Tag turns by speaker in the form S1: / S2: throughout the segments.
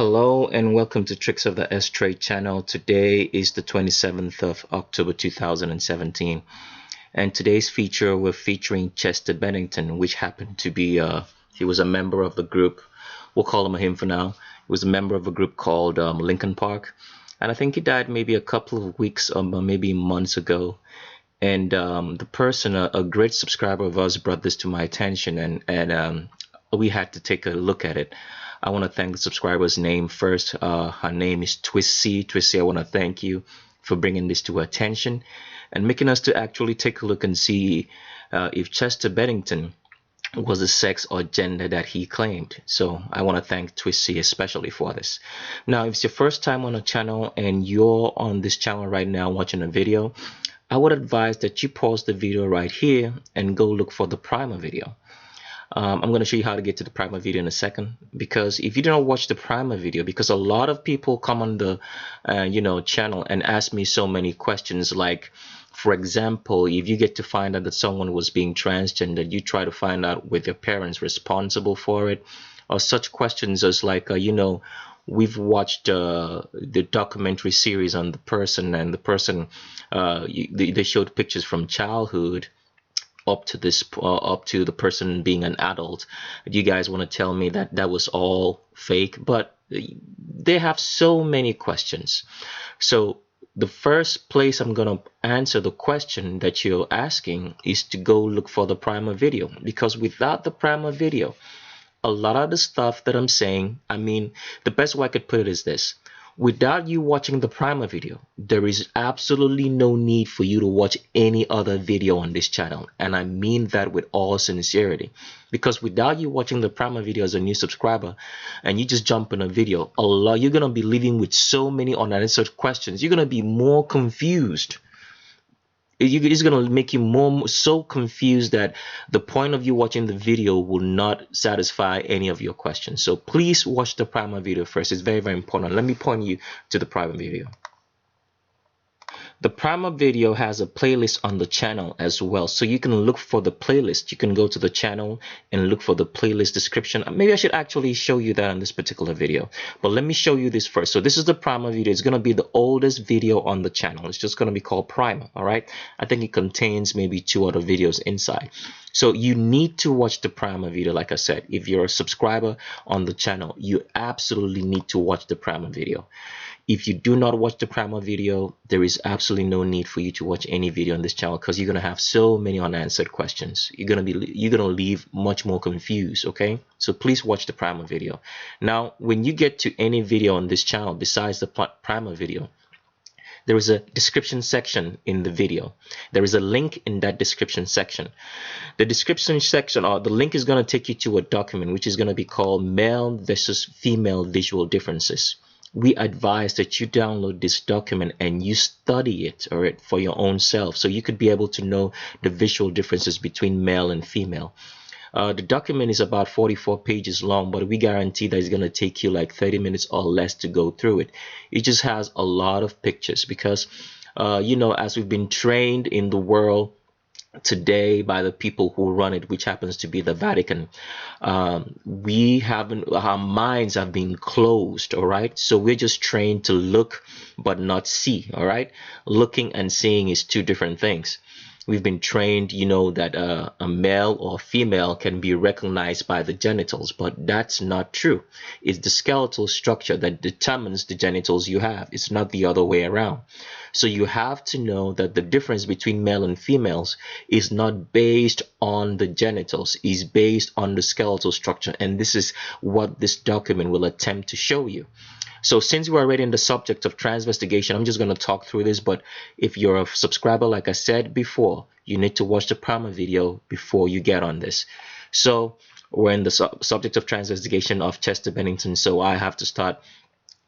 S1: Hello and welcome to Tricks of the S-Trade channel. Today is the 27th of October 2017, and today's feature we're featuring Chester Beninngton, which happened to be he was a member of the group. We'll call him for now. He was a member of a group called Lincoln Park, and I think he died maybe a couple of weeks or maybe months ago. And the person, a great subscriber of ours, brought this to my attention, and we had to take a look at it. I want to thank the subscriber's name first. Her name is Twisty. Twisty, I want to thank you for bringing this to our attention and making us to actually take a look and see if Chester Beninngton was the sex or gender that he claimed. So I want to thank Twisty especially for this. Now, if it's your first time on the channel and you're on this channel right now watching a video, I would advise that you pause the video right here and go look for the primer video. I'm going to show you how to get to the primer video in a second, because if you don't watch the primer video, because a lot of people come on the channel and ask me so many questions, like for example, if you get to find out that someone was being transgendered, you try to find out with your parents responsible for it, or such questions as like we've watched the documentary series on the person, and the person they showed pictures from childhood up to the person being an adult. You guys want to tell me that that was all fake? But they have so many questions. So the first place I'm gonna answer the question that you're asking is to go look for the primer video, because without the primer video, a lot of the stuff that I'm saying, I mean, the best way I could put it is this: without you watching the primer video, there is absolutely no need for you to watch any other video on this channel. And I mean that with all sincerity, because without you watching the primer video as a new subscriber and you just jump in a video, you're going to be living with so many unanswered questions. You're going to be more confused. It's going to make you so confused that the point of you watching the video will not satisfy any of your questions. So please watch the primer video first. It's very, very important. Let me point you to the primer video. The primer video has a playlist on the channel as well, so you can look for the playlist. You can go to the channel and look for the playlist description. Maybe I should actually show you that on this particular video, but let me show you this first. So this is the primer video. It's going to be the oldest video on the channel. It's just going to be called primer. All right, I think it contains maybe 2 other videos inside. So you need to watch the primer video. Like I said, if you're a subscriber on the channel, you absolutely need to watch the primer video. If you do not watch the primer video, there is absolutely no need for you to watch any video on this channel, because you're gonna have so many unanswered questions. You're gonna leave much more confused. Okay, so please watch the primer video. Now, when you get to any video on this channel besides the primer video, there is a description section in the video. There is a link in that description section. The description section, or the link, is going to take you to a document which is going to be called Male versus Female Visual Differences. We advise that you download this document and you study it, all right, for your own self, so you could be able to know the visual differences between male and female. The document is about 44 pages long, but we guarantee that it's going to take you like 30 minutes or less to go through it. It just has a lot of pictures, because as we've been trained in the world today by the people who run it, which happens to be the Vatican, our minds have been closed. All right, so we're just trained to look but not see. All right, looking and seeing is 2 different things. We've been trained, that a male or female can be recognized by the genitals, but that's not true. It's the skeletal structure that determines the genitals you have. It's not the other way around. So you have to know that the difference between male and females is not based on the genitals, is based on the skeletal structure. And this is what this document will attempt to show you. So since we're already in the subject of transvestigation, I'm just going to talk through this. But if you're a subscriber, like I said before, you need to watch the primer video before you get on this. So we're in the subject of transvestigation of Chester Beninngton, so I have to start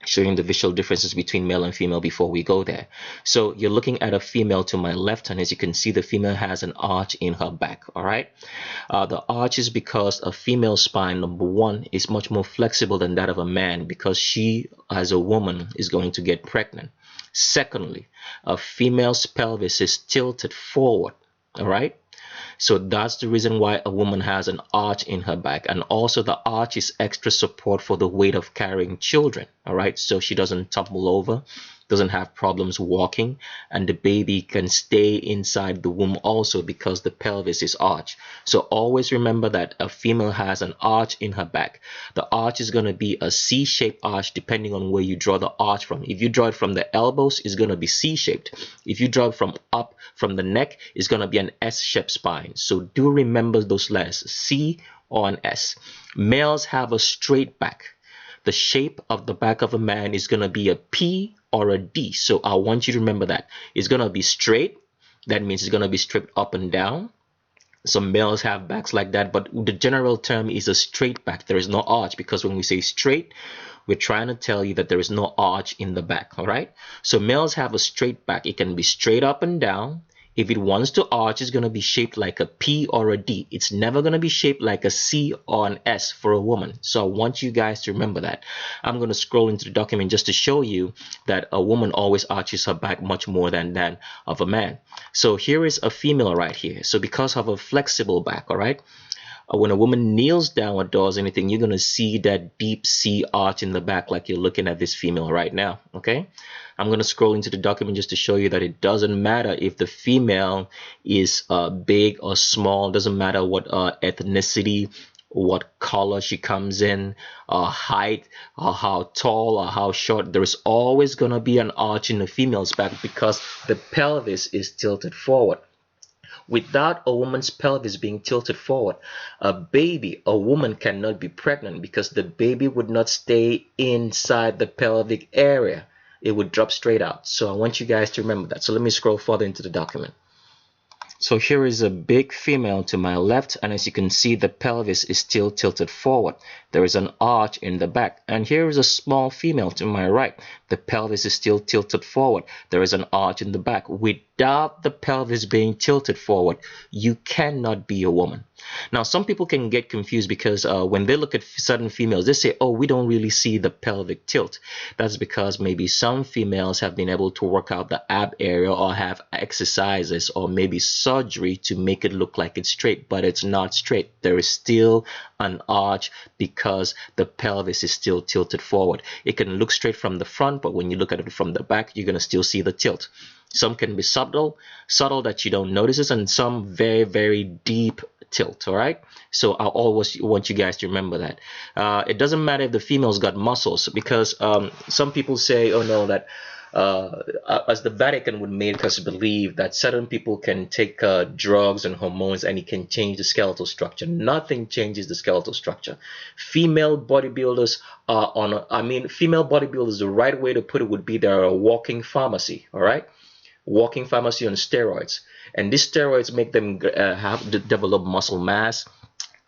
S1: showing the visual differences between male and female before we go there. So you're looking at a female to my left, and as you can see, the female has an arch in her back. All right, the arch is because a female spine, number one, is much more flexible than that of a man, because she, as a woman, is going to get pregnant. Secondly, a female's pelvis is tilted forward. All right, So that's the reason why a woman has an arch in her back. And also the arch is extra support for the weight of carrying children. All right, so she doesn't tumble over, doesn't have problems walking, and the baby can stay inside the womb also because the pelvis is arched. So always remember that a female has an arch in her back. The arch is going to be a C-shaped arch depending on where you draw the arch from. If you draw it from the elbows, it's going to be C-shaped. If you draw it from up from the neck, it's going to be an S-shaped spine. So do remember those letters, C or an S. Males have a straight back. The shape of the back of a man is going to be a P or a D. So I want you to remember that. It's going to be straight. That means it's going to be straight up and down. Some males have backs like that, but the general term is a straight back. There is no arch, because when we say straight, we're trying to tell you that there is no arch in the back. All right. So males have a straight back. It can be straight up and down. If it wants to arch, it's going to be shaped like a P or a D. It's never going to be shaped like a C or an S for a woman. So I want you guys to remember that. I'm going to scroll into the document just to show you that a woman always arches her back much more than that of a man. So here is a female right here. So because of a flexible back, all right, when a woman kneels down or does anything, you're going to see that deep C arch in the back like you're looking at this female right now. Okay, I'm going to scroll into the document just to show you that it doesn't matter if the female is big or small. It doesn't matter what ethnicity, what color she comes in, height, or how tall or how short. There is always going to be an arch in the female's back because the pelvis is tilted forward. Without a woman's pelvis being tilted forward, a woman cannot be pregnant because the baby would not stay inside the pelvic area. It would drop straight out. So I want you guys to remember that. So let me scroll further into the document. So here is a big female to my left, and as you can see, the pelvis is still tilted forward. There is an arch in the back. And here is a small female to my right. The pelvis is still tilted forward. There is an arch in the back. Without the pelvis being tilted forward, you cannot be a woman. Now, some people can get confused because when they look at certain females, they say, oh, we don't really see the pelvic tilt. That's because maybe some females have been able to work out the ab area or have exercises or maybe surgery to make it look like it's straight, but it's not straight. There is still an arch because the pelvis is still tilted forward. It can look straight from the front, but when you look at it from the back, you're going to still see the tilt. Some can be subtle that you don't notice it, and some very, very deep tilt. All right, so I always want you guys to remember that. It doesn't matter if the female's got muscles, because some people say, oh no, that as the Vatican would make us believe that certain people can take drugs and hormones and it can change the skeletal structure. Nothing changes the skeletal structure. Female bodybuilders are female bodybuilders, the right way to put it would be they're a walking pharmacy. All right, walking pharmacy on steroids, and these steroids make them develop muscle mass.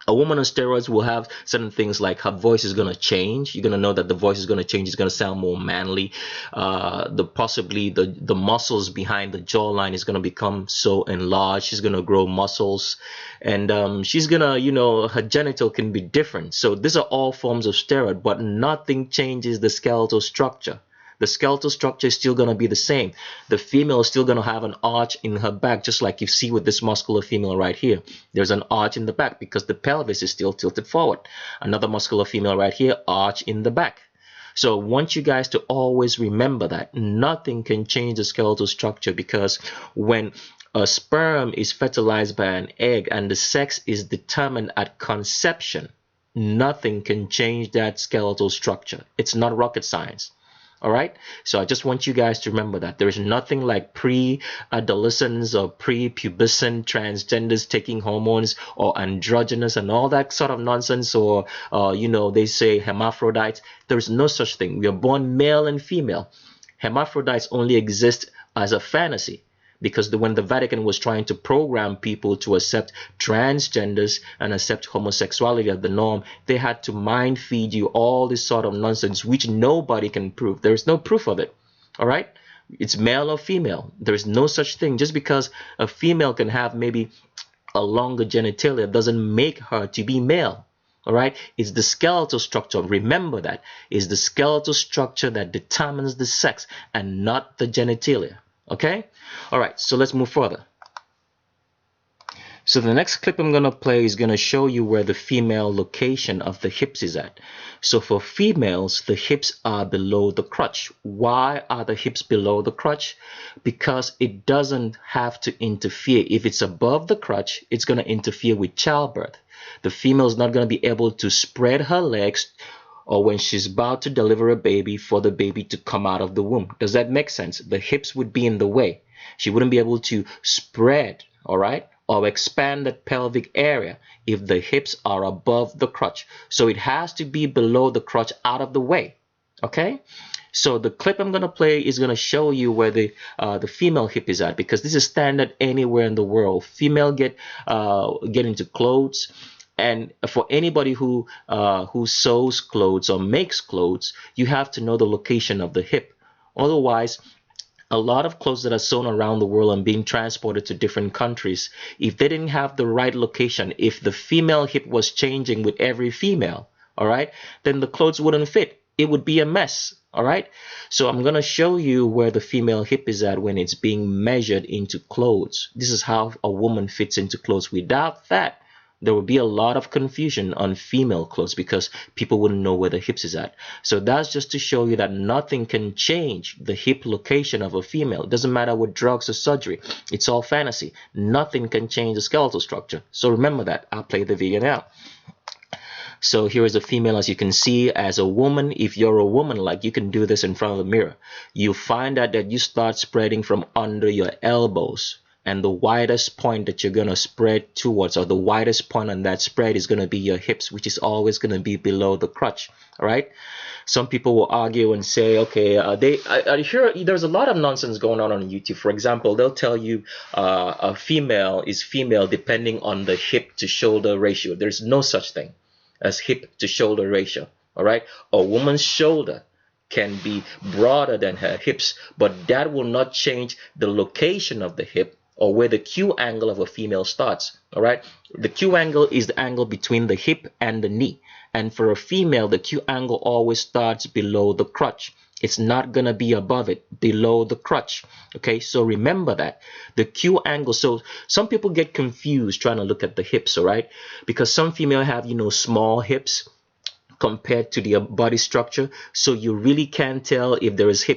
S1: A woman on steroids will have certain things like her voice is going to change. You're going to know that the voice is going to change. It's going to sound more manly. Possibly the muscles behind the jawline is going to become so enlarged. She's going to grow muscles, and she's going to, her genital can be different. So these are all forms of steroid, but nothing changes the skeletal structure. The skeletal structure is still going to be the same. The female is still going to have an arch in her back, just like you see with this muscular female right here. There's an arch in the back because the pelvis is still tilted forward. Another muscular female right here, arch in the back. So I want you guys to always remember that nothing can change the skeletal structure, because when a sperm is fertilized by an egg and the sex is determined at conception, nothing can change that skeletal structure. It's not rocket science. All right, so I just want you guys to remember that there is nothing like pre-adolescents or pre-pubescent transgenders taking hormones or androgynous and all that sort of nonsense, or they say hermaphrodites. There is no such thing. We are born male and female. Hermaphrodites only exist as a fantasy, because when the Vatican was trying to program people to accept transgenders and accept homosexuality as the norm, they had to mind feed you all this sort of nonsense, which nobody can prove. There is no proof of it. All right? It's male or female. There is no such thing. Just because a female can have maybe a longer genitalia doesn't make her to be male. All right? It's the skeletal structure. Remember that. It's the skeletal structure that determines the sex and not the genitalia. Okay? All right, so let's move further. So the next clip I'm going to play is going to show you where the female location of the hips is at. So for females, the hips are below the crotch. Why are the hips below the crotch? Because it doesn't have to interfere. If it's above the crotch, it's going to interfere with childbirth. The female is not going to be able to spread her legs, or when she's about to deliver a baby, for the baby to come out of the womb. Does that make sense? The hips would be in the way. She wouldn't be able to spread, all right, or expand that pelvic area if the hips are above the crotch. So it has to be below the crotch, out of the way. Okay? So the clip I'm going to play is going to show you where the female hip is at, because this is standard anywhere in the world. Female get into clothes. And for anybody who sews clothes or makes clothes, you have to know the location of the hip. Otherwise, a lot of clothes that are sewn around the world and being transported to different countries, if they didn't have the right location, if the female hip was changing with every female, all right, then the clothes wouldn't fit. It would be a mess. All right. So I'm going to show you where the female hip is at when it's being measured into clothes. This is how a woman fits into clothes. Without that, there would be a lot of confusion on female clothes because people wouldn't know where the hips is at. So that's just to show you that nothing can change the hip location of a female. It doesn't matter with drugs or surgery. It's all fantasy. Nothing can change the skeletal structure. So remember that. I'll play the video now. So here is a female. As you can see, as a woman, if you're a woman, like, you can do this in front of the mirror. You find out that you start spreading from under your elbows. And the widest point that you're going to spread towards, or the widest point on that spread, is going to be your hips, which is always going to be below the crotch. All right. Some people will argue and say, okay, I hear there's a lot of nonsense going on YouTube. For example, they'll tell you a female is female depending on the hip to shoulder ratio. There's no such thing as hip to shoulder ratio. All right. A woman's shoulder can be broader than her hips, but that will not change the location of the hip, or where the Q angle of a female starts. All right. The Q angle is the angle between the hip and the knee. And for a female, the Q angle always starts below the crotch. It's not going to be above it, below the crotch. Okay. So remember that the Q angle. So some people get confused trying to look at the hips. All right. Because some female have, small hips compared to their body structure, so you really can't tell if there is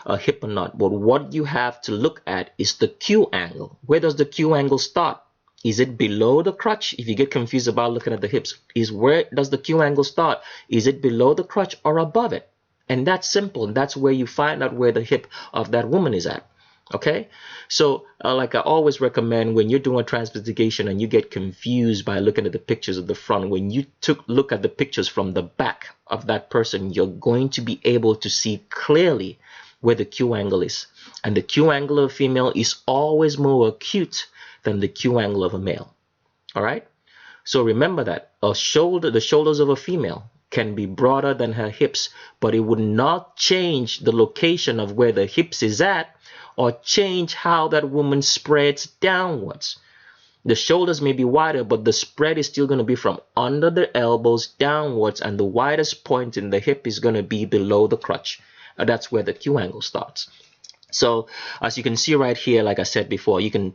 S1: a hip or not. But what you have to look at is the Q angle. Where does the Q angle start? Is it below the crotch? If you get confused about looking at the hips, where does the Q angle start? Is it below the crotch or above it? And that's simple. And that's where you find out where the hip of that woman is at. Okay, so like I always recommend, when you're doing a transvestigation and you get confused by looking at the pictures of the front, when you look at the pictures from the back of that person, you're going to be able to see clearly where the Q angle is. And the Q angle of a female is always more acute than the Q angle of a male. All right, so remember that the shoulders of a female can be broader than her hips, but it would not change the location of where the hips is at, or change how that woman spreads downwards. The shoulders may be wider, but the spread is still going to be from under the elbows downwards, and the widest point in the hip is going to be below the crotch. That's where the Q angle starts. So as you can see right here, like I said before, you can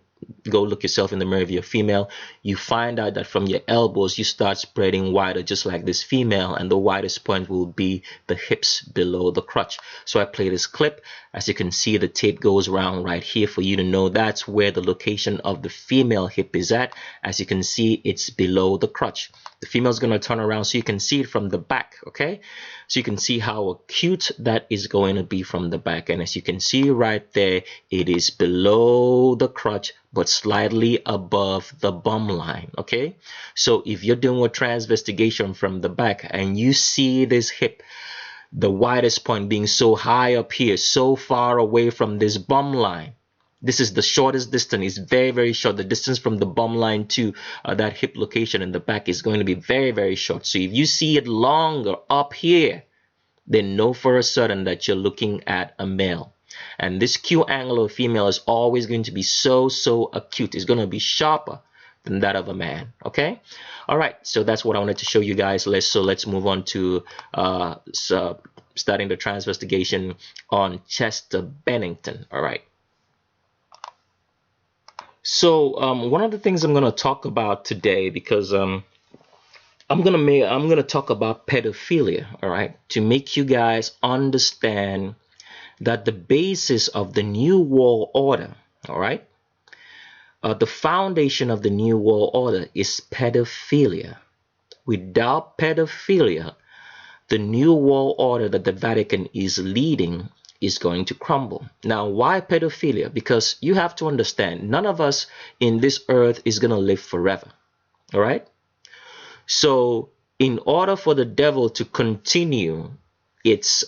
S1: go look yourself in the mirror if you're female. You find out that from your elbows you start spreading wider, just like this female, and the widest point will be the hips below the crotch. So I play this clip. As you can see, the tape goes around right here for you to know that's where the location of the female hip is at. As you can see, it's below the crotch. The female's going to turn around so you can see it from the back. Okay, so you can see how acute that is going to be from the back. And as you can see right there, it is below the crotch but slightly above the bum line. Okay, so if you're doing a transvestigation from the back and you see this hip, the widest point being so high up here, so far away from this bum line, this is the shortest distance. It's very, very short. The distance from the bum line to that hip location in the back is going to be very, very short. So if you see it longer up here, then know for a certain that you're looking at a male. And this Q angle of a female is always going to be so acute. It's going to be sharper than that of a man. Okay. All right. So that's what I wanted to show you guys. Let's move on to starting the transvestigation on Chester Beninngton. All right. So one of the things I'm going to talk about today, because I'm gonna talk about pedophilia, all right, to make you guys understand that the basis of the New World Order, all right, the foundation of the New World Order is pedophilia. Without pedophilia, the New World Order that the Vatican is leading is going to crumble. Now, why pedophilia? Because you have to understand, none of us in this earth is going to live forever. All right? So, in order for the devil to continue its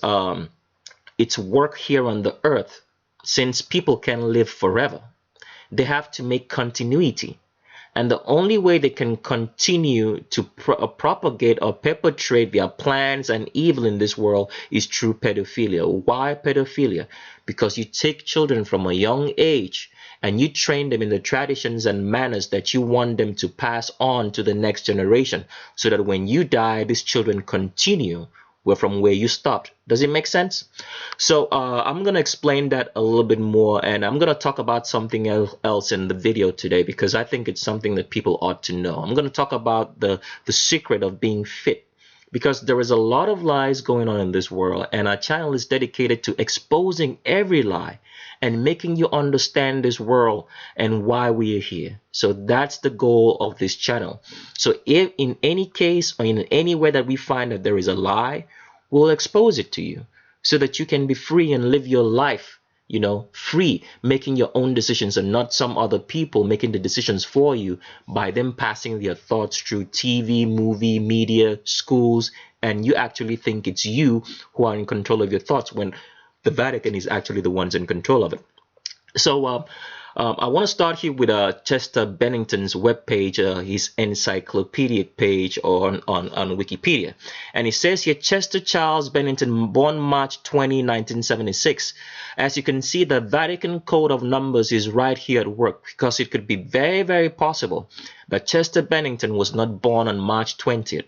S1: its work here on the earth, since people can live forever, they have to make continuity. And the only way they can continue to propagate or perpetrate their plans and evil in this world is through pedophilia. Why pedophilia? Because you take children from a young age and you train them in the traditions and manners that you want them to pass on to the next generation, so that when you die, these children continue from where you stopped. Does it make sense? So I'm going to explain that a little bit more, and I'm going to talk about something else in the video today, because I think it's something that people ought to know. I'm going to talk about the secret of being fit, because there is a lot of lies going on in this world, and our channel is dedicated to exposing every lie and making you understand this world and why we are here. So that's the goal of this channel. So if in any case or in any way that we find that there is a lie, we'll expose it to you so that you can be free and live your life, you know, free, making your own decisions and not some other people making the decisions for you by them passing their thoughts through TV, movie, media, schools, and you actually think it's you who are in control of your thoughts when the Vatican is actually the ones in control of it. So I want to start here with Chester Bennington's webpage, his encyclopedic page on Wikipedia. And it says here, Chester Charles Bennington, born March 20, 1976. As you can see, the Vatican Code of Numbers is right here at work, because it could be very, very possible that Chester Bennington was not born on March 20th.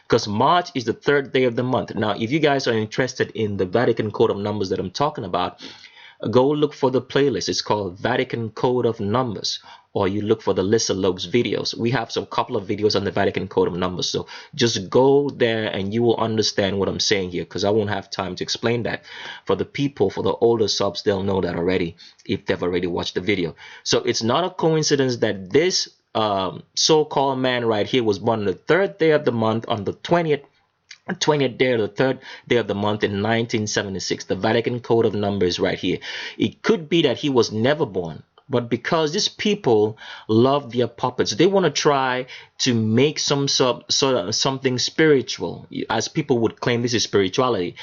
S1: Because March is the third day of the month. Now, if you guys are interested in the Vatican Code of Numbers that I'm talking about, go look for the playlist. It's called Vatican Code of Numbers, or you look for the Lissa Logs videos. We have some couple of videos on the Vatican Code of Numbers, so just go there and you will understand what I'm saying here, because I won't have time to explain that. For the people, for the older subs, they'll know that already if they've already watched the video. So it's not a coincidence that this so-called man right here was born on the third day of the month, on the 20th day of the third day of the month in 1976. The Vatican Code of Numbers right here. It could be that he was never born, but because these people love their puppets, they want to try to make some sort of something spiritual, as people would claim this is spirituality,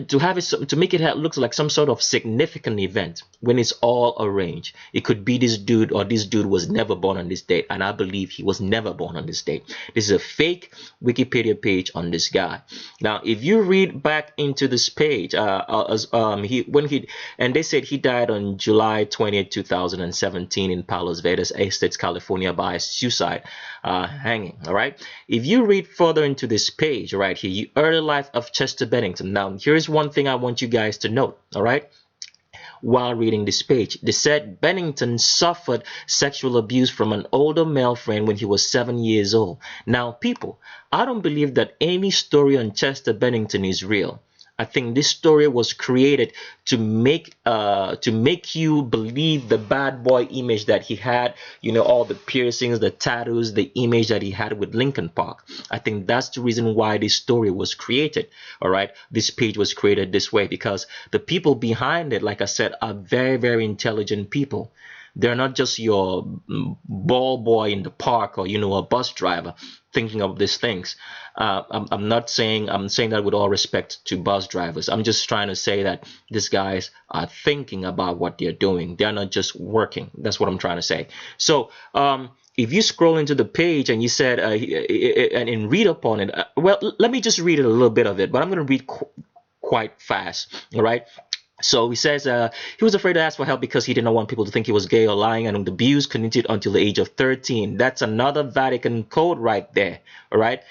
S1: to have it, to make it look like some sort of significant event when it's all arranged. It could be this dude, or this dude was never born on this date, and I believe he was never born on this date. This is a fake Wikipedia page on this guy. Now, if you read back into this page, they said he died on July 20th, 2017 in Palos Verdes Estates, California, by suicide, hanging. All right. If you read further into this page right here, early life of Chester Beninngton. Now, here's one thing I want you guys to note. All right. While reading this page, they said Bennington suffered sexual abuse from an older male friend when he was 7 years old. Now, people, I don't believe that any story on Chester Bennington is real. I think this story was created to make you believe the bad boy image that he had, you know, all the piercings, the tattoos, the image that he had with Lincoln Park. I think that's the reason why this story was created. All right, this page was created this way because the people behind it, like I said, are very, very intelligent people. They're not just your ball boy in the park, or, you know, a bus driver thinking of these things. I'm saying that with all respect to bus drivers. I'm just trying to say that these guys are thinking about what they're doing. They're not just working. That's what I'm trying to say. So if you scroll into the page and you said and read upon it, well, let me just read a little bit of it, but I'm going to read quite fast. All right. So he says he was afraid to ask for help because he did not want people to think he was gay or lying, and abused continued until the age of 13. That's another Vatican code right there. All right.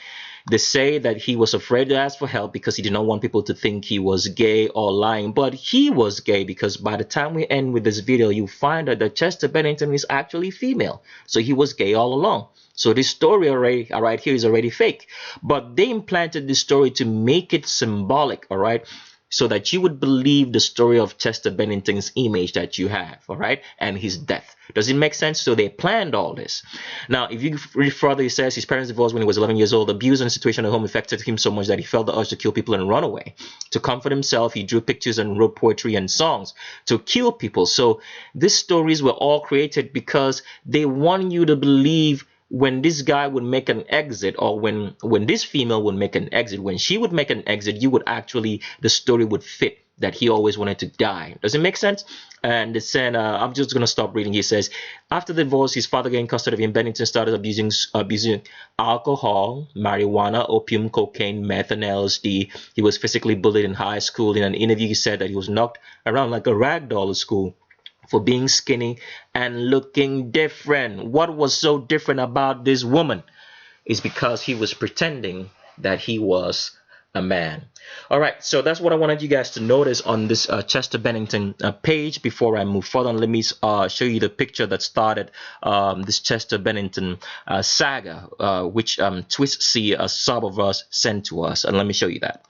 S1: They say that he was afraid to ask for help because he did not want people to think he was gay or lying, but he was gay, because by the time we end with this video, you find out that Chester Bennington is actually female. So he was gay all along. So this story already, right here, is already fake. But they implanted this story to make it symbolic, all right? So that you would believe the story of Chester Bennington's image that you have, all right, and his death. Does it make sense? So they planned all this. Now, if you read further, he says his parents divorced when he was 11 years old. Abuse and situation at home affected him so much that he felt the urge to kill people and run away. To comfort himself, he drew pictures and wrote poetry and songs to kill people. So these stories were all created because they want you to believe when this guy would make an exit, or when this female would make an exit, when she would make an exit, you would actually, the story would fit that he always wanted to die. Does it make sense? And it's saying, I'm just going to stop reading. He says, after the divorce, his father gained custody of him. Bennington started abusing alcohol, marijuana, opium, cocaine, meth, and LSD. He was physically bullied in high school. In an interview, he said that he was knocked around like a rag doll at school for being skinny and looking different. What was so different about this woman is because he was pretending that he was a man. All right, so that's what I wanted you guys to notice on this Chester Bennington page. Before I move further, let me show you the picture that started this Chester Bennington saga, which Twist C, a sub of us, sent to us, and let me show you that.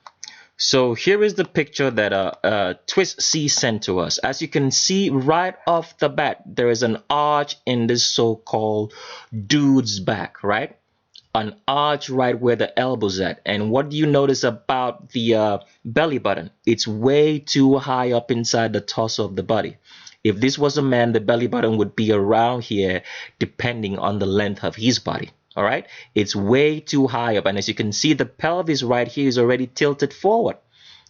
S1: So here is the picture that Twist C sent to us. As you can see right off the bat, there is an arch in this so-called dude's back, right? An arch right where the elbow's at. And what do you notice about the belly button? It's way too high up inside the torso of the body. If this was a man, the belly button would be around here, depending on the length of his body. All right, it's way too high up, and as you can see, the pelvis right here is already tilted forward,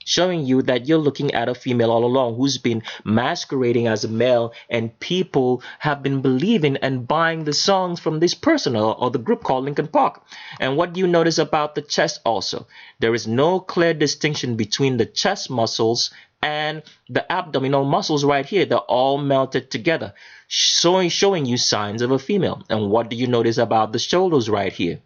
S1: showing you that you're looking at a female all along who's been masquerading as a male, and people have been believing and buying the songs from this person or the group called Linkin Park. And what do you notice about the chest also? There is no clear distinction between the chest muscles and the abdominal muscles right here. They're all melted together, showing you signs of a female. And what do you notice about the shoulders right here?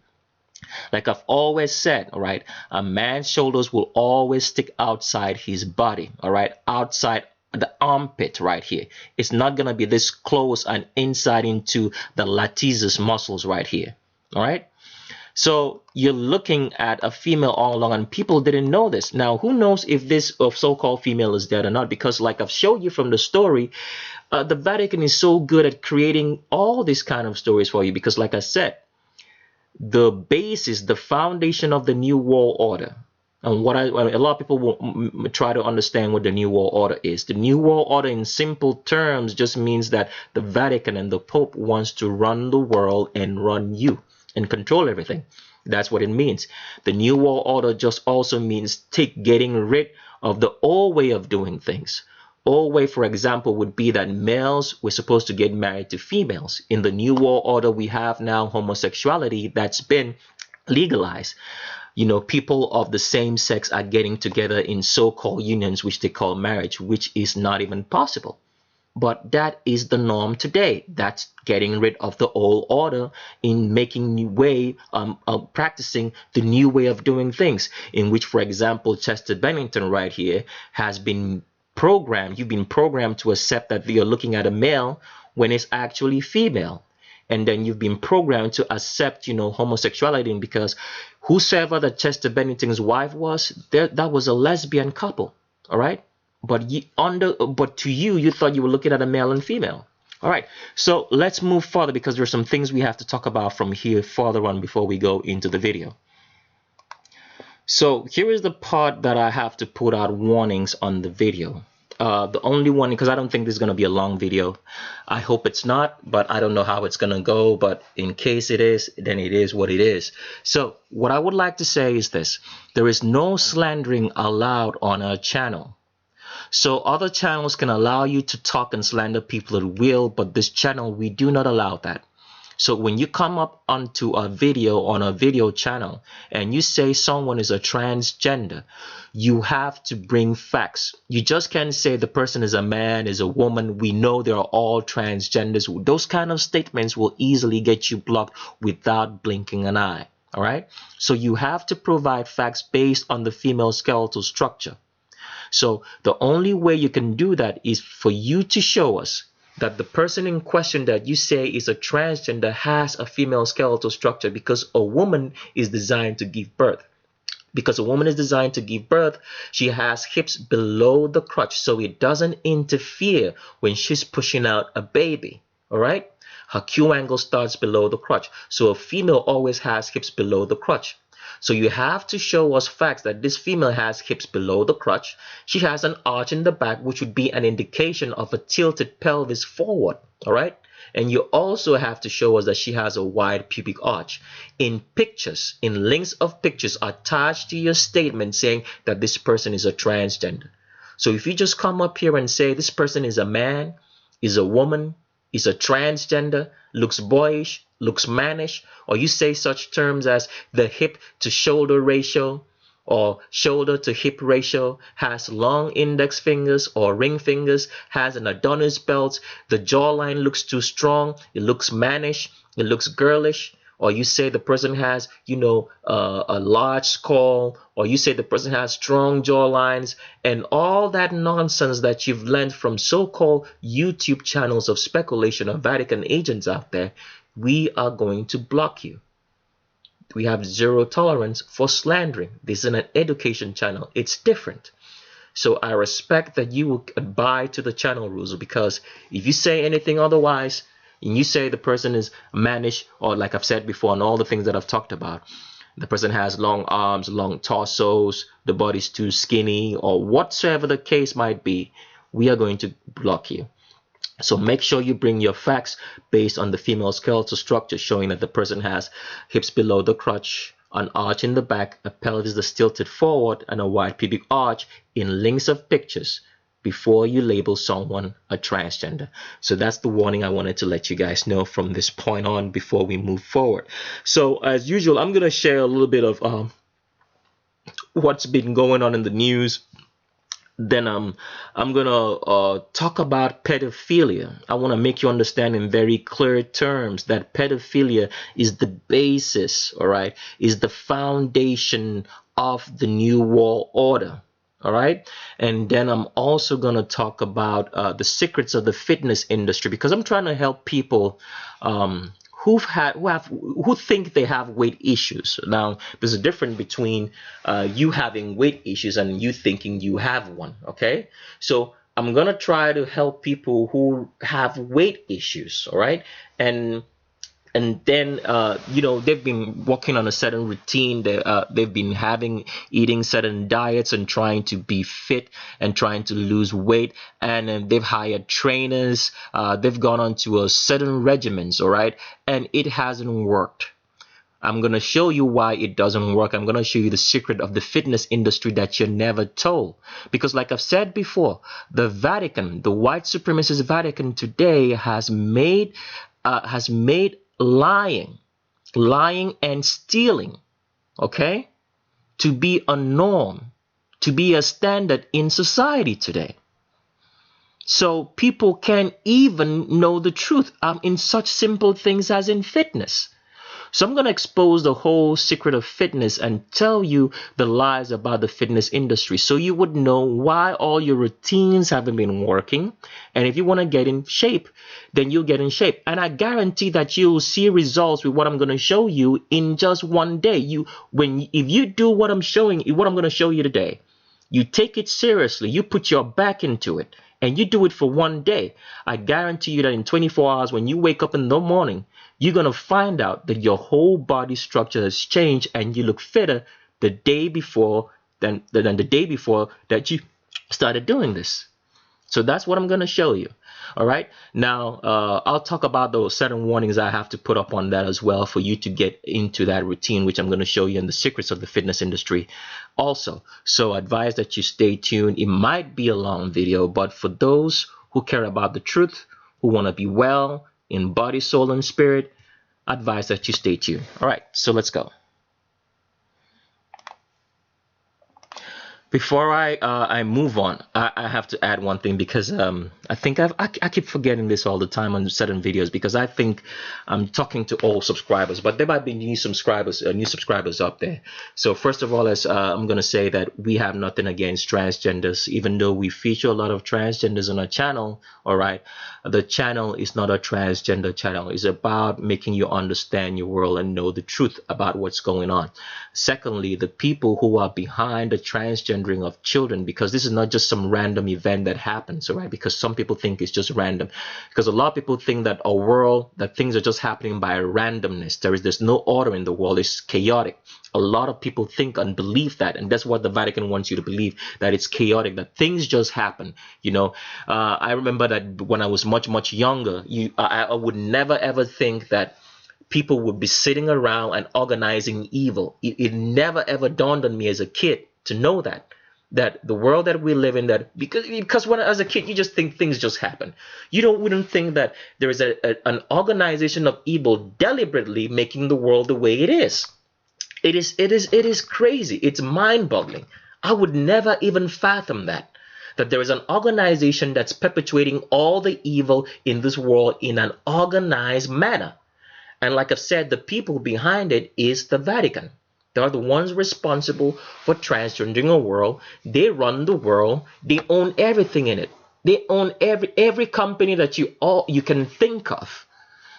S1: Like I've always said, all right, a man's shoulders will always stick outside his body, all right, outside the armpit right here. It's not going to be this close and inside into the latissimus muscles right here, all right? So you're looking at a female all along, and people didn't know this. Now, who knows if this so-called female is dead or not? Because like I've showed you from the story, the Vatican is so good at creating all these kind of stories for you. Because like I said, the basis, the foundation of the New World Order, and what a lot of people will try to understand what the New World Order is. The New World Order, in simple terms, just means that the Vatican and the Pope wants to run the world and run you and control everything. That's what it means. The New World Order just also means getting rid of the old way of doing things. Old way, for example, would be that males were supposed to get married to females. In the New World Order, we have now homosexuality that's been legalized. You know, people of the same sex are getting together in so-called unions, which they call marriage, which is not even possible. But that is the norm today. That's getting rid of the old order in making new way, practicing the new way of doing things, in which, for example, Chester Bennington right here has been programmed. You've been programmed to accept that you're looking at a male when it's actually female. And then you've been programmed to accept, you know, homosexuality, because whosoever that Chester Bennington's wife was, that was a lesbian couple, all right? But to you, you thought you were looking at a male and female. All right, so let's move further, because there's some things we have to talk about from here further on before we go into the video. So here is the part that I have to put out warnings on the video. The only one, because I don't think this is going to be a long video. I hope it's not, but I don't know how it's going to go. But in case it is, then it is what it is. So what I would like to say is this. There is no slandering allowed on our channel. So other channels can allow you to talk and slander people at will, but this channel, we do not allow that. So when you come up onto a video on a video channel and you say someone is a transgender, you have to bring facts. You just can't say the person is a man, is a woman. We know they are all transgenders. Those kind of statements will easily get you blocked without blinking an eye. All right. So you have to provide facts based on the female skeletal structure. So the only way you can do that is for you to show us that the person in question that you say is a transgender has a female skeletal structure, because a woman is designed to give birth. Because a woman is designed to give birth, she has hips below the crotch, so it doesn't interfere when she's pushing out a baby. All right? Her Q angle starts below the crotch. So a female always has hips below the crotch. So you have to show us facts that this female has hips below the crotch. She has an arch in the back, which would be an indication of a tilted pelvis forward. All right? And you also have to show us that she has a wide pubic arch. In pictures, in links of pictures attached to your statement saying that this person is a transgender. So if you just come up here and say this person is a man, is a woman, is a transgender, looks boyish, looks mannish, or you say such terms as the hip to shoulder ratio or shoulder to hip ratio, has long index fingers or ring fingers, has an Adonis belt, the jawline looks too strong, it looks mannish, it looks girlish, or you say the person has, a large skull, or you say the person has strong jawlines, and all that nonsense that you've learned from so-called YouTube channels of speculation of Vatican agents out there, we are going to block you. We have zero tolerance for slandering. This is an education channel. It's different. So I respect that you will abide to the channel rules, because if you say anything otherwise, and you say the person is mannish, or like I've said before, and all the things that I've talked about, the person has long arms, long torsos, the body's too skinny, or whatsoever the case might be, we are going to block you. So make sure you bring your facts based on the female skeletal structure, showing that the person has hips below the crotch, an arch in the back, a pelvis that's tilted forward, and a wide pubic arch in links of pictures before you label someone a transgender. So that's the warning I wanted to let you guys know from this point on before we move forward. So as usual, I'm going to share a little bit of what's been going on in the news. Then I'm gonna talk about pedophilia. I want to make you understand in very clear terms that pedophilia is the basis, all right, is the foundation of the New World Order. All right. And then I'm also going to talk about the secrets of the fitness industry, because I'm trying to help people who think they have weight issues. Now, there's a difference between you having weight issues and you thinking you have one. Okay. So I'm going to try to help people who have weight issues. All right. And then they've been working on a certain routine. They've been eating certain diets and trying to be fit and trying to lose weight, and they've hired trainers. They've gone on to a certain regimens, all right, and it hasn't worked. I'm going to show you why it doesn't work. I'm going to show you the secret of the fitness industry that you're never told. Because like I've said before, the Vatican, the white supremacist Vatican today has made lying and stealing, okay, to be a norm, to be a standard in society today. So people can't even know the truth in such simple things as in fitness. So I'm going to expose the whole secret of fitness and tell you the lies about the fitness industry, so you would know why all your routines haven't been working. And if you want to get in shape, then you'll get in shape. And I guarantee that you'll see results with what I'm going to show you in just one day. If you do what I'm going to show you today, you take it seriously, you put your back into it, and you do it for one day, I guarantee you that in 24 hours, when you wake up in the morning, you're going to find out that your whole body structure has changed and you look fitter the day before than the day before that you started doing this. So that's what I'm going to show you. All right. Now, I'll talk about those certain warnings I have to put up on that as well for you to get into that routine, which I'm going to show you in the secrets of the fitness industry also. So I advise that you stay tuned. It might be a long video, but for those who care about the truth, who want to be well in body, soul, and spirit, I advise that you stay tuned. All right. So let's go. Before I move on, I have to add one thing because I think I keep forgetting this all the time on certain videos because I think I'm talking to all subscribers, but there might be new subscribers up there. So first of all, as I'm gonna say that we have nothing against transgenders, even though we feature a lot of transgenders on our channel. All right, the channel is not a transgender channel. It's about making you understand your world and know the truth about what's going on. Secondly, the people who are behind the transgendering of children, because this is not just some random event that happens, all right? Because some people think it's just random. Because a lot of people think that that things are just happening by randomness. There's no order in the world. It's chaotic. A lot of people think and believe that, and that's what the Vatican wants you to believe, that it's chaotic, that things just happen. I remember that when I was much younger, I would never ever think that people would be sitting around and organizing evil. It never ever dawned on me as a kid to know that the world that we live in, that because when as a kid you just think things just happen. We don't think that there is an organization of evil deliberately making the world the way it is. It is crazy. It's mind-boggling. I would never even fathom that there is an organization that's perpetuating all the evil in this world in an organized manner. And like I've said, the people behind it is the Vatican. They are the ones responsible for transgendering a world. They run the world. They own everything in it. They own every company that you can think of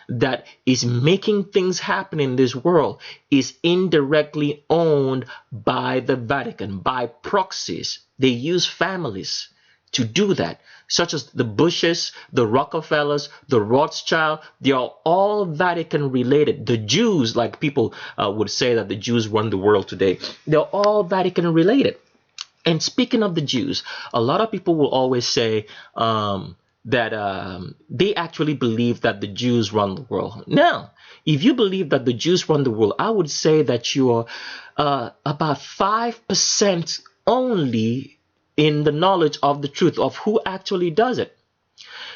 S1: that is making things happen in this world is indirectly owned by the Vatican, by proxies. They use families to do that, such as the Bushes, the Rockefellers, the Rothschild. They are all Vatican related. The Jews, like people would say that the Jews run the world today, they're all Vatican related. And speaking of the Jews, a lot of people will always say that they actually believe that the Jews run the world. Now, if you believe that the Jews run the world, I would say that you are about 5% only in the knowledge of the truth of who actually does it.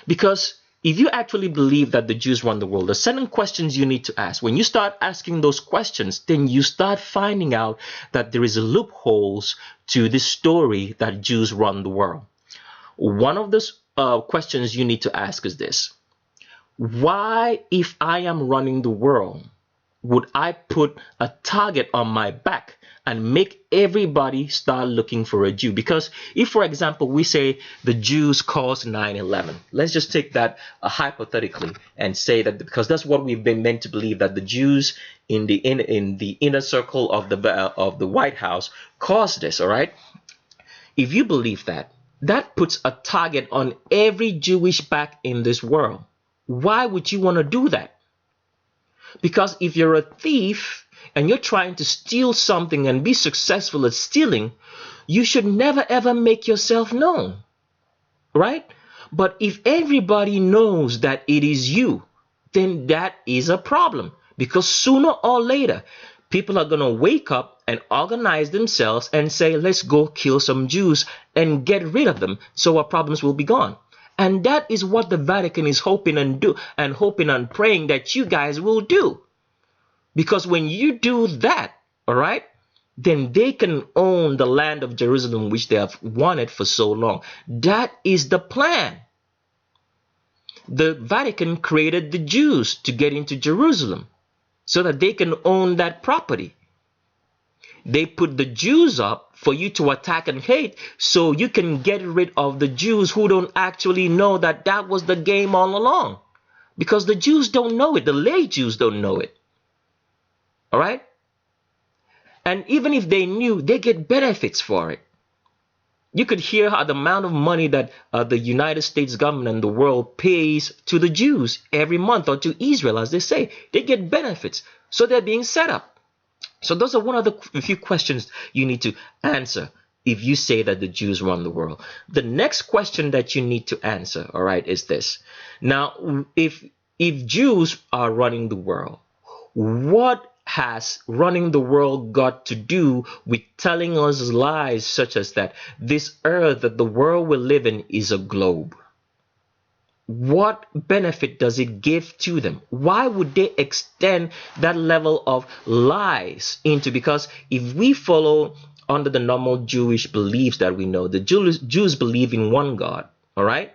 S1: Because if you actually believe that the Jews run the world, there's certain questions you need to ask. When you start asking those questions, then you start finding out that there is loopholes to this story that Jews run the world. One of those questions you need to ask is this: why, if I am running the world, would I put a target on my back and make everybody start looking for a Jew? Because if, for example, we say the Jews caused 9/11, let's just take that hypothetically and say that, because that's what we've been meant to believe, that the Jews in the inner circle of the White House caused this. All right, if you believe that, that puts a target on every Jewish back in this world. Why would you want to do that? Because if you're a thief and you're trying to steal something and be successful at stealing, you should never ever make yourself known, right? But if everybody knows that it is you, then that is a problem, because sooner or later people are going to wake up and organize themselves and say, let's go kill some Jews and get rid of them so our problems will be gone. And that is what the Vatican is hoping and praying that you guys will do. Because when you do that, all right, then they can own the land of Jerusalem, which they have wanted for so long. That is the plan. The Vatican created the Jews to get into Jerusalem so that they can own that property. They put the Jews up for you to attack and hate, so you can get rid of the Jews who don't actually know that that was the game all along. Because the Jews don't know it. The lay Jews don't know it. All right? And even if they knew, they get benefits for it. You could hear how the amount of money that the United States government and the world pays to the Jews every month, or to Israel, as they say. They get benefits. So they're being set up. So those are one of the few questions you need to answer if you say that the Jews run the world. The next question that you need to answer, all right, is this. Now, if Jews are running the world, what has running the world got to do with telling us lies such as that this earth, that the world we live in, is a globe? What benefit does it give to them? Why would they extend that level of lies into? Because if we follow under the normal Jewish beliefs that we know. The Jews believe in one God, all right?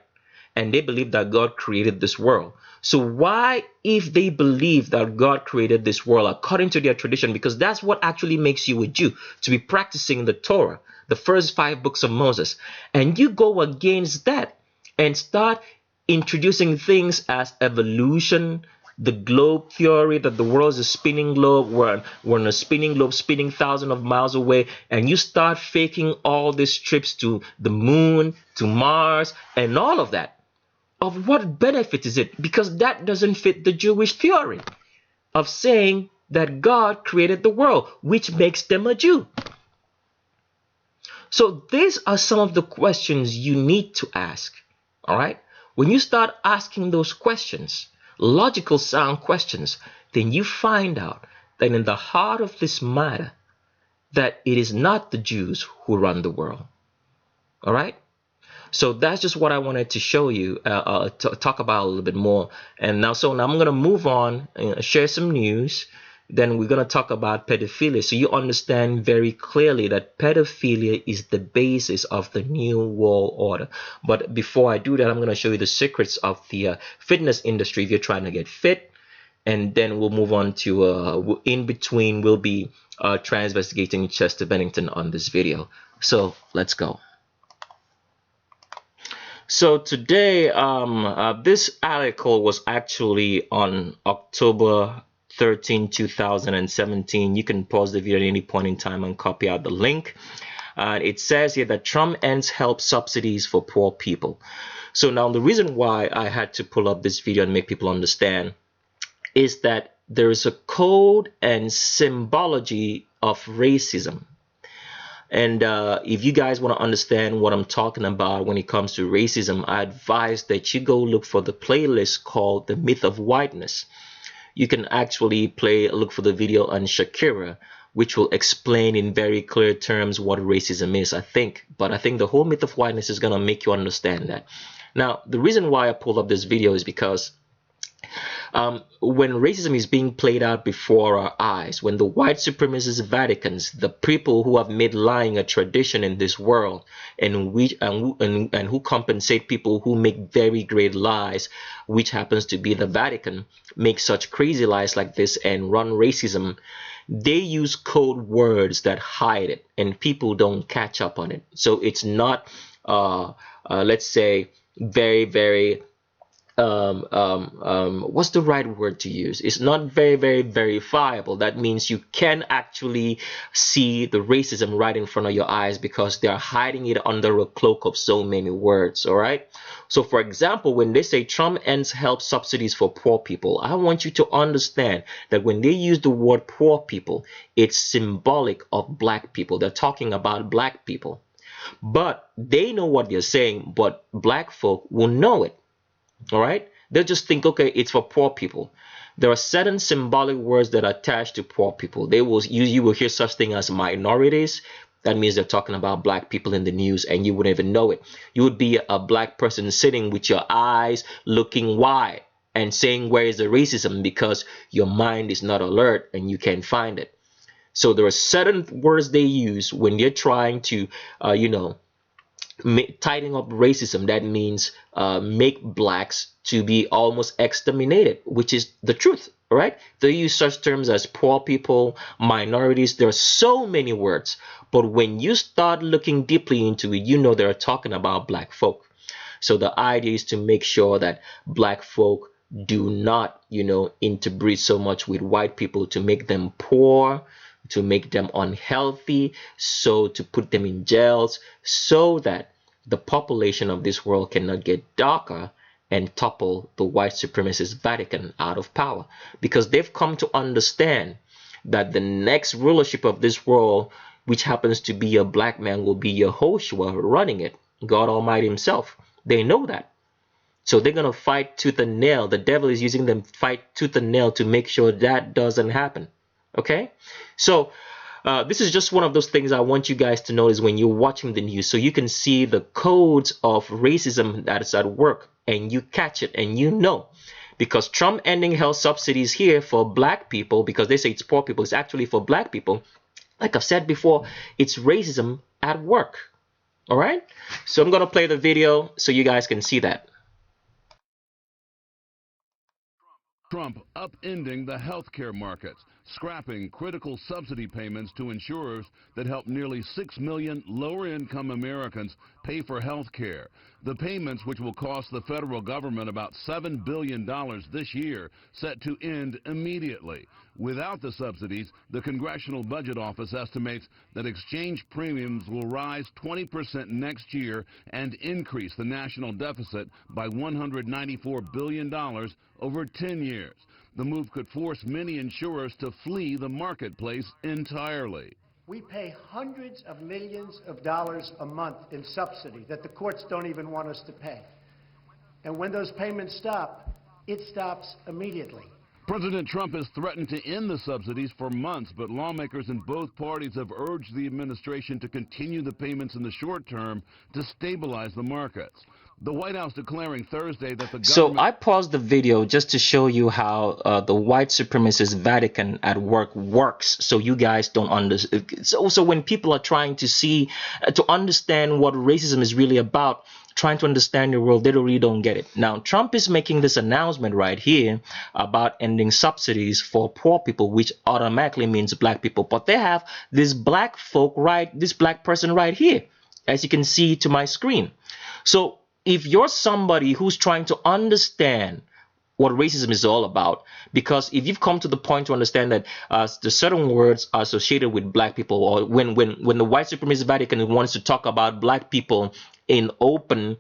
S1: And they believe that God created this world. So why, if they believe that God created this world according to their tradition, because that's what actually makes you a Jew, to be practicing the Torah, the first 5 books of Moses, and you go against that and start introducing things as evolution, the globe theory, that the world is a spinning globe, we're in a spinning globe spinning thousands of miles away, and you start faking all these trips to the moon, to Mars, and all of that. Of what benefit is it? Because that doesn't fit the Jewish theory of saying that God created the world, which makes them a Jew. So these are some of the questions you need to ask. All right? When you start asking those questions, logical sound questions, then you find out that in the heart of this matter, that it is not the Jews who run the world. All right? So that's just what I wanted to show you, talk about a little bit more. And now I'm going to move on, share some news. Then we're going to talk about pedophilia, so you understand very clearly that pedophilia is the basis of the New World Order. But before I do that, I'm going to show you the secrets of the fitness industry if you're trying to get fit. And then we'll move on to, in between, we'll be investigating Chester Beninngton on this video. So let's go. So today, this article was actually on October 13, 2017. You can pause the video at any point in time and copy out the link. It says here that Trump ends help subsidies for poor people. So now the reason why I had to pull up this video and make people understand is that there is a code and symbology of racism. And if you guys want to understand what I'm talking about when it comes to racism, I advise that you go look for the playlist called The Myth of Whiteness. You can actually look for the video on Shakira, which will explain in very clear terms what racism is, I think. But I think the whole myth of whiteness is going to make you understand that. Now, the reason why I pulled up this video is because when racism is being played out before our eyes, when the white supremacist Vaticans, the people who have made lying a tradition in this world, and who compensate people who make very great lies, which happens to be the Vatican, make such crazy lies like this and run racism, they use code words that hide it, and people don't catch up on it. So it's not, let's say, very what's the right word to use? It's not very verifiable. That means you can actually see the racism right in front of your eyes because they're hiding it under a cloak of so many words. All right. So for example, when they say Trump ends help subsidies for poor people, I want you to understand that when they use the word poor people, it's symbolic of black people. They're talking about black people, but they know what they're saying, but black folk will know it. All right, they'll just think, okay, it's for poor people. There are certain symbolic words that are attached to poor people. You will hear such thing as minorities. That means they're talking about black people in the news, and you wouldn't even know it. You would be a black person sitting with your eyes looking wide and saying, where is the racism? Because your mind is not alert and you can't find it. So there are certain words they use when they're trying to, tidying up racism. That means make blacks to be almost exterminated, which is the truth. All right, they use such terms as poor people, minorities. There are so many words, but when you start looking deeply into it, you know they're talking about black folk. So the idea is to make sure that black folk do not, interbreed so much with white people to make them poor, to make them unhealthy, so to put them in jails, so that the population of this world cannot get darker and topple the white supremacist Vatican out of power. Because they've come to understand that the next rulership of this world, which happens to be a black man, will be Yehoshua running it, God Almighty himself. They know that. So they're going to fight tooth and nail. The devil is using them fight tooth and nail to make sure that doesn't happen. Okay, so this is just one of those things I want you guys to notice when you're watching the news, so you can see the codes of racism that is at work and you catch it and you know. Because Trump ending health subsidies here for black people, because they say it's poor people, it's actually for black people. Like I've said before, it's racism at work. All right? So I'm going to play the video so you guys can see that.
S2: Trump upending the healthcare markets, scrapping critical subsidy payments to insurers that help nearly 6 million lower-income Americans pay for health care. The payments, which will cost the federal government about $7 billion this year, set to end immediately. Without the subsidies, the Congressional Budget Office estimates that exchange premiums will rise 20% next year and increase the national deficit by $194 billion over 10 years. The move could force many insurers to flee the marketplace entirely.
S3: We pay hundreds of millions of dollars a month in subsidy that the courts don't even want us to pay. And when those payments stop, it stops immediately.
S2: President Trump has threatened to end the subsidies for months, but lawmakers in both parties have urged the administration to continue the payments in the short term to stabilize the markets. The White House declaring Thursday that the government...
S1: So I paused the video just to show you how the white supremacist Vatican at work works, so you guys don't understand. So when people are trying to see, to understand what racism is really about, trying to understand the world, they really don't get it. Now, Trump is making this announcement right here about ending subsidies for poor people, which automatically means black people. But they have this black folk, right, this black person right here, as you can see to my screen. So if you're somebody who's trying to understand what racism is all about, because if you've come to the point to understand that the certain words are associated with black people, or when the white supremacist Vatican wants to talk about black people in open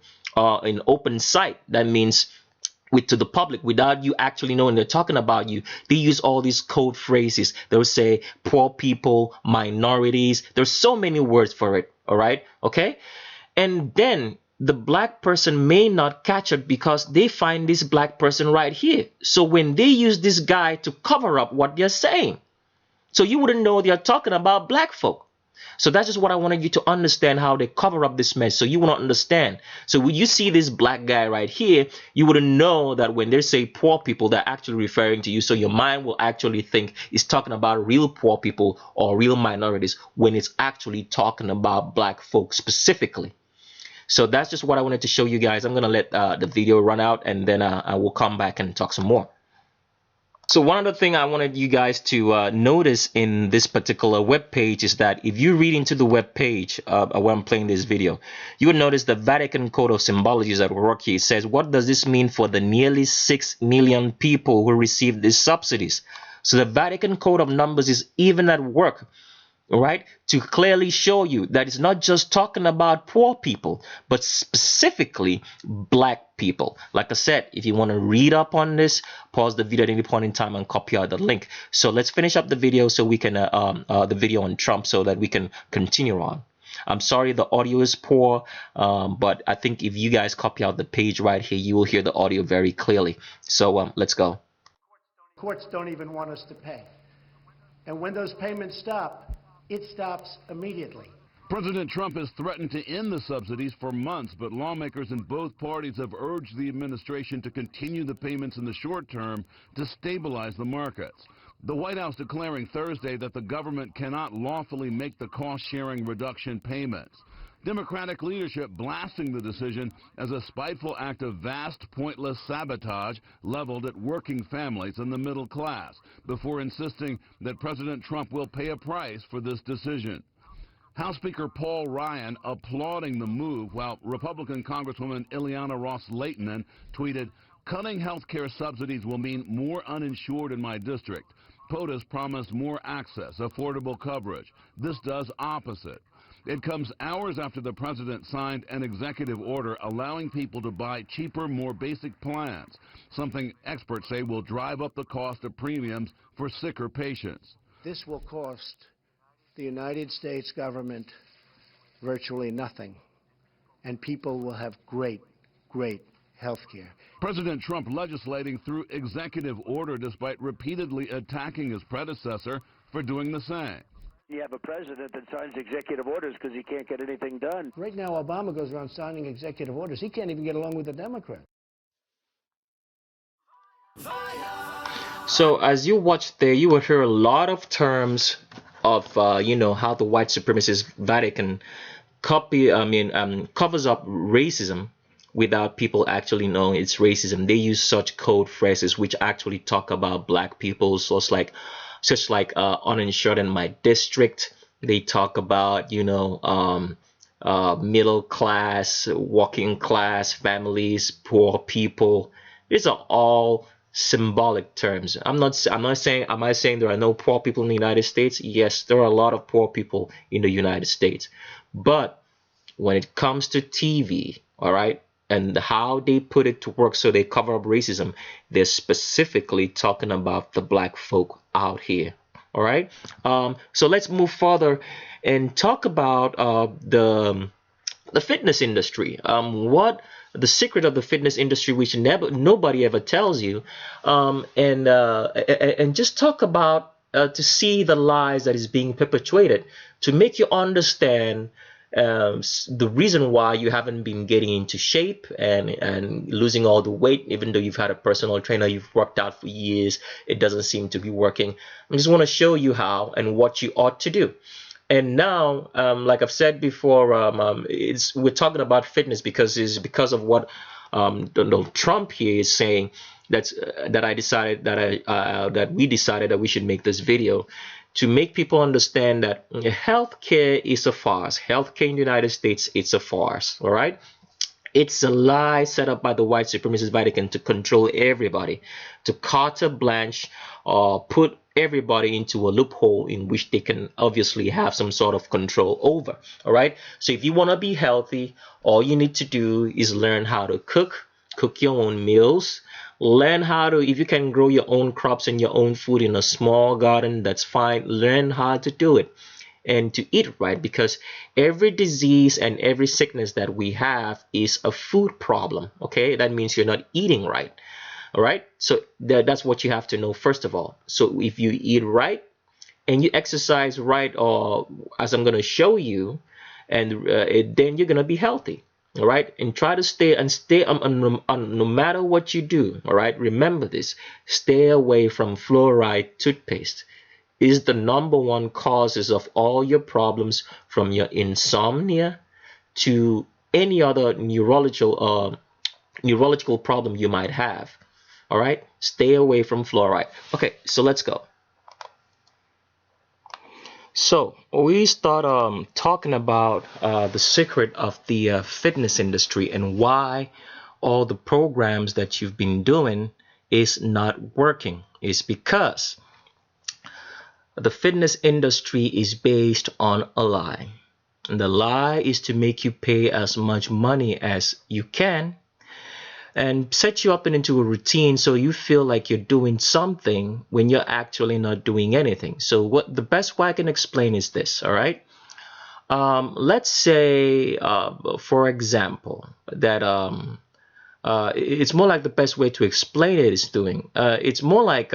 S1: sight, that means to the public without you actually knowing they're talking about you, they use all these code phrases. They'll say poor people, minorities. There's so many words for it. All right, okay, and then the black person may not catch it because they find this black person right here. So when they use this guy to cover up what they're saying, so you wouldn't know they're talking about black folk. So that's just what I wanted you to understand, how they cover up this mess, so you will not understand. So when you see this black guy right here, you wouldn't know that when they say poor people, they're actually referring to you. So your mind will actually think it's talking about real poor people or real minorities when it's actually talking about black folks specifically. So that's just what I wanted to show you guys. I'm going to let the video run out, and then I will come back and talk some more. So one other thing I wanted you guys to notice in this particular web page is that if you read into the web page where I'm playing this video, you will notice the Vatican Code of Symbology is at work here. It says, what does this mean for the nearly 6 million people who receive these subsidies? So the Vatican Code of Numbers is even at work, right, to clearly show you that it's not just talking about poor people, but specifically black people. Like I said, if you want to read up on this, pause the video at any point in time and copy out the link. So let's finish up the video so we can the video on Trump, so that we can continue on. I'm sorry the audio is poor, but I think if you guys copy out the page right here, you will hear the audio very clearly. So let's go.
S3: Courts don't even want us to pay. And when those payments stop, it stops immediately.
S2: President Trump has threatened to end the subsidies for months, but lawmakers in both parties have urged the administration to continue the payments in the short term to stabilize the markets. The White House declaring Thursday that the government cannot lawfully make the cost-sharing reduction payments. Democratic leadership blasting the decision as a spiteful act of vast, pointless sabotage leveled at working families and the middle class, before insisting that President Trump will pay a price for this decision. House Speaker Paul Ryan applauding the move, while Republican Congresswoman Ileana Ros-Lehtinen tweeted, "Cutting health care subsidies will mean more uninsured in my district. POTUS promised more access, affordable coverage. This does opposite." It comes hours after the president signed an executive order allowing people to buy cheaper, more basic plans, something experts say will drive up the cost of premiums for sicker patients.
S3: This will cost the United States government virtually nothing, and people will have great health care.
S2: President Trump legislating through executive order despite repeatedly attacking his predecessor for doing the same.
S4: You have a president that signs executive orders because he can't get anything done.
S3: Right now, Obama goes around signing executive orders. He can't even get along with the Democrats.
S1: So as you watch there, you will hear a lot of terms of how the white supremacist Vatican covers up racism without people actually knowing it's racism. They use such code phrases which actually talk about black people, so it's like uninsured in my district. They talk about middle class, working class families, poor people. These are all symbolic terms. I'm not saying, am I saying there are no poor people in the United States? Yes, there are a lot of poor people in the United States. But when it comes to TV, all right, and how they put it to work so they cover up racism, they're specifically talking about the black folk out here. All right. So let's move further and talk about the fitness industry. What the secret of the fitness industry, which nobody ever tells you, and just talk about to see the lies that is being perpetuated to make you understand the reason why you haven't been getting into shape and losing all the weight, even though you've had a personal trainer, you've worked out for years, it doesn't seem to be working. I just want to show you how and what you ought to do. And now, like I've said before, we're talking about fitness because of what Donald Trump here is saying. That we decided that we should make this video to make people understand that healthcare is a farce. Healthcare in the United States, it's a farce. All right. It's a lie set up by the white supremacist Vatican to control everybody, to carte blanche or put everybody into a loophole in which they can obviously have some sort of control over. All right. So if you want to be healthy, all you need to do is learn how to cook your own meals. Learn how to, if you can grow your own crops and your own food in a small garden, that's fine. Learn how to do it and to eat right, because every disease and every sickness that we have is a food problem. Okay, that means you're not eating right. All right, so that's what you have to know first of all. So if you eat right and you exercise right, or as I'm going to show you, and then you're going to be healthy. All right, and try to stay no matter what you do. All right, remember this: stay away from fluoride toothpaste. Is the #1 causes of all your problems, from your insomnia to any other neurological problem you might have. All right, stay away from fluoride. Okay, so let's go. So we start talking about the secret of the fitness industry and why all the programs that you've been doing is not working. Is because the fitness industry is based on a lie. And the lie is to make you pay as much money as you can and set you up into a routine so you feel like you're doing something when you're actually not doing anything. So what the best way I can explain is this, all right? Let's say, for example, that it's more like the best way to explain it is doing. It's more like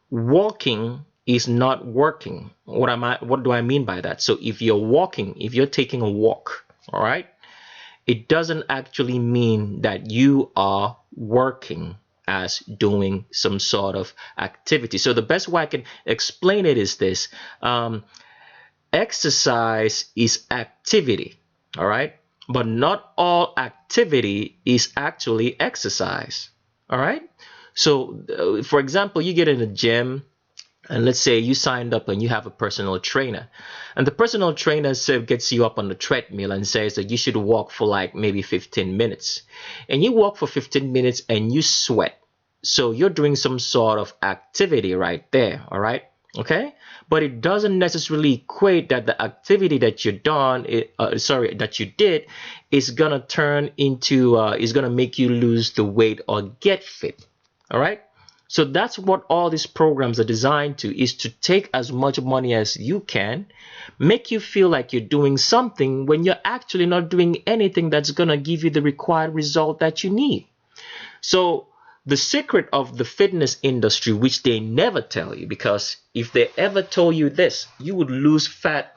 S1: walking is not working. What do I mean by that? So if you're taking a walk, all right? It doesn't actually mean that you are working as doing some sort of activity. So the best way I can explain it is this. Exercise is activity, all right? But not all activity is actually exercise, all right? So, for example, you get in a gym, and let's say you signed up and you have a personal trainer, and the personal trainer gets you up on the treadmill and says that you should walk for like maybe 15 minutes. And you walk for 15 minutes and you sweat. So you're doing some sort of activity right there, all right? Okay? But it doesn't necessarily equate that the activity that you did is gonna turn into, is gonna make you lose the weight or get fit, all right? So that's what all these programs are designed to, is to take as much money as you can, make you feel like you're doing something when you're actually not doing anything that's going to give you the required result that you need. So the secret of the fitness industry, which they never tell you, because if they ever told you this, you would lose fat,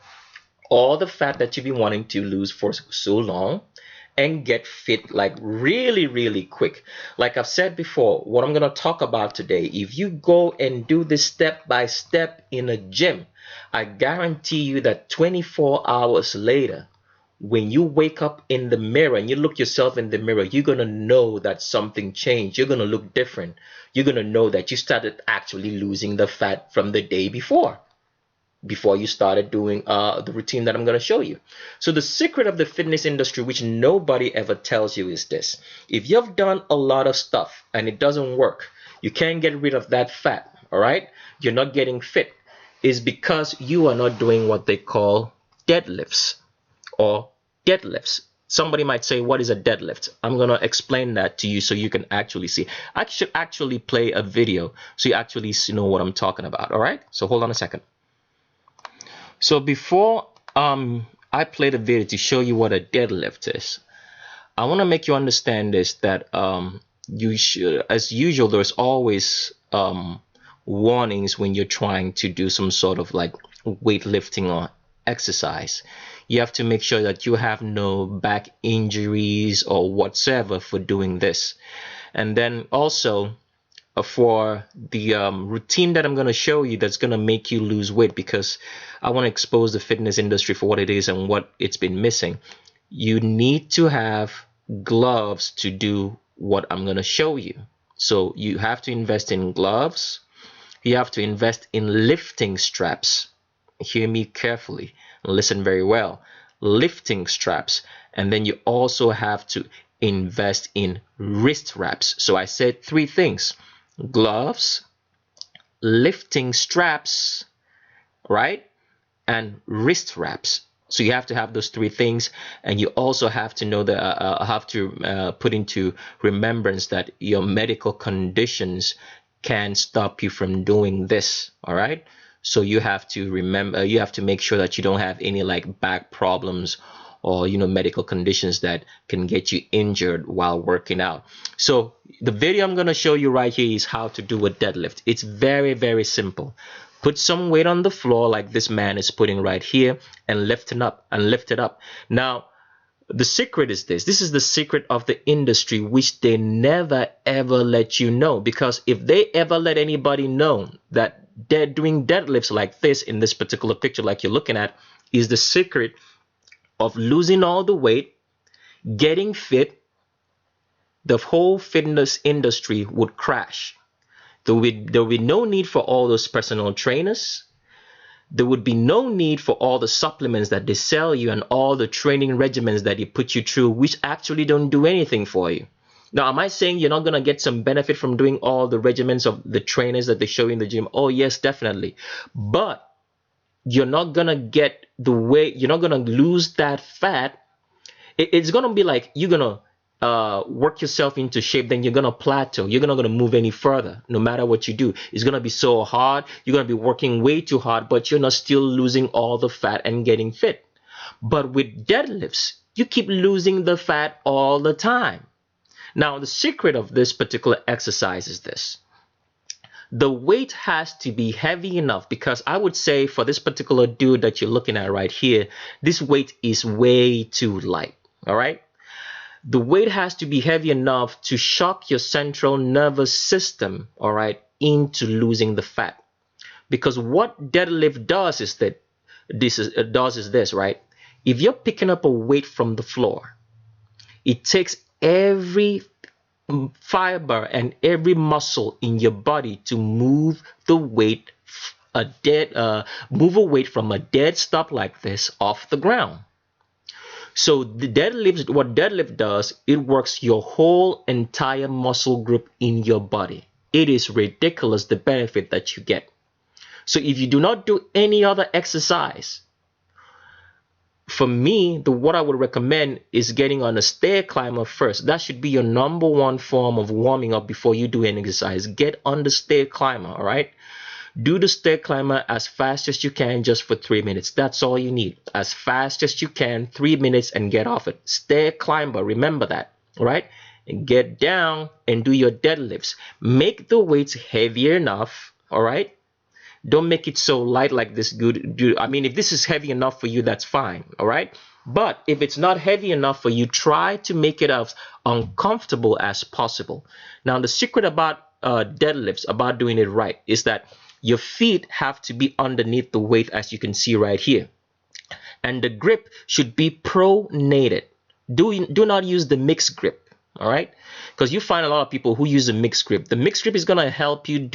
S1: all the fat that you've been wanting to lose for so long, and get fit like really, really quick. Like I've said before, what I'm going to talk about today, if you go and do this step by step in a gym, I guarantee you that 24 hours later, when you wake up in the mirror and you look yourself in the mirror, you're going to know that something changed. You're going to look different. You're going to know that you started actually losing the fat from the day before you started doing the routine that I'm going to show you. So the secret of the fitness industry, which nobody ever tells you, is this. If you've done a lot of stuff and it doesn't work, you can't get rid of that fat, all right? You're not getting fit, is because you are not doing what they call deadlifts or deadlifts. Somebody might say, what is a deadlift? I'm going to explain that to you so you can actually see. I should actually play a video so you actually know what I'm talking about, all right? So hold on a second. So before I play the video to show you what a deadlift is, I want to make you understand this, that you should, as usual, there's always warnings when you're trying to do some sort of like weightlifting or exercise. You have to make sure that you have no back injuries or whatsoever for doing this. And then also for the routine that I'm going to show you that's going to make you lose weight, because I want to expose the fitness industry for what it is and what it's been missing. You need to have gloves to do what I'm going to show you. So you have to invest in gloves. You have to invest in lifting straps. Hear me carefully. Listen very well. Lifting straps. And then you also have to invest in wrist wraps. So I said three things: gloves, lifting straps, right, and wrist wraps. So you have to have those three things, and you also have to know that put into remembrance that your medical conditions can stop you from doing this. All right. So you have to remember, you have to make sure that you don't have any like back problems or medical conditions that can get you injured while working out. So the video I'm going to show you right here is how to do a deadlift. It's very, very simple. Put some weight on the floor like this man is putting right here, and lift it up and lift it up. Now the secret is this. This is the secret of the industry, which they never ever let you know, because if they ever let anybody know that they're doing deadlifts like this in this particular picture like you're looking at, is the secret of losing all the weight, getting fit, the whole fitness industry would crash. There would be no need for all those personal trainers. There would be no need for all the supplements that they sell you and all the training regimens that they put you through, which actually don't do anything for you. Now, am I saying you're not going to get some benefit from doing all the regimens of the trainers that they show you in the gym? Oh, yes, definitely. But you're not going to get the weight, you're not going to lose that fat. It's going to be like you're going to work yourself into shape, then you're going to plateau. You're not going to move any further no matter what you do. It's going to be so hard. You're going to be working way too hard, but you're not still losing all the fat and getting fit. But with deadlifts, you keep losing the fat all the time. Now, the secret of this particular exercise is this. The weight has to be heavy enough, because I would say for this particular dude that you're looking at right here, this weight is way too light, all right? The weight has to be heavy enough to shock your central nervous system, all right, into losing the fat. Because what deadlift does is this, right? If you're picking up a weight from the floor, it takes every fiber and every muscle in your body to move the weight, move a weight from a dead stop like this off the ground. So the deadlift, what deadlift does, it works your whole entire muscle group in your body. It is ridiculous the benefit that you get. So if you do not do any other exercise, for me, what I would recommend is getting on a stair climber first. That should be your number one form of warming up before you do any exercise. Get on the stair climber, all right? Do the stair climber as fast as you can, just for 3 minutes. That's all you need. As fast as you can, 3 minutes, and get off it. Stair climber, remember that, all right? And get down and do your deadlifts. Make the weights heavier enough, all right? Don't make it so light like this dude. I mean, if this is heavy enough for you, that's fine, all right? But if it's not heavy enough for you, try to make it as uncomfortable as possible. Now, the secret about deadlifts, about doing it right, is that your feet have to be underneath the weight, as you can see right here. And the grip should be pronated. Do not use the mixed grip. All right, because you find a lot of people who use a mixed grip. The mixed grip is going to help you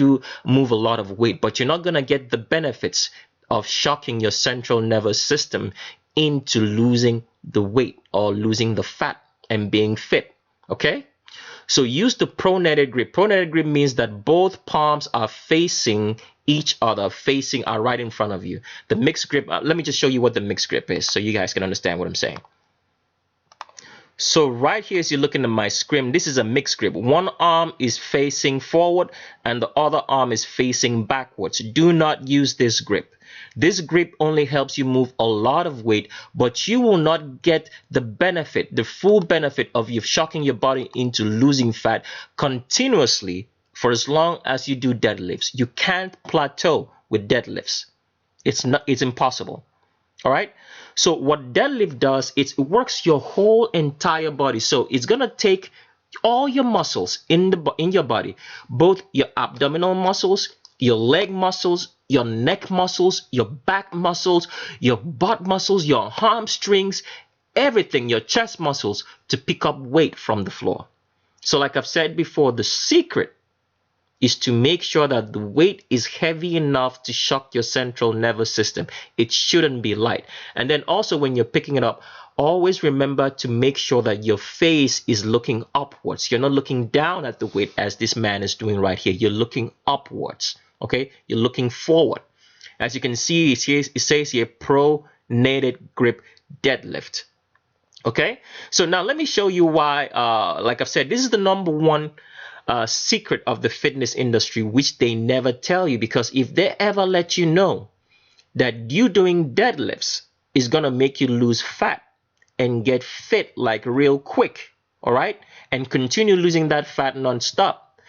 S1: move a lot of weight, but you're not going to get the benefits of shocking your central nervous system into losing the weight or losing the fat and being fit. Okay, so use the pronated grip. Pronated grip means that both palms are facing each other, are right in front of you. The mixed grip, let me just show you what the mixed grip is so you guys can understand what I'm saying. So right here, as you're looking at my screen, this is a mixed grip. One arm is facing forward and the other arm is facing backwards. Do not use this grip. This grip only helps you move a lot of weight, but you will not get the benefit, the full benefit of you shocking your body into losing fat continuously for as long as you do deadlifts. You can't plateau with deadlifts. It's impossible. All right. So what deadlift does, it works your whole entire body. So it's gonna take all your muscles in your body, both your abdominal muscles, your leg muscles, your neck muscles, your back muscles, your butt muscles, your hamstrings, everything, your chest muscles, to pick up weight from the floor. So like I've said before, the secret is to make sure that the weight is heavy enough to shock your central nervous system. It shouldn't be light. And then also when you're picking it up, always remember to make sure that your face is looking upwards. You're not looking down at the weight as this man is doing right here. You're looking upwards. Okay? You're looking forward. As you can see, it says here pronated grip deadlift. Okay? So now let me show you why, like I've said, this is the number one secret of the fitness industry, which they never tell you, because if they ever let you know that you doing deadlifts is gonna make you lose fat and get fit like real quick, all right, and continue losing that fat non-stop,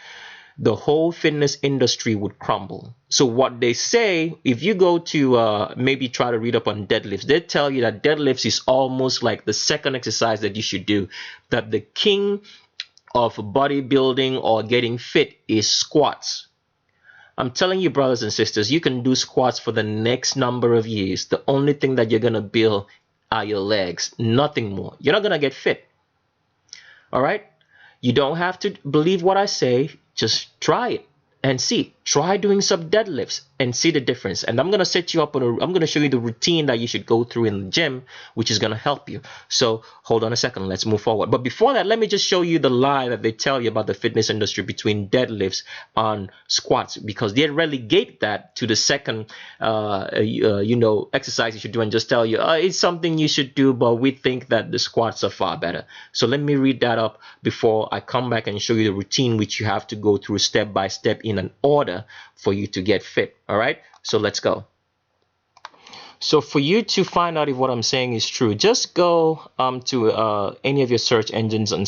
S1: the whole fitness industry would crumble. So what they say, if you go to maybe try to read up on deadlifts, they tell you that deadlifts is almost like the second exercise that you should do, that the king of bodybuilding or getting fit is squats. I'm telling you, brothers and sisters, you can do squats for the next number of years. The only thing that you're going to build are your legs, nothing more. You're not going to get fit. All right? You don't have to believe what I say. Just try it and see. Try doing some deadlifts and see the difference. And I'm going to set you up on I'm going to show you the routine that you should go through in the gym, which is going to help you. So hold on a second. Let's move forward. But before that, let me just show you the lie that they tell you about the fitness industry between deadlifts and squats, because they relegate that to the second, exercise you should do and just tell you, it's something you should do, but we think that the squats are far better. So let me read that up before I come back and show you the routine which you have to go through step by step in an order for you to get fit. All right, so let's go. So for you to find out if what I'm saying is true, just go to any of your search engines and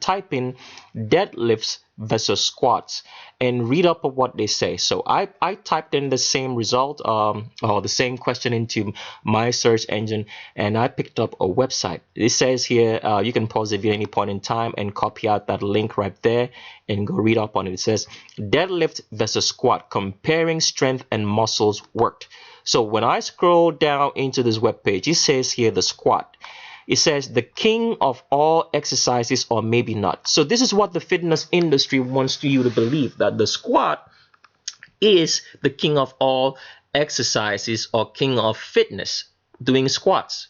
S1: type in deadlifts versus squats and read up on what they say. So I typed in the same result or the same question into my search engine, and I picked up a website. It says here you can pause the video at any point in time and copy out that link right there and go read up on it. It says deadlift versus squat, comparing strength and muscles worked. So when I scroll down into this web page, it says here the squat. It says the king of all exercises, or maybe not. So this is what the fitness industry wants you to believe, that the squat is the king of all exercises or king of fitness, doing squats.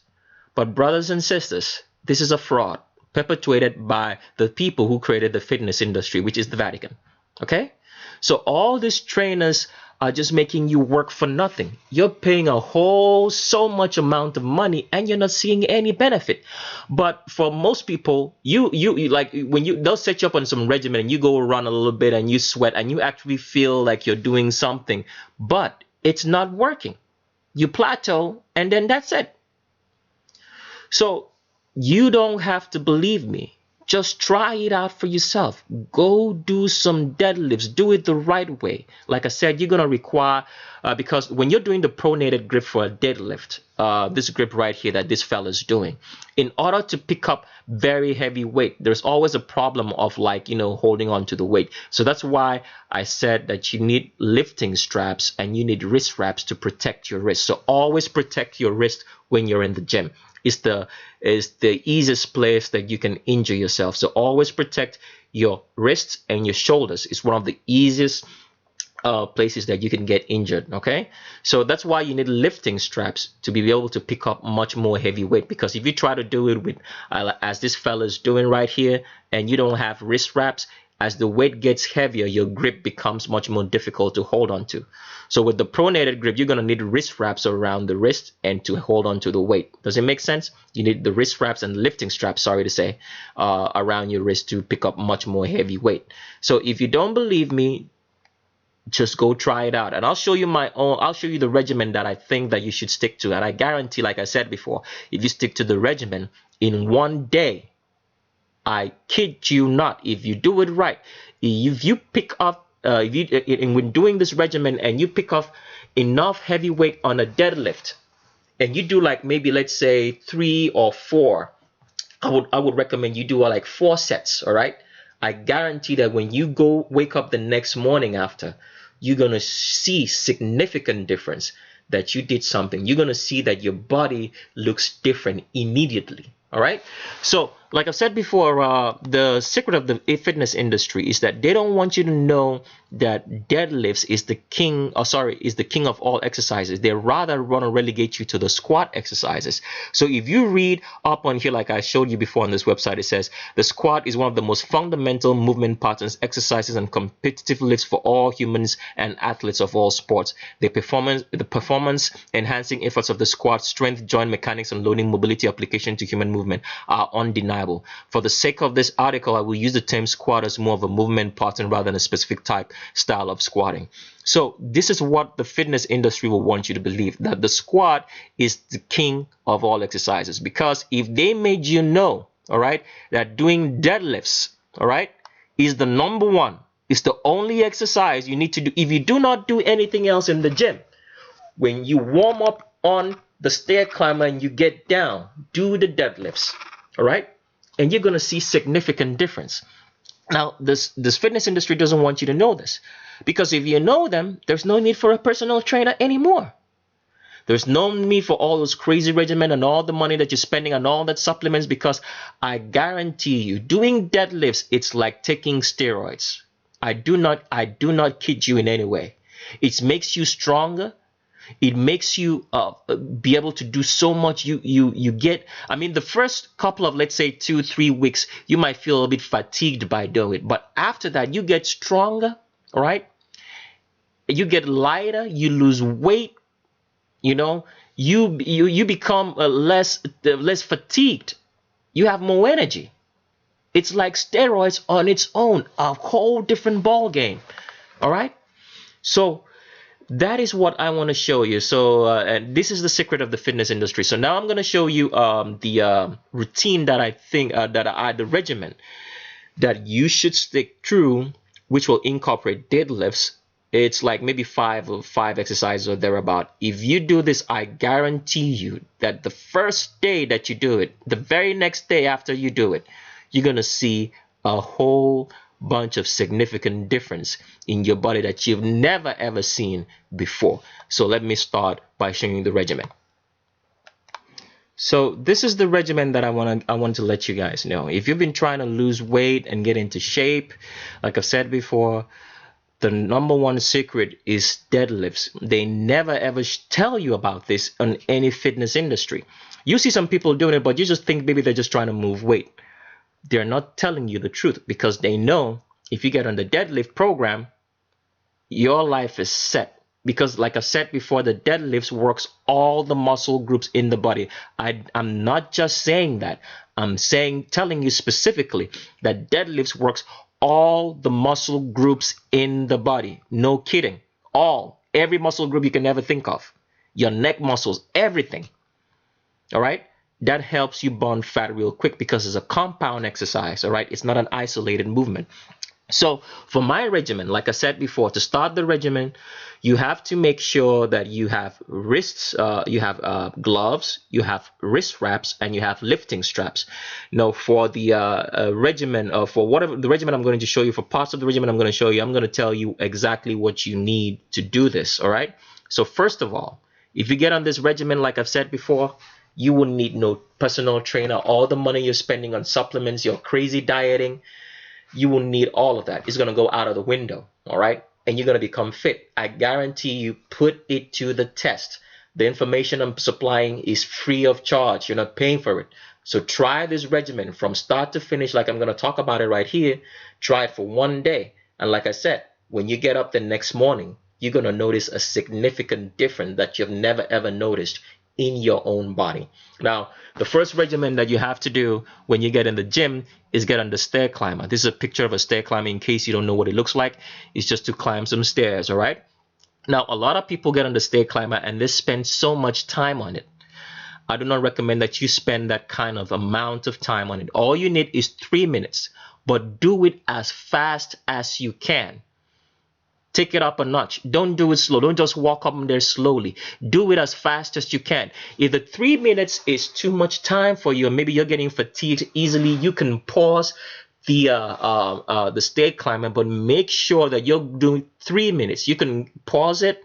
S1: But brothers and sisters, this is a fraud perpetuated by the people who created the fitness industry, which is the Vatican. Okay? So all these trainers are just making you work for nothing. You're paying so much amount of money and you're not seeing any benefit. But for most people, you like when they'll set you up on some regimen and you go run a little bit and you sweat and you actually feel like you're doing something, but it's not working. You plateau and then that's it. So you don't have to believe me. Just try it out for yourself. Go do some deadlifts. Do it the right way. Like I said, you're going to require, because when you're doing the pronated grip for a deadlift, this grip right here that this fella's doing, in order to pick up very heavy weight, there's always a problem of, like, holding on to the weight. So that's why I said that you need lifting straps and you need wrist wraps to protect your wrist. So always protect your wrist when you're in the gym. It's the easiest place that you can injure yourself. So always protect your wrists and your shoulders. It's one of the easiest places that you can get injured. Okay, so that's why you need lifting straps to be able to pick up much more heavy weight. Because if you try to do it with as this fella's doing right here, and you don't have wrist wraps, as the weight gets heavier, your grip becomes much more difficult to hold on to. So with the pronated grip, you're going to need wrist wraps around the wrist and to hold on to the weight. Does it make sense? You need the wrist wraps and lifting straps, sorry to say, around your wrist to pick up much more heavy weight. So if you don't believe me, just go try it out, and I'll show you I'll show you the regimen that I think that you should stick to. And I guarantee, like I said before, if you stick to the regimen in one day, I kid you not, if you do it right, if you pick up, when doing this regimen and you pick up enough heavy weight on a deadlift, and you do like maybe let's say 3 or 4, I would recommend you do like 4 sets. All right, I guarantee that when you go wake up the next morning after, you're gonna see significant difference that you did something. You're gonna see that your body looks different immediately. All right, so like I've said before, the secret of the fitness industry is that they don't want you to know that deadlifts is the king, is the king of all exercises. They rather want to relegate you to the squat exercises. So if you read up on here, like I showed you before on this website, it says the squat is one of the most fundamental movement patterns, exercises, and competitive lifts for all humans and athletes of all sports. The performance enhancing efforts of the squat, strength, joint mechanics, and loading mobility application to human movement are undeniable. For the sake of this article, I will use the term squat as more of a movement pattern rather than a specific style of squatting. So this is what the fitness industry will want you to believe, that the squat is the king of all exercises. Because if they made you know, all right, that doing deadlifts, all right, is the number one, is the only exercise you need to do. If you do not do anything else in the gym, when you warm up on the stair climber and you get down, do the deadlifts, all right, and you're going to see significant difference. Now, this fitness industry doesn't want you to know this, because if you know them, there's no need for a personal trainer anymore. There's no need for all those crazy regimen and all the money that you're spending on all that supplements, because I guarantee you, doing deadlifts, it's like taking steroids. I do not kid you in any way. It makes you stronger. It makes you be able to do so much. You get, I mean, the first couple of, let's say 2-3 weeks, you might feel a bit fatigued by doing it, but after that you get stronger. All right, you get lighter, you lose weight, you become less fatigued, you have more energy. It's like steroids on its own, a whole different ball game. All right, so that is what I want to show you. So and this is the secret of the fitness industry. So now I'm going to show you the routine that I think the regimen that you should stick through, which will incorporate deadlifts. It's like maybe 5 exercises or thereabout. If you do this, I guarantee you that the first day that you do it, the very next day after you do it, you're going to see a whole bunch of significant difference in your body that you've never ever seen before. So let me start by showing you the regimen. So this is the regimen that I want to let you guys know. If you've been trying to lose weight and get into shape, like I've said before, the number one secret is deadlifts. They never ever tell you about this on any fitness industry. You see some people doing it, but you just think maybe they're just trying to move weight. They're not telling you the truth, because they know if you get on the deadlift program, your life is set. Because like I said before, the deadlifts works all the muscle groups in the body. I'm not just saying that. I'm telling you specifically that deadlifts works all the muscle groups in the body. No kidding. Every muscle group you can ever think of. Your neck muscles, everything. All right? that helps you burn fat real quick because it's a compound exercise. All right, it's not an isolated movement. So for my regimen, like I said before, to start the regimen, you have to make sure that you have wrists, you have gloves, you have wrist wraps, and you have lifting straps. Now for the regimen, for whatever the regimen I'm going to show you, for parts of the regimen I'm going to show you, I'm going to tell you exactly what you need to do this. All right. So first of all, if you get on this regimen, like I've said before, you will need no personal trainer. All the money you're spending on supplements, your crazy dieting, you will need all of that. It's going to go out of the window, all right? And you're going to become fit. I guarantee you, put it to the test. The information I'm supplying is free of charge. You're not paying for it. So try this regimen from start to finish, like I'm going to talk about it right here. Try it for one day. And like I said, when you get up the next morning, you're going to notice a significant difference that you've never ever noticed in your own body. Now, the first regimen that you have to do when you get in the gym is get on the stair climber. This is a picture of a stair climber in case you don't know what it looks like. It's just to climb some stairs, all right? Now, a lot of people get on the stair climber and they spend so much time on it. I do not recommend that you spend that kind of amount of time on it. All you need is 3 minutes, but do it as fast as you can. Take it up a notch. Don't do it slow. Don't just walk up there slowly. Do it as fast as you can. If the 3 minutes is too much time for you, or maybe you're getting fatigued easily, you can pause the stair climber, but make sure that you're doing 3 minutes. You can pause it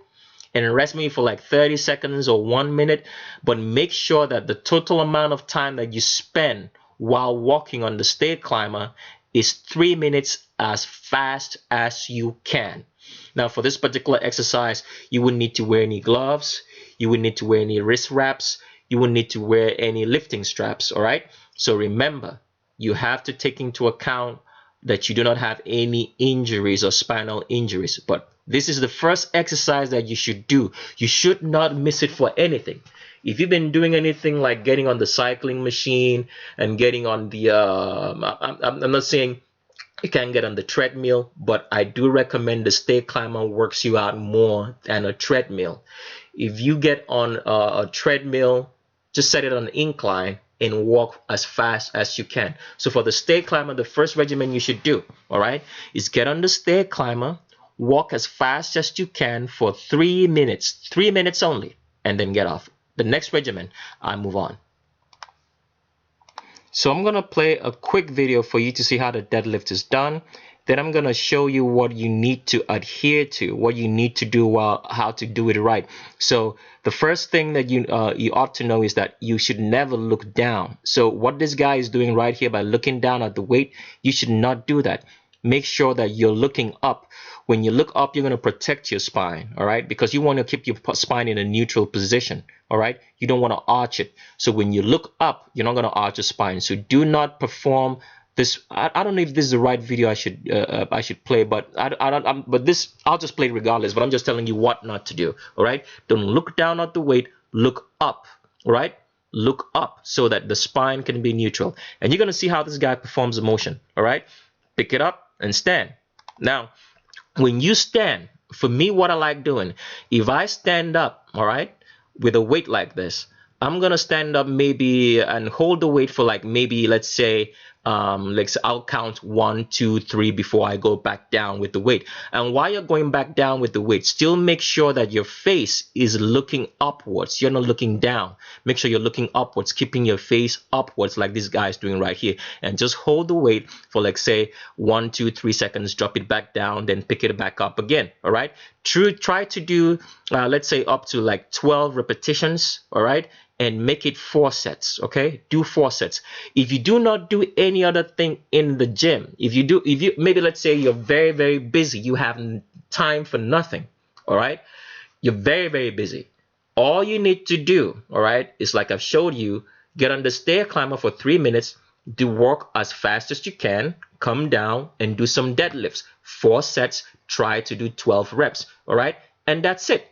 S1: and rest maybe for like 30 seconds or 1 minute, but make sure that the total amount of time that you spend while walking on the stair climber is 3 minutes as fast as you can. Now, for this particular exercise, you wouldn't need to wear any gloves. You wouldn't need to wear any wrist wraps. You wouldn't need to wear any lifting straps, all right? So remember, you have to take into account that you do not have any injuries or spinal injuries. But this is the first exercise that you should do. You should not miss it for anything. If you've been doing anything like getting on the cycling machine and getting on the, I'm not saying you can get on the treadmill, but I do recommend the stair climber works you out more than a treadmill. If you get on a treadmill, just set it on an incline and walk as fast as you can. So for the stair climber, the first regimen you should do, all right, is get on the stair climber, walk as fast as you can for 3 minutes, 3 minutes only, and then get off. The next regimen, I move on. So I'm going to play a quick video for you to see how the deadlift is done. Then I'm going to show you what you need to adhere to, what you need to do, how to do it right. So the first thing that you ought to know is that you should never look down. So what this guy is doing right here by looking down at the weight, you should not do that. Make sure that you're looking up. When you look up, you're going to protect your spine, all right? Because you want to keep your spine in a neutral position, all right? You don't want to arch it. So when you look up, you're not going to arch your spine. So do not perform this. I don't know if this is the right video I should play, but I'll just play it regardless. But I'm just telling you what not to do, all right? Don't look down at the weight. Look up, all right? Look up so that the spine can be neutral. And you're going to see how this guy performs the motion, all right? Pick it up and stand. Now, when you stand, for me, what I like doing, if I stand up, all right, with a weight like this, I'm going to stand up maybe and hold the weight for like maybe, let's say, I'll count 1, 2, 3 before I go back down with the weight. And while you're going back down with the weight, still make sure that your face is looking upwards. You're not looking down. Make sure you're looking upwards, keeping your face upwards like this guy is doing right here. And just hold the weight for like say 1, 2, 3 seconds, drop it back down, then pick it back up again. All right. Try to do, let's say up to like 12 repetitions. All right. And make it 4 sets, okay? Do 4 sets. If you do not do any other thing in the gym, if you maybe let's say you're very, very busy, you have time for nothing, all right? You're very, very busy. All you need to do, all right, is like I've showed you, get on the stair climber for 3 minutes, do work as fast as you can, come down and do some deadlifts. 4 sets, try to do 12 reps, all right? And that's it.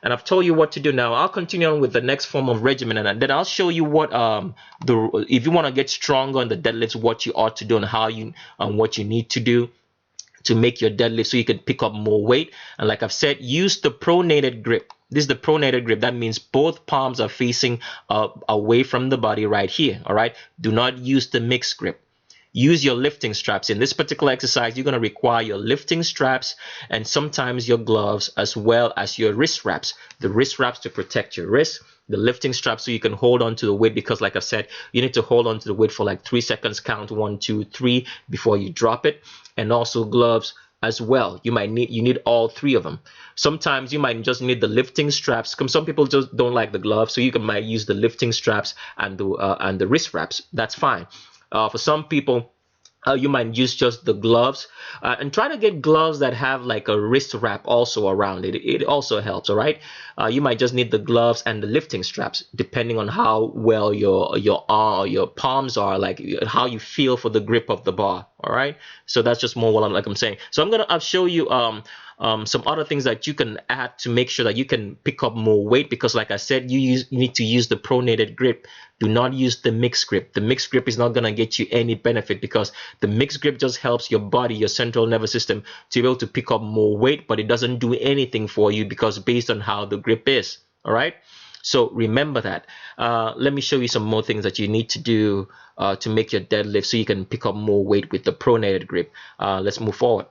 S1: And I've told you what to do. Now I'll continue on with the next form of regimen, and then I'll show you what if you want to get stronger on the deadlifts, what you ought to do and how you what you need to do to make your deadlift so you can pick up more weight. And like I've said, use the pronated grip. This is the pronated grip. That means both palms are facing away from the body right here. All right. Do not use the mixed grip. Use your lifting straps. In this particular exercise, you're going to require your lifting straps and sometimes your gloves as well as your wrist wraps. The wrist wraps to protect your wrist, the lifting straps so you can hold on to the weight, because like I said, you need to hold on to the weight for like 3 seconds, count 1, 2, 3 before you drop it, and also gloves as well. You need all 3 of them. Sometimes you might just need the lifting straps. Some people just don't like the gloves, so you might use the lifting straps and the wrist wraps. That's fine. For some people, you might use just the gloves, and try to get gloves that have like a wrist wrap also around it. It also helps. All right. You might just need the gloves and the lifting straps, depending on how well your palms are, like how you feel for the grip of the bar. All right. So that's just more what I'm saying. So I'll show you some other things that you can add to make sure that you can pick up more weight, because like I said, you need to use the pronated grip. Do not use the mixed grip. The mixed grip is not going to get you any benefit, because the mixed grip just helps your body, your central nervous system, to be able to pick up more weight, but it doesn't do anything for you because based on how the grip is. All right. So remember that. Let me show you some more things that you need to do to make your deadlift so you can pick up more weight with the pronated grip. Let's move forward.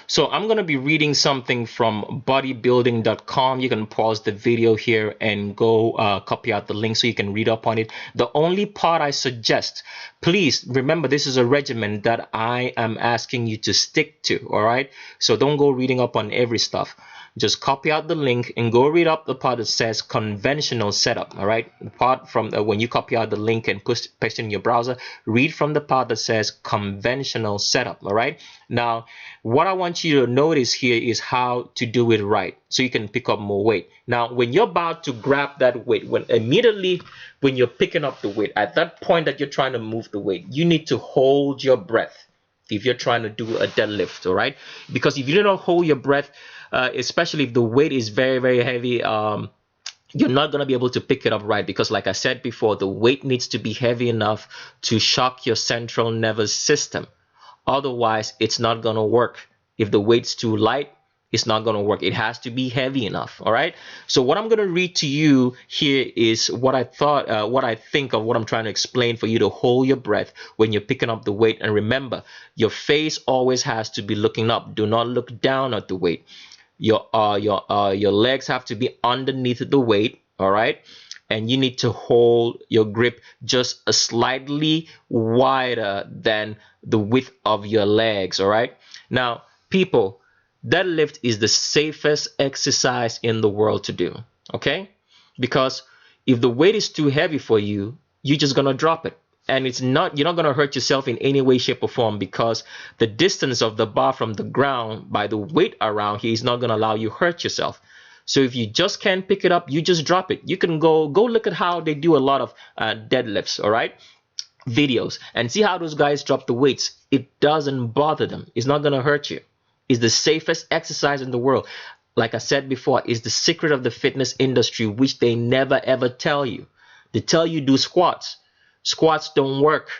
S1: So I'm going to be reading something from bodybuilding.com. You can pause the video here and go copy out the link so you can read up on it. The only part I suggest, please remember, this is a regimen that I am asking you to stick to. All right. So don't go reading up on every stuff. Just copy out the link and go read up the part that says conventional setup. All right. The part from when you copy out the link and paste in your browser, read from the part that says conventional setup. All right. Now, what I want you to notice here is how to do it right so you can pick up more weight. Now, when you're about to grab that weight, immediately when you're picking up the weight, at that point that you're trying to move the weight, you need to hold your breath if you're trying to do a deadlift. All right. Because if you don't hold your breath, especially if the weight is very, very heavy, you're not going to be able to pick it up right, because like I said before, the weight needs to be heavy enough to shock your central nervous system. Otherwise, it's not going to work. If the weight's too light, it's not going to work. It has to be heavy enough. All right. So what I'm going to read to you here is what I think of what I'm trying to explain for you to hold your breath when you're picking up the weight. And remember, your face always has to be looking up. Do not look down at the weight. Your legs have to be underneath the weight. All right. And you need to hold your grip just a slightly wider than the width of your legs. All right. Now, people, deadlift is the safest exercise in the world to do. Okay. Because if the weight is too heavy for you, you're just going to drop it. And you're not going to hurt yourself in any way, shape, or form, because the distance of the bar from the ground by the weight around here is not going to allow you to hurt yourself. So if you just can't pick it up, you just drop it. You can go look at how they do a lot of deadlifts, all right, videos, and see how those guys drop the weights. It doesn't bother them. It's not going to hurt you. It's the safest exercise in the world. Like I said before, it's the secret of the fitness industry, which they never ever tell you. They tell you do squats. Squats don't work.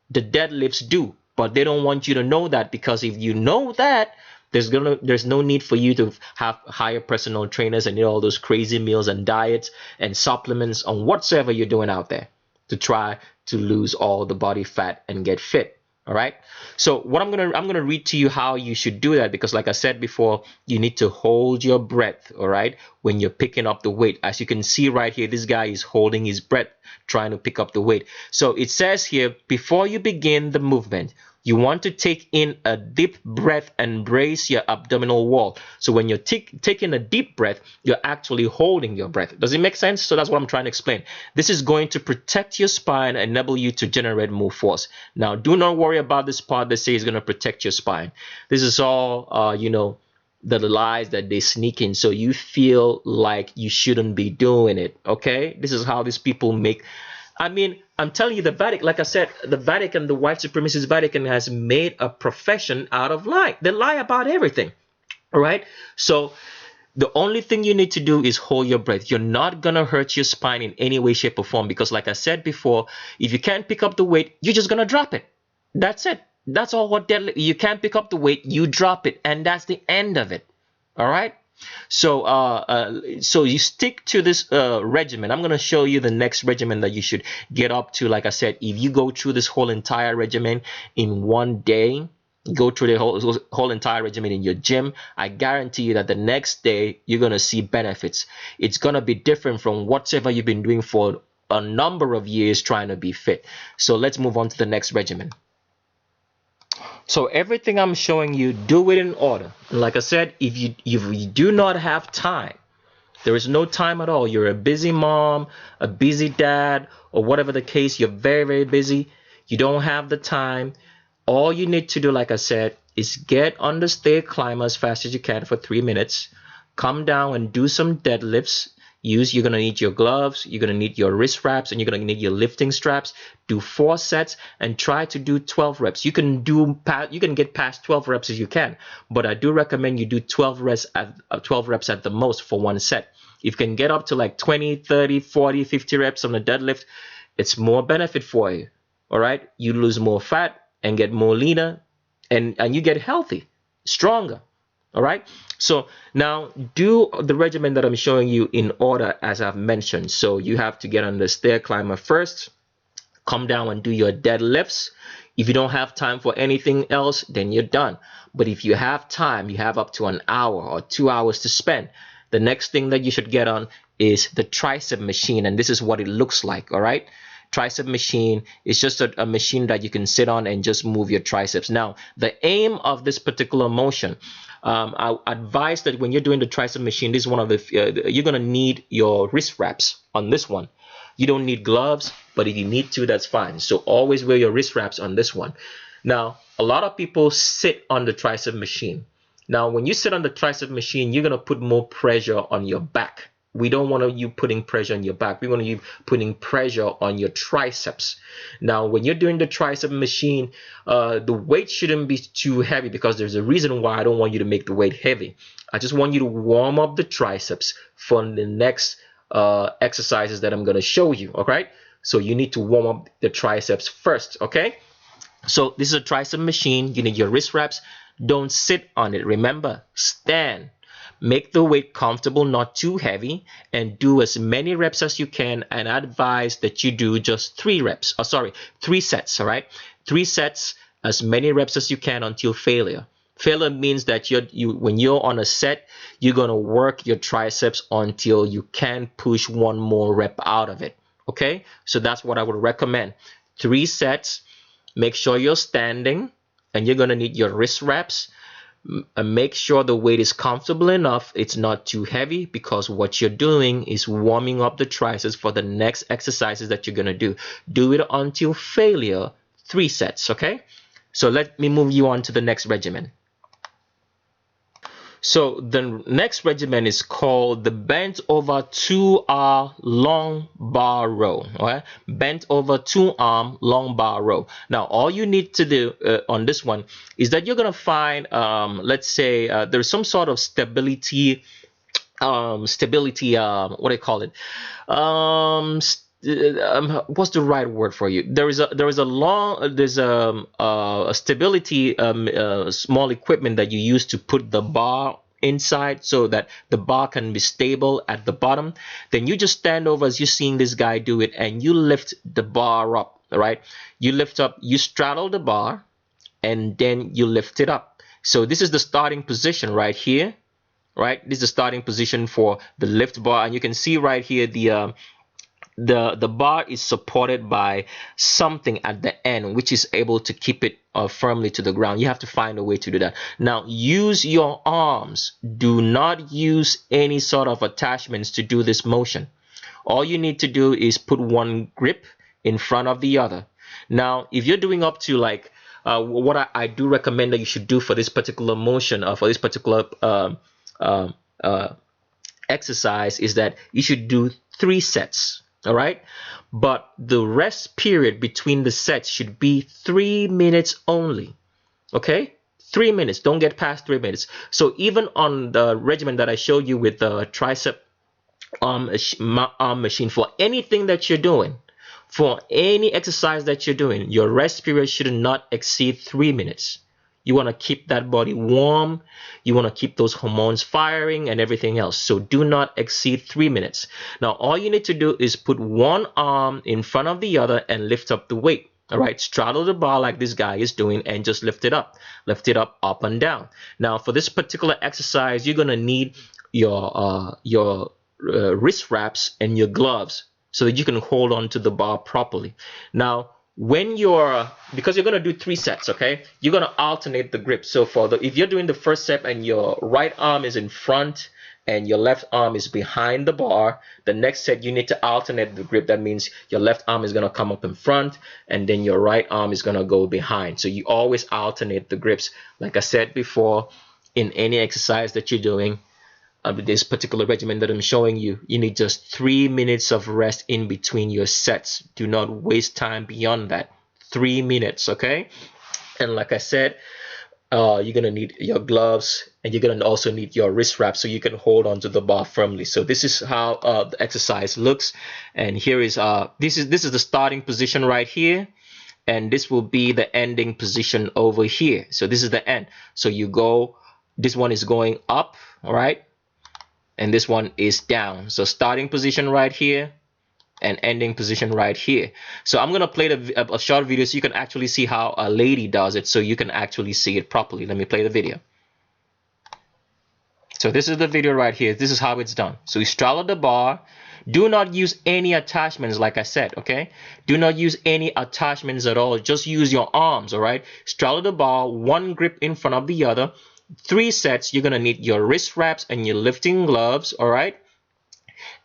S1: The deadlifts do, but they don't want you to know that, because if you know that, there's no need for you to have hire personal trainers and eat all those crazy meals and diets and supplements on whatsoever you're doing out there to try to lose all the body fat and get fit. All right. So what I'm gonna read to you how you should do that, because like I said before, you need to hold your breath. All right, when you're picking up the weight. As you can see right here, this guy is holding his breath trying to pick up the weight. So it says here, before you begin the movement, you want to take in a deep breath and brace your abdominal wall. So when you're taking a deep breath, you're actually holding your breath. Does it make sense? So that's what I'm trying to explain. This is going to protect your spine and enable you to generate more force. Now, do not worry about this part that says it's going to protect your spine. This is all, the lies that they sneak in, so you feel like you shouldn't be doing it. Okay, this is how these people make. I mean, I'm telling you, the Vatican, like I said, the Vatican, the white supremacist Vatican, has made a profession out of lie. They lie about everything. All right. So the only thing you need to do is hold your breath. You're not going to hurt your spine in any way, shape, or form, because like I said before, if you can't pick up the weight, you're just going to drop it. That's it. That's all what deadlift. You can't pick up the weight, you drop it, and that's the end of it. All right. So you stick to this regimen. I'm going to show you the next regimen that you should get up to. Like I said, if you go through this whole entire regimen in one day, go through the whole entire regimen in your gym, I guarantee you that the next day you're going to see benefits. It's going to be different from whatever you've been doing for a number of years trying to be fit. So let's move on to the next regimen. So everything I'm showing you, do it in order. Like I said, if you do not have time, there is no time at all, you're a busy mom, a busy dad, or whatever the case, you're very, very busy, you don't have the time, all you need to do, like I said, is get on the stair climber as fast as you can for 3 minutes, come down and do some deadlifts. You're going to need your gloves, you're going to need your wrist wraps, and you're going to need your lifting straps. Do 4 sets and try to do 12 reps. You can get past 12 reps as you can, but I do recommend you do 12 reps at the most for one set. If you can get up to like 20, 30, 40, 50 reps on the deadlift, it's more benefit for you. All right? You lose more fat and get more leaner, and you get healthy, stronger. All right, so now do the regimen that I'm showing you in order as I've mentioned. So you have to get on the stair climber first, come down and do your deadlifts. If you don't have time for anything else, then you're done. But if you have time, you have up to an hour or 2 hours to spend. The next thing that you should get on is the tricep machine, and this is what it looks like. All right. Tricep machine is just a machine that you can sit on and just move your triceps. Now, the aim of this particular motion, I advise that when you're doing the tricep machine, this is one of the, you're going to need your wrist wraps on this one. You don't need gloves, but if you need to, that's fine. So always wear your wrist wraps on this one. Now, a lot of people sit on the tricep machine. Now, when you sit on the tricep machine, you're going to put more pressure on your back. We don't want you putting pressure on your back. We want you putting pressure on your triceps. Now, when you're doing the tricep machine, the weight shouldn't be too heavy, because there's a reason why I don't want you to make the weight heavy. I just want you to warm up the triceps for the next exercises that I'm going to show you. Okay, so you need to warm up the triceps first. Okay, so this is a tricep machine. You need your wrist wraps. Don't sit on it. Remember, stand. Make the weight comfortable, not too heavy, and do as many reps as you can. And I advise that you do just 3 sets. All right, 3 sets, as many reps as you can until failure. Failure means that when you're on a set, you're gonna work your triceps until you can push one more rep out of it. Okay, so that's what I would recommend. 3 sets. Make sure you're standing, and you're gonna need your wrist wraps. Make sure the weight is comfortable enough, it's not too heavy, because what you're doing is warming up the triceps for the next exercises that you're going to do. Do it until failure, 3 sets. Okay, so let me move you on to the next regimen. So the next regimen is called the bent over 2-arm long bar row. Okay? Bent over 2-arm long bar row. Now, all you need to do on this one is that you're gonna find, let's say, there's some sort of stability. What do you call it? What's the right word for you? There's a stability small equipment that you use to put the bar inside so that the bar can be stable at the bottom. Then you just stand over as you're seeing this guy do it, and you lift the bar up. All right, you lift up, you straddle the bar, and then you lift it up. So this is the starting position right here. Right, this is the starting position for the lift bar, and you can see right here the bar is supported by something at the end which is able to keep it firmly to the ground. You have to find a way to do that. Now, use your arms. Do not use any sort of attachments to do this motion. All you need to do is put one grip in front of the other. Now, if you're doing up to like what I do recommend that you should do for this particular motion, for this particular exercise, is that you should do 3 sets. All right, but the rest period between the sets should be 3 minutes only. Okay, 3 minutes. Don't get past 3 minutes. So even on the regimen that I showed you with the tricep arm machine, for anything that you're doing, for any exercise that you're doing, your rest period should not exceed 3 minutes. You want to keep that body warm. You want to keep those hormones firing and everything else. So do not exceed 3 minutes. Now, all you need to do is put one arm in front of the other and lift up the weight. All right, straddle the bar like this guy is doing and just lift it up. Lift it up and down. Now, for this particular exercise, you're going to need your wrist wraps and your gloves so that you can hold on to the bar properly. Now, because you're going to do 3 sets, okay, you're going to alternate the grip. So if you're doing the first set and your right arm is in front and your left arm is behind the bar, the next set you need to alternate the grip. That means your left arm is going to come up in front and then your right arm is going to go behind. So you always alternate the grips. Like I said before, in any exercise that you're doing, this particular regimen that I'm showing you, you need just 3 minutes of rest in between your sets. Do not waste time beyond that. 3 minutes, okay? And like I said, you're going to need your gloves and you're going to also need your wrist wrap so you can hold onto the bar firmly. So this is how the exercise looks. And here is this is the starting position right here. And this will be the ending position over here. So this is the end. So you go, this one is going up, all right? And this one is down. So starting position right here and ending position right here. So I'm going to play a short video so you can actually see how a lady does it, so you can actually see it properly. Let me play the video. So this is the video right here. This is how it's done. So you straddle the bar. Do not use any attachments, like I said, okay? Do not use any attachments at all. Just use your arms, all right? Straddle the bar, one grip in front of the other. 3 sets. You're gonna need your wrist wraps and your lifting gloves, all right?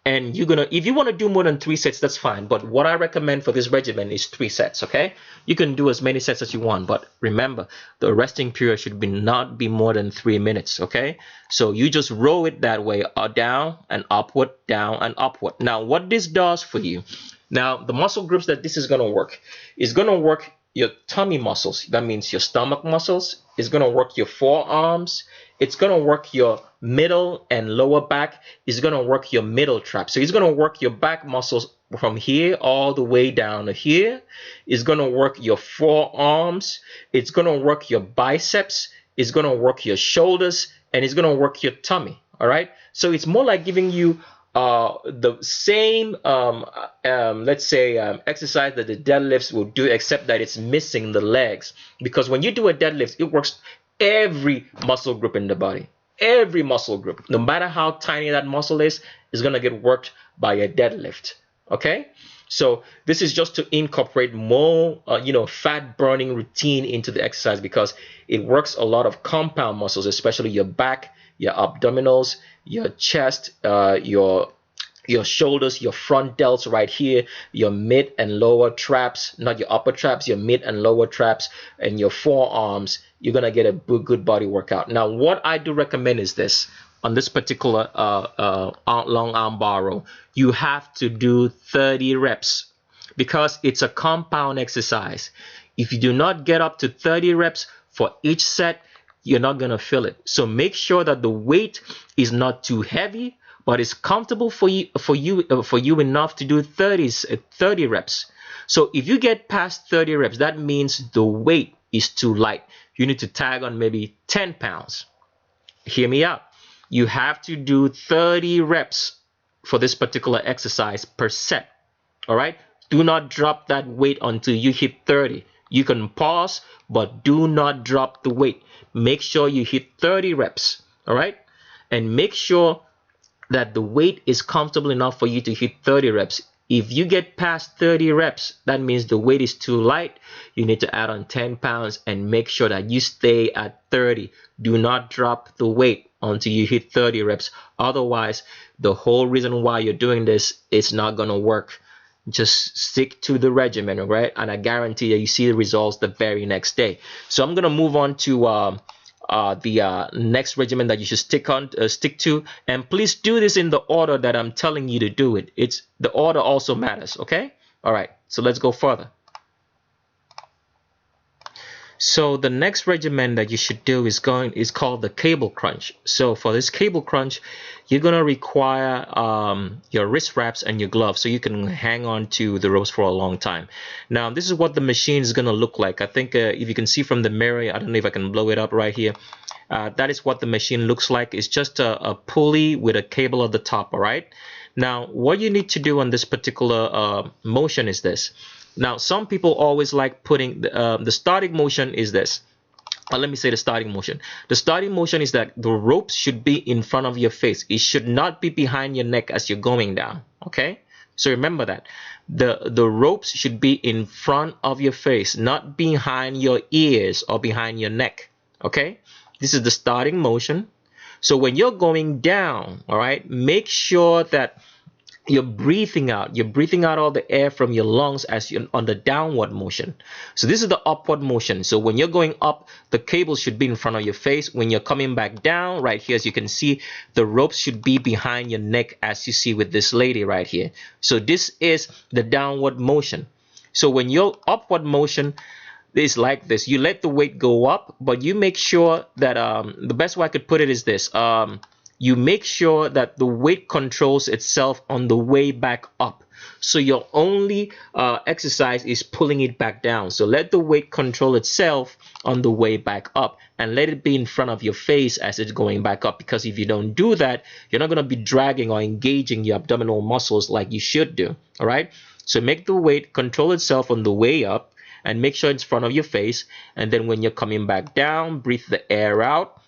S1: And if you want to do more than 3 sets, that's fine. But what I recommend for this regimen is 3 sets, okay? You can do as many sets as you want, but remember, the resting period should not be more than 3 minutes, okay? So you just roll it that way, down and upward, down and upward. Now, what this does for you, now the muscle groups that this is gonna work is gonna work your tummy muscles. That means your stomach muscles. It's going to work your forearms. It's going to work your middle and lower back. It's going to work your middle trap. So it's going to work your back muscles from here all the way down to here. It's going to work your forearms. It's going to work your biceps. It's going to work your shoulders. And it's going to work your tummy. All right. So it's more like giving you the same let's say exercise that the deadlifts will do, except that it's missing the legs. Because when you do a deadlift, it works every muscle group in the body. Every muscle group, no matter how tiny that muscle is going to get worked by a deadlift. Okay, so this is just to incorporate more fat burning routine into the exercise, because it works a lot of compound muscles, especially your back, your abdominals, your chest, your shoulders, your front delts right here, your mid and lower traps, not your upper traps, your mid and lower traps, and your forearms. You're gonna get a good body workout. Now, what I do recommend is this. On this particular long arm bar row, you have to do 30 reps because it's a compound exercise. If you do not get up to 30 reps for each set, you're not going to feel it. So make sure that the weight is not too heavy, but it's comfortable for you enough to do 30 reps. So if you get past 30 reps, that means the weight is too light. You need to tag on maybe 10 pounds. Hear me out. You have to do 30 reps for this particular exercise per set. All right? Do not drop that weight until you hit 30. You can pause, but do not drop the weight. Make sure you hit 30 reps, all right? And make sure that the weight is comfortable enough for you to hit 30 reps. If you get past 30 reps, that means the weight is too light. You need to add on 10 pounds and make sure that you stay at 30. Do not drop the weight until you hit 30 reps. Otherwise, the whole reason why you're doing this is not going to work. Just stick to the regimen, right? And I guarantee you see the results the very next day. So I'm going to move on to the next regimen that you should stick to. And please do this in the order that I'm telling you to do it. The order also matters, okay? All right, so let's go further. So the next regimen that you should do is called the cable crunch. So for this cable crunch, you're gonna require your wrist wraps and your gloves so you can hang on to the ropes for a long time. Now this is what the machine is gonna look like. I think if you can see from the mirror, I don't know if I can blow it up right here. That is what the machine looks like. It's just a pulley with a cable at the top. All right. Now what you need to do on this particular motion is this. Now, some people always like putting the starting motion is this. Let me say the starting motion. The starting motion is that the ropes should be in front of your face. It should not be behind your neck as you're going down. Okay? So remember that. The ropes should be in front of your face, not behind your ears or behind your neck. Okay? This is the starting motion. So when you're going down, all right, make sure that you're breathing out all the air from your lungs as you're on the downward motion. So this is the upward motion. So when you're going up, the cable should be in front of your face. When you're coming back down, right here, as you can see, the ropes should be behind your neck, as you see with this lady right here. So this is the downward motion. So when you're upward motion is like this, you let the weight go up, but you make sure that the best way I could put it is this. You make sure that the weight controls itself on the way back up. So your only exercise is pulling it back down. So let the weight control itself on the way back up and let it be in front of your face as it's going back up. Because if you don't do that, you're not going to be dragging or engaging your abdominal muscles like you should do. All right. So make the weight control itself on the way up and make sure it's in front of your face. And then when you're coming back down, breathe the air out.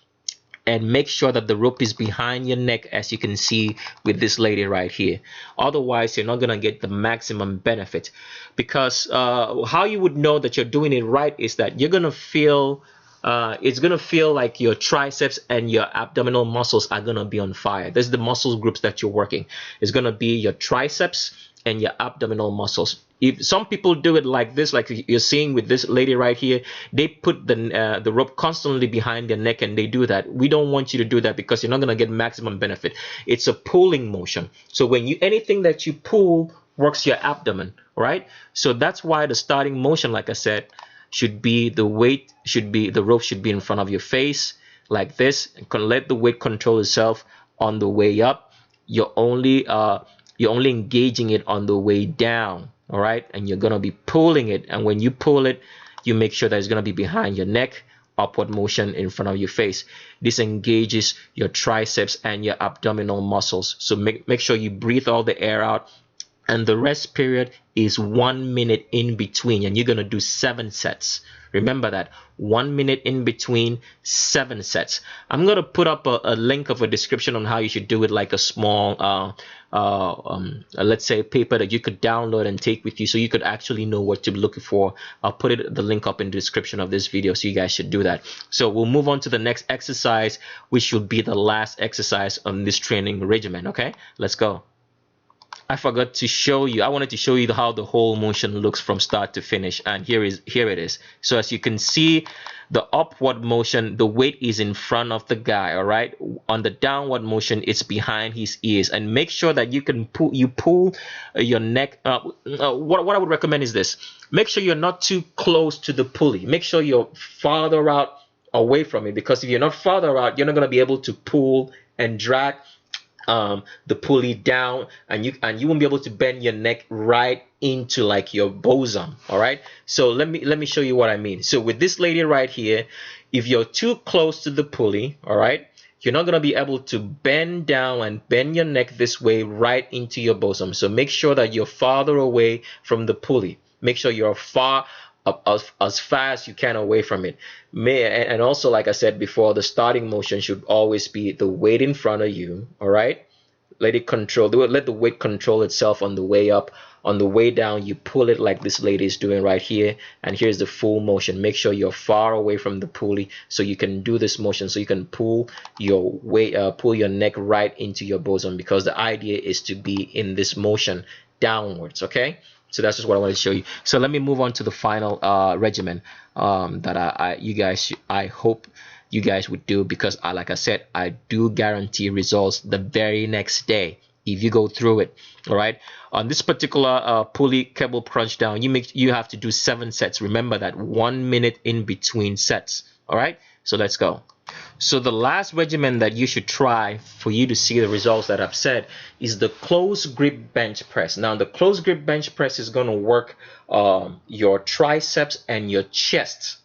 S1: And make sure that the rope is behind your neck, as you can see with this lady right here. Otherwise, you're not going to get the maximum benefit. Because how you would know that you're doing it right is that you're going to feel, it's going to feel like your triceps and your abdominal muscles are going to be on fire. This is the muscle groups that you're working. It's going to be your triceps and your abdominal muscles. If some people do it like this, like you're seeing with this lady right here, they put the rope constantly behind their neck and they do that. We don't want you to do that because you're not going to get maximum benefit. It's a pulling motion. So when anything that you pull works your abdomen, right? So that's why the starting motion, like I said, should be the rope should be in front of your face like this. You can let the weight control itself on the way up. You're only engaging it on the way down. All right, and you're gonna be pulling it, and when you pull it, you make sure that it's gonna be behind your neck, upward motion in front of your face. This engages your triceps and your abdominal muscles. So make sure you breathe all the air out, and the rest period is 1 minute in between, and you're gonna do 7 sets. Remember that, 1 minute in between, 7 sets. I'm gonna put up a link of a description on how you should do it, like a small let's say paper that you could download and take with you so you could actually know what to look for. I'll put the link up in the description of this video, so you guys should do that. So we'll move on to the next exercise, which will be the last exercise on this training regimen. Okay, let's go. I forgot to show you. I wanted to show you how the whole motion looks from start to finish, and here it is. So as you can see, the upward motion, the weight is in front of the guy. All right. On the downward motion, it's behind his ears. And make sure that you pull your neck. What I would recommend is this: make sure you're not too close to the pulley. Make sure you're farther out away from it, because if you're not farther out, you're not going to be able to pull and drag the pulley down, and you won't be able to bend your neck right into like your bosom. All right, so let me show you what I mean. So with this lady right here, if you're too close to the pulley, all right, you're not going to be able to bend down and bend your neck this way right into your bosom. So make sure that you're farther away from the pulley. Make sure you're as far as you can away from it. And also, like I said before, the starting motion should always be the weight in front of you. All right, let the weight control itself on the way up. On the way down, you pull it like this lady is doing right here, and here's the full motion. Make sure you're far away from the pulley so you can do this motion, so you can pull your neck right into your bosom, because the idea is to be in this motion downwards. Okay, so that's just what I wanted to show you. So let me move on to the final regimen that I hope you guys would do, because like I said, I do guarantee results the very next day. if you go through it. All right, on this particular pulley cable crunch down, you have to do 7 sets. Remember that, 1 minute in between sets. All right, so let's go. So the last regimen that you should try for you to see the results that I've said is the close grip bench press. Now the close grip bench press is going to work your triceps and your chest,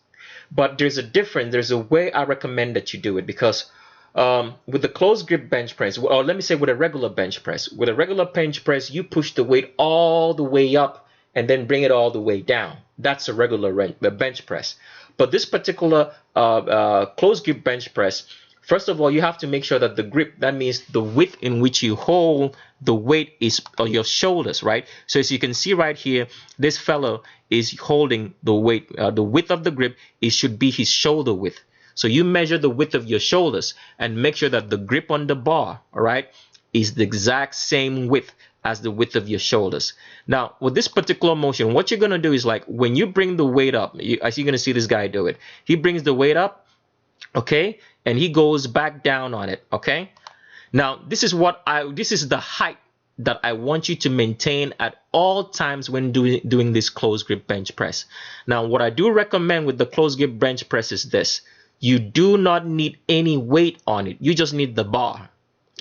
S1: but there's a difference. There's a way I recommend that you do it, because with the close grip bench press, or let me say with a regular bench press, you push the weight all the way up and then bring it all the way down. That's a regular bench press. But this particular close grip bench press, first of all, you have to make sure that the grip, that means the width in which you hold the weight, is on your shoulders, right? So as you can see right here, this fellow is holding the weight. The width of the grip, it should be his shoulder width. So you measure the width of your shoulders and make sure that the grip on the bar, all right, is the exact same width as the width of your shoulders. Now, with this particular motion, what you're going to do is, like, when you bring the weight up, as you're going to see this guy do it, he brings the weight up, okay, and he goes back down on it, okay? Now, this is the height that I want you to maintain at all times when doing this close grip bench press. Now, what I do recommend with the close grip bench press is this. You do not need any weight on it. You just need the bar,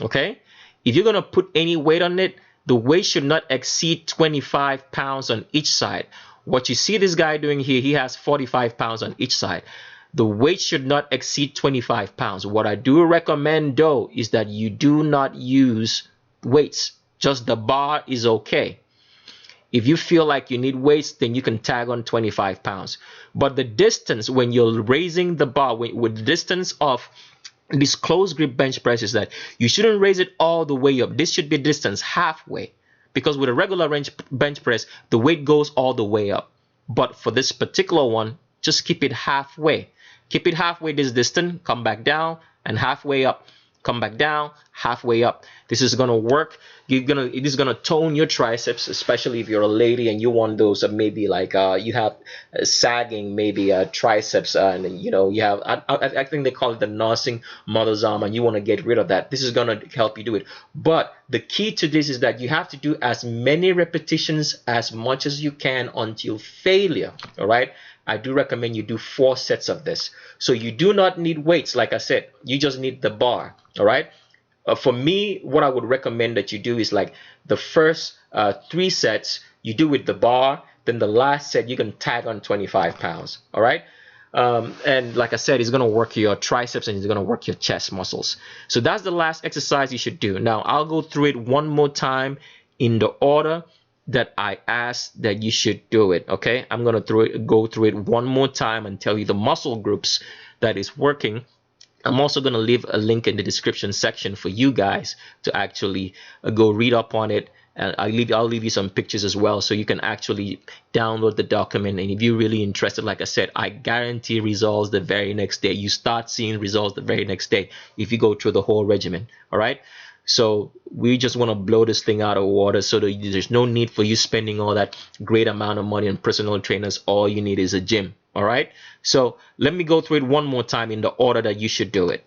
S1: okay? If you're going to put any weight on it, the weight should not exceed 25 pounds on each side. What you see this guy doing here, he has 45 pounds on each side. The weight should not exceed 25 pounds. What I do recommend, though, is that you do not use weights. Just the bar is okay. If you feel like you need weights, then you can tag on 25 pounds. But the distance when you're raising the bar, with the distance of this close grip bench press, is that you shouldn't raise it all the way up. This should be distance halfway, because with a regular bench press, the weight goes all the way up. But for this particular one, just keep it halfway. Keep it halfway this distance, come back down, and halfway up. Come back down, halfway up. This is gonna work. It is gonna tone your triceps, especially if you're a lady and you want those maybe like you have sagging maybe triceps, and you know you have I think they call it the nursing mother's arm, and you want to get rid of that. This is gonna help you do it. But the key to this is that you have to do as many repetitions as much as you can until failure. All right. I do recommend you do 4 sets of this. So you do not need weights, like I said. You just need the bar, all right? For me, what I would recommend that you do is, like, the first 3 sets, you do with the bar. Then the last set, you can tag on 25 pounds, all right? And like I said, it's going to work your triceps and it's going to work your chest muscles. So that's the last exercise you should do. Now, I'll go through it one more time in the order that I asked that you should do it, okay? I'm going to go through it one more time and tell you the muscle groups that is working. I'm also going to leave a link in the description section for you guys to actually go read up on it. And I'll leave you some pictures as well, so you can actually download the document. And if you're really interested, like I said, I guarantee results the very next day. You start seeing results the very next day if you go through the whole regimen, all right? So we just want to blow this thing out of water, so that there's no need for you spending all that great amount of money on personal trainers. All you need is a gym, all right? So let me go through it one more time in the order that you should do it.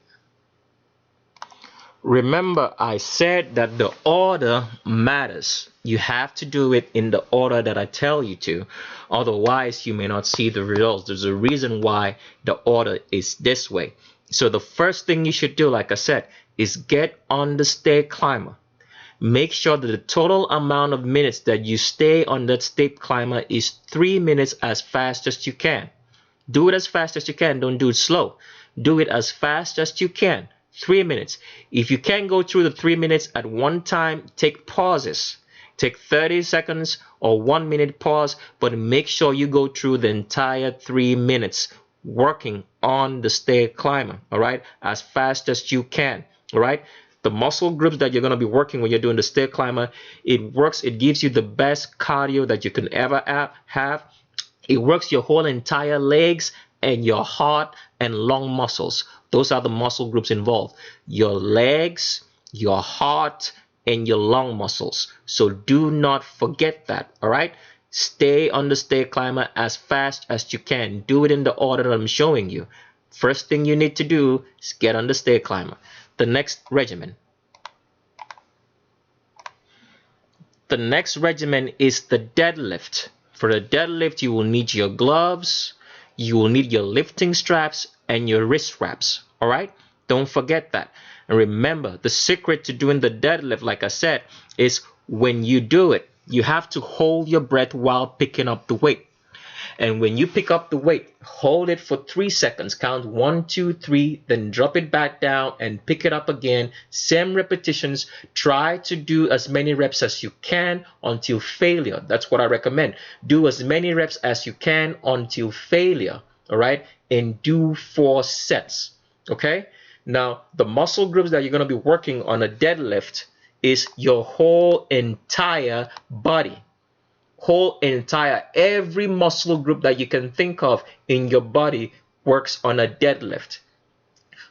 S1: Remember, I said that the order matters. You have to do it in the order that I tell you to. Otherwise, you may not see the results. There's a reason why the order is this way. So the first thing you should do, like I said, is get on the stair climber. Make sure that the total amount of minutes that you stay on that stair climber is 3 minutes, as fast as you can. Do it as fast as you can. Don't do it slow. Do it as fast as you can. 3 minutes. If you can't go through the 3 minutes at one time, take pauses. Take 30 seconds or 1 minute pause, but make sure you go through the entire 3 minutes working on the stair climber, all right, as fast as you can, all right? The muscle groups that you're going to be working when you're doing the stair climber, it gives you the best cardio that you can ever have. It works your whole entire legs and your heart and lung muscles. Those are the muscle groups involved. Your legs, your heart, and your lung muscles. So do not forget that, all right? Stay on the stair climber as fast as you can. Do it in the order that I'm showing you. First thing you need to do is get on the stair climber. The next regimen. The next regimen is the deadlift. For the deadlift, you will need your gloves, you will need your lifting straps, and your wrist wraps. All right? Don't forget that. And remember, the secret to doing the deadlift, like I said, is when you do it, you have to hold your breath while picking up the weight. And when you pick up the weight, hold it for 3 seconds. Count 1, 2, 3, then drop it back down and pick it up again. Same repetitions. Try to do as many reps as you can until failure. That's what I recommend. Do as many reps as you can until failure. All right? And do 4 sets. Okay? Now, the muscle groups that you're going to be working on a deadlift is your whole entire body. Every muscle group that you can think of in your body works on a deadlift.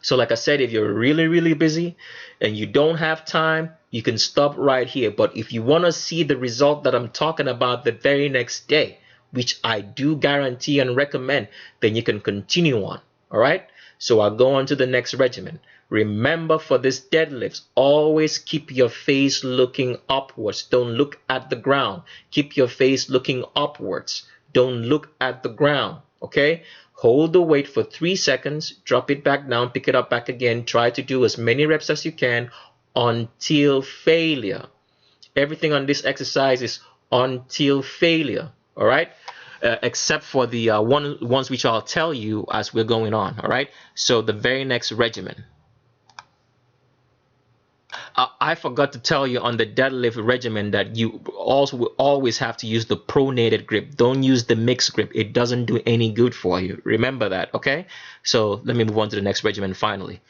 S1: So like I said, if you're really busy and you don't have time, you can stop right here. But if you want to see the result that I'm talking about the very next day, which I do guarantee and recommend, then you can continue on. All right, so I'll go on to the next regimen. Remember, for this deadlifts, always keep your face looking upwards. Don't look at the ground. Keep your face looking upwards. Don't look at the ground. Okay? Hold the weight for 3 seconds. Drop it back down. Pick it up back again. Try to do as many reps as you can until failure. Everything on this exercise is until failure. All right? Except for the ones which I'll tell you as we're going on. All right? So the very next regimen. I forgot to tell you on the deadlift regimen that you also will always have to use the pronated grip. Don't use the mixed grip. It doesn't do any good for you. Remember that, okay? So let me move on to the next regimen finally.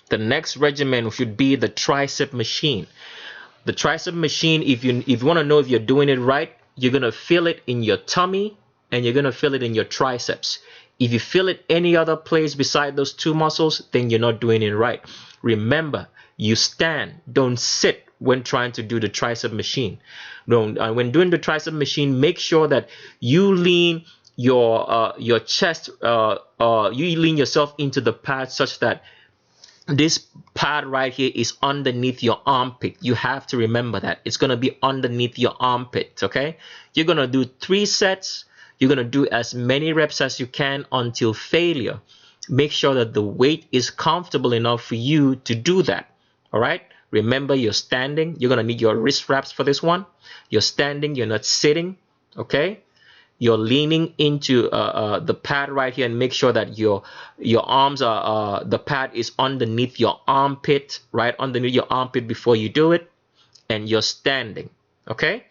S1: The next regimen should be the tricep machine. The tricep machine, if you want to know if you're doing it right, you're going to feel it in your tummy and you're going to feel it in your triceps. If you feel it any other place beside those 2 muscles, then you're not doing it right. Remember, you stand, don't sit when trying to do the tricep machine. When doing the tricep machine, make sure that you lean your chest, you lean yourself into the pad such that this pad right here is underneath your armpit. You have to remember that. It's going to be underneath your armpit, okay? You're going to do 3 sets. You're going to do as many reps as you can until failure. Make sure that the weight is comfortable enough for you to do that. All right? Remember, you're standing. You're going to need your wrist wraps for this one. You're standing. You're not sitting. Okay? You're leaning into the pad right here, and make sure that your arms are the pad is underneath your armpit, right underneath your armpit before you do it, and you're standing. Okay?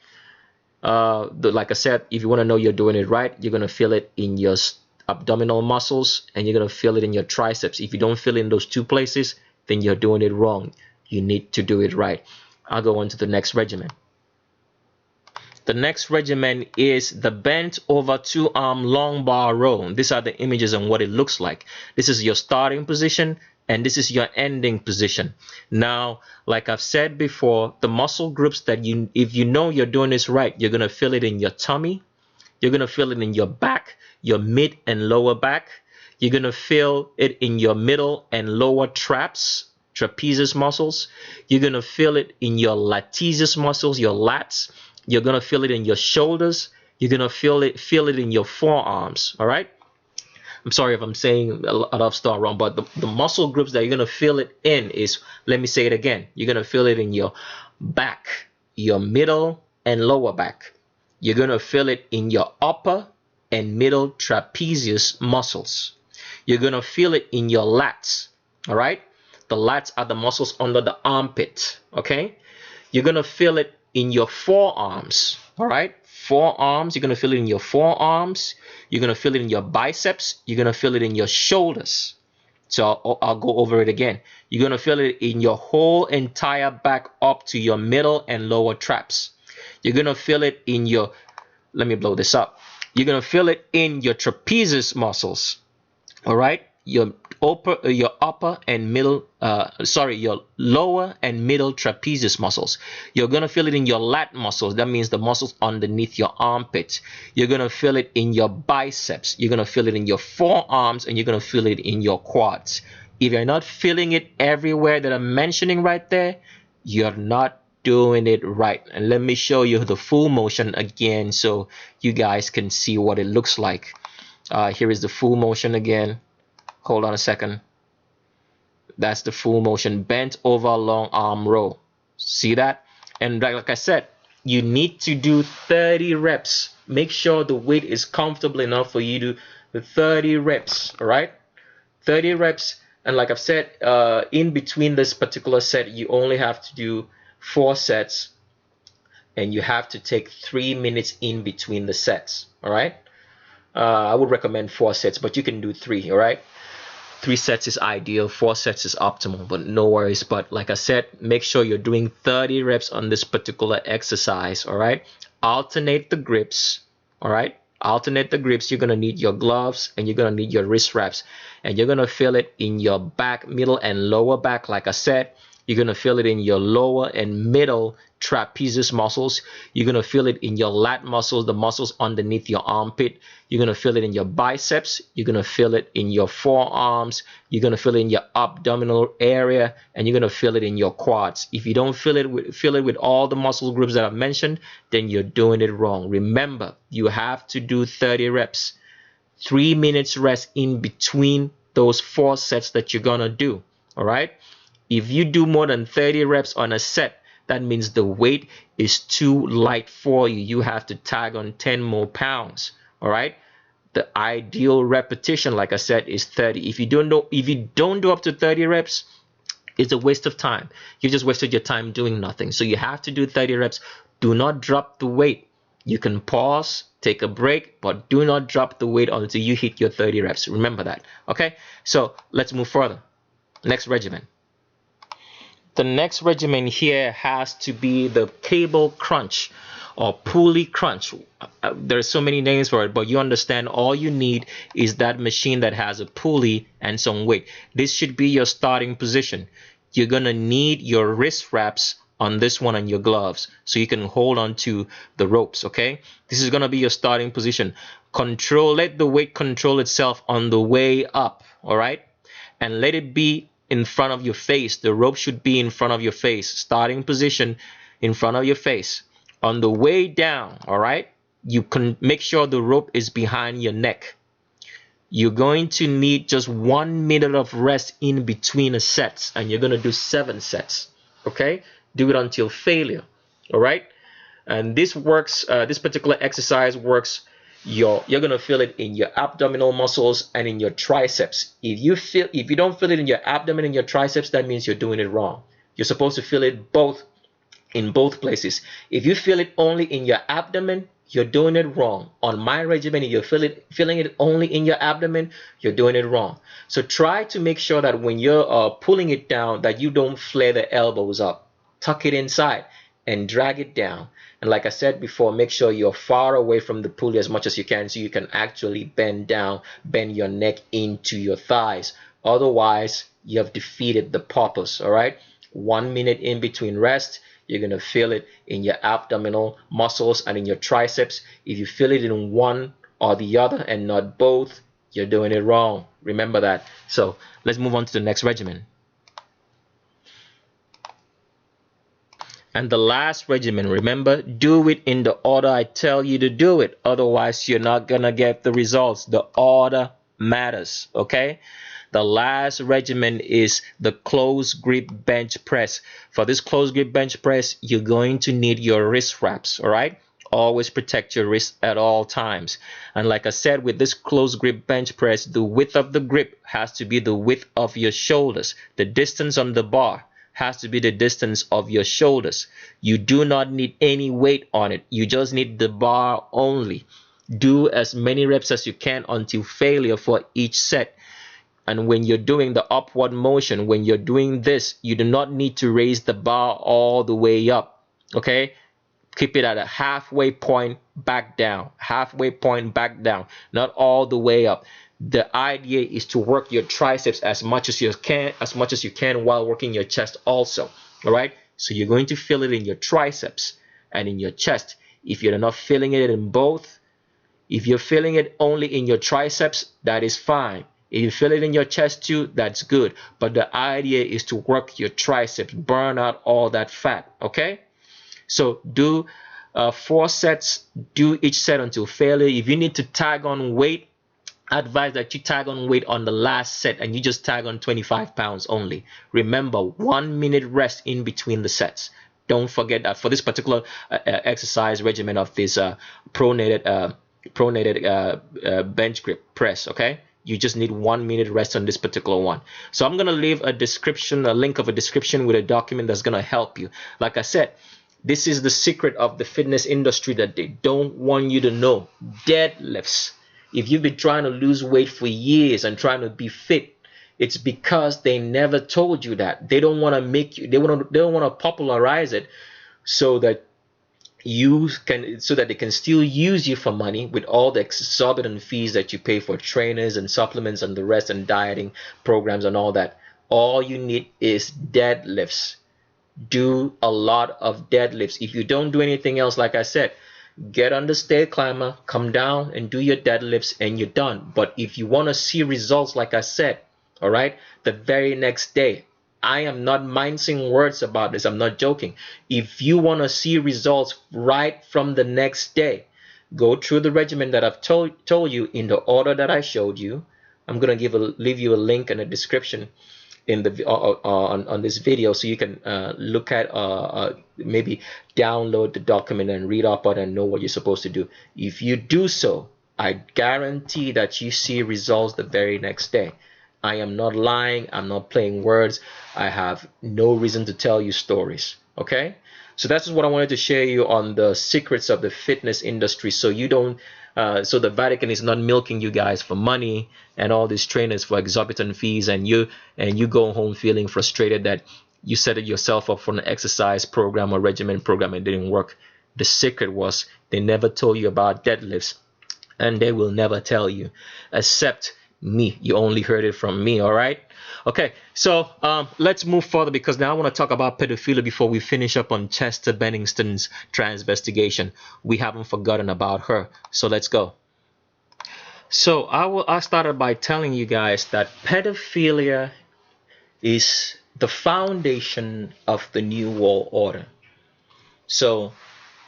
S1: Like I said, if you want to know you're doing it right, you're going to feel it in your abdominal muscles and you're going to feel it in your triceps. If you don't feel it in those 2 places, then you're doing it wrong. You need to do it right. I'll go on to the next regimen. The next regimen is the bent over 2-arm long bar row. These are the images and what it looks like. This is your starting position and this is your ending position. Now, like I've said before, the muscle groups that if you know you're doing this right, you're going to feel it in your tummy. You're going to feel it in your back, your mid and lower back. You're going to feel it in your middle and lower trapezius muscles. You're going to feel it in your latissimus muscles, your lats. You're going to feel it in your shoulders. You're going to feel it in your forearms. All right? I'm sorry if I'm saying a lot of stuff wrong, but the muscle groups that you're going to feel it in is, let me say it again. You're going to feel it in your back, your middle and lower back. You're going to feel it in your upper and middle trapezius muscles. You're going to feel it in your lats. All right? The lats are the muscles under the armpit. Okay? You're going to feel it in your forearms. All right? Forearms. You're going to feel it in your forearms. You're going to feel it in your biceps. You're going to feel it in your shoulders. So I'll go over it again. You're going to feel it in your whole entire back up to your middle and lower traps. You're going to feel it in your, let me blow this up. You're going to feel it in your trapezius muscles. All right? Your upper and middle, your lower and middle trapezius muscles. You're going to feel it in your lat muscles. That means the muscles underneath your armpits. You're going to feel it in your biceps. You're going to feel it in your forearms, and you're going to feel it in your quads. If you're not feeling it everywhere that I'm mentioning right there, you're not doing it right. And let me show you the full motion again so you guys can see what it looks like. Here is the full motion again. Hold on a second. That's the full motion, bent over long arm row. See that? And like I said, you need to do 30 reps. Make sure the weight is comfortable enough for you to do 30 reps. All right, 30 reps. And like I've said, in between this particular set, you only have to do 4 sets, and you have to take 3 minutes in between the sets. All right, I would recommend 4 sets, but you can do 3. All right, 3 sets is ideal, 4 sets is optimal, but no worries. But like I said, make sure you're doing 30 reps on this particular exercise. All right, alternate the grips. All right, alternate the grips. You're gonna need your gloves and you're gonna need your wrist wraps, and you're gonna feel it in your back, middle, and lower back. Like I said, you're gonna feel it in your lower and middle trapezius muscles. You're gonna feel it in your lat muscles, the muscles underneath your armpit. You're gonna feel it in your biceps. You're gonna feel it in your forearms. You're gonna feel it in your abdominal area, and you're gonna feel it in your quads. If you don't feel it with all the muscle groups that I've mentioned, then you're doing it wrong. Remember, you have to do 30 reps. 3 minutes rest in between those 4 sets that you're gonna do. All right. If you do more than 30 reps on a set, that means the weight is too light for you. You have to tag on 10 more pounds. All right. The ideal repetition, like I said, is 30. If you don't do up to 30 reps, it's a waste of time. You just wasted your time doing nothing. So you have to do 30 reps. Do not drop the weight. You can pause, take a break, but do not drop the weight until you hit your 30 reps. Remember that. Okay. So let's move further. Next regimen. The next regimen here has to be the cable crunch or pulley crunch. There's so many names for it, but you understand all you need is that machine that has a pulley and some weight. This should be your starting position. You're gonna need your wrist wraps on this one and your gloves so you can hold on to the ropes. Okay, this is gonna be your starting position. Let the weight control itself on the way up. All right, and let it be in front of your face. The rope should be in front of your face. Starting position in front of your face. On the way down, all right, you can make sure the rope is behind your neck. You're going to need just 1 minute of rest in between the sets, and you're going to do 7 sets. Okay, do it until failure. All right, and this works. This particular exercise works. You're gonna feel it in your abdominal muscles and in your triceps. If you don't feel it in your abdomen and your triceps, that means you're doing it wrong. You're supposed to feel it in both places. If you feel it only in your abdomen, you're doing it wrong. On my regimen, if you're feeling it only in your abdomen, you're doing it wrong. So try to make sure that when you're pulling it down, that you don't flare the elbows up. Tuck it inside and drag it down. And like I said before, make sure you're far away from the pulley as much as you can so you can actually bend your neck into your thighs. Otherwise, you have defeated the purpose. All right, 1 minute in between rest. You're going to feel it in your abdominal muscles and in your triceps. If you feel it in one or the other and not both, you're doing it wrong. Remember that. So let's move on to the next regimen. And the last regimen, remember, do it in the order I tell you to do it. Otherwise, you're not going to get the results. The order matters, okay? The last regimen is the close grip bench press. For this close grip bench press, you're going to need your wrist wraps, all right? Always protect your wrist at all times. And like I said, with this close grip bench press, the width of the grip has to be the width of your shoulders. The distance on the bar has to be the distance of your shoulders. You do not need any weight on it. You just need the bar only. Do as many reps as you can until failure for each set. And when you're doing the upward motion, when you're doing this, you do not need to raise the bar all the way up. Okay? Keep it at a halfway point back down. Halfway point back down. Not all the way up. The idea is to work your triceps as much as you can while working your chest also. All right, so you're going to feel it in your triceps and in your chest. If you're not feeling it in both, if you're feeling it only in your triceps, that is fine. If you feel it in your chest too, that's good. But the idea is to work your triceps, burn out all that fat. Okay, So do 4 sets, do each set until failure. If you need to tag on weight, I advise that you tag on weight on the last set and you just tag on 25 pounds only. Remember, 1 minute rest in between the sets. Don't forget that for this particular exercise regimen of this pronated bench grip press, okay? You just need 1 minute rest on this particular one. So I'm going to leave a description, a link of a description with a document that's going to help you. Like I said, this is the secret of the fitness industry that they don't want you to know. Deadlifts. If you've been trying to lose weight for years and trying to be fit, it's because they never told you that. They don't want to make you, they don't want to popularize it so that they can still use you for money with all the exorbitant fees that you pay for trainers and supplements and the rest and dieting programs and all that. All you need is deadlifts. Do a lot of deadlifts. If you don't do anything else, like I said, get on the stair climber, come down and do your deadlifts and you're done. But if you want to see results, like I said, all right, the very next day, I am not mincing words about this. I'm not joking. If you want to see results right from the next day, go through the regimen that I've told you in the order that I showed you. I'm going to leave you a link in the description in the on this video, so you can look at maybe download the document and read up on it and know what you're supposed to do. If you do so, I guarantee that you see results the very next day. I am not lying. I'm not playing words. I have no reason to tell you stories. Okay, so that's what I wanted to share you on the secrets of the fitness industry, so you don't so the Vatican is not milking you guys for money and all these trainers for exorbitant fees, and you go home feeling frustrated that you set yourself up for an exercise program or regimen program and it didn't work. The secret was they never told you about deadlifts, and they will never tell you, except me. You only heard it from me. All right. Okay, so let's move further, because now I want to talk about pedophilia before we finish up on Chester Bennington's transvestigation. We haven't forgotten about her, so let's go. So I started by telling you guys that pedophilia is the foundation of the New World Order. So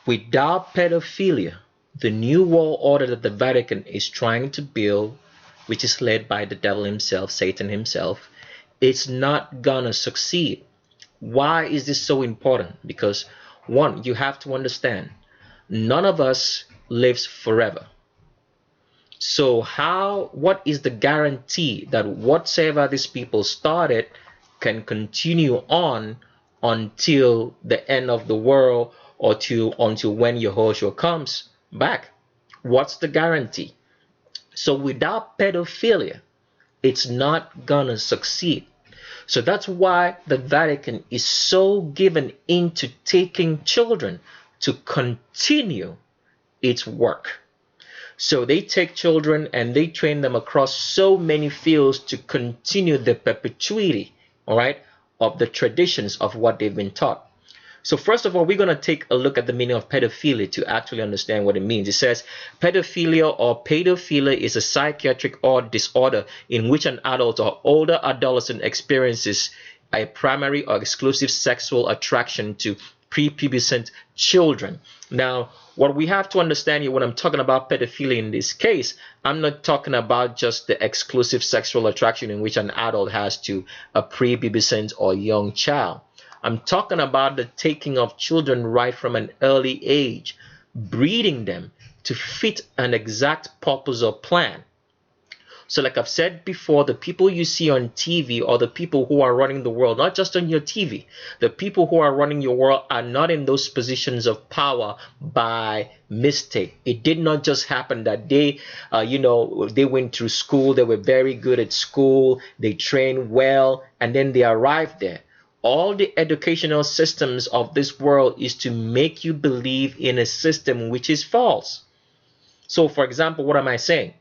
S1: without pedophilia, the New World Order that the Vatican is trying to build, which is led by the devil himself, Satan himself, it's not gonna succeed. Why is this so important? Because one, you have to understand, none of us lives forever. So what is the guarantee that whatsoever these people started can continue on until the end of the world, or until when Yahushua comes back? What's the guarantee? So without pedophilia, it's not gonna succeed. So that's why the Vatican is so given into taking children to continue its work. So they take children and they train them across so many fields to continue the perpetuity, all right, of the traditions of what they've been taught. So first of all, we're going to take a look at the meaning of pedophilia to actually understand what it means. It says pedophilia or pedophilia is a psychiatric or disorder in which an adult or older adolescent experiences a primary or exclusive sexual attraction to prepubescent children. Now, what we have to understand here when I'm talking about pedophilia in this case, I'm not talking about just the exclusive sexual attraction in which an adult has to a prepubescent or young child. I'm talking about the taking of children right from an early age, breeding them to fit an exact purpose or plan. So like I've said before, the people you see on TV or the people who are running the world, not just on your TV, the people who are running your world are not in those positions of power by mistake. It did not just happen that they, they went through school, they were very good at school, they trained well, and then they arrived there. All the educational systems of this world is to make you believe in a system which is false. So, for example, what am I saying?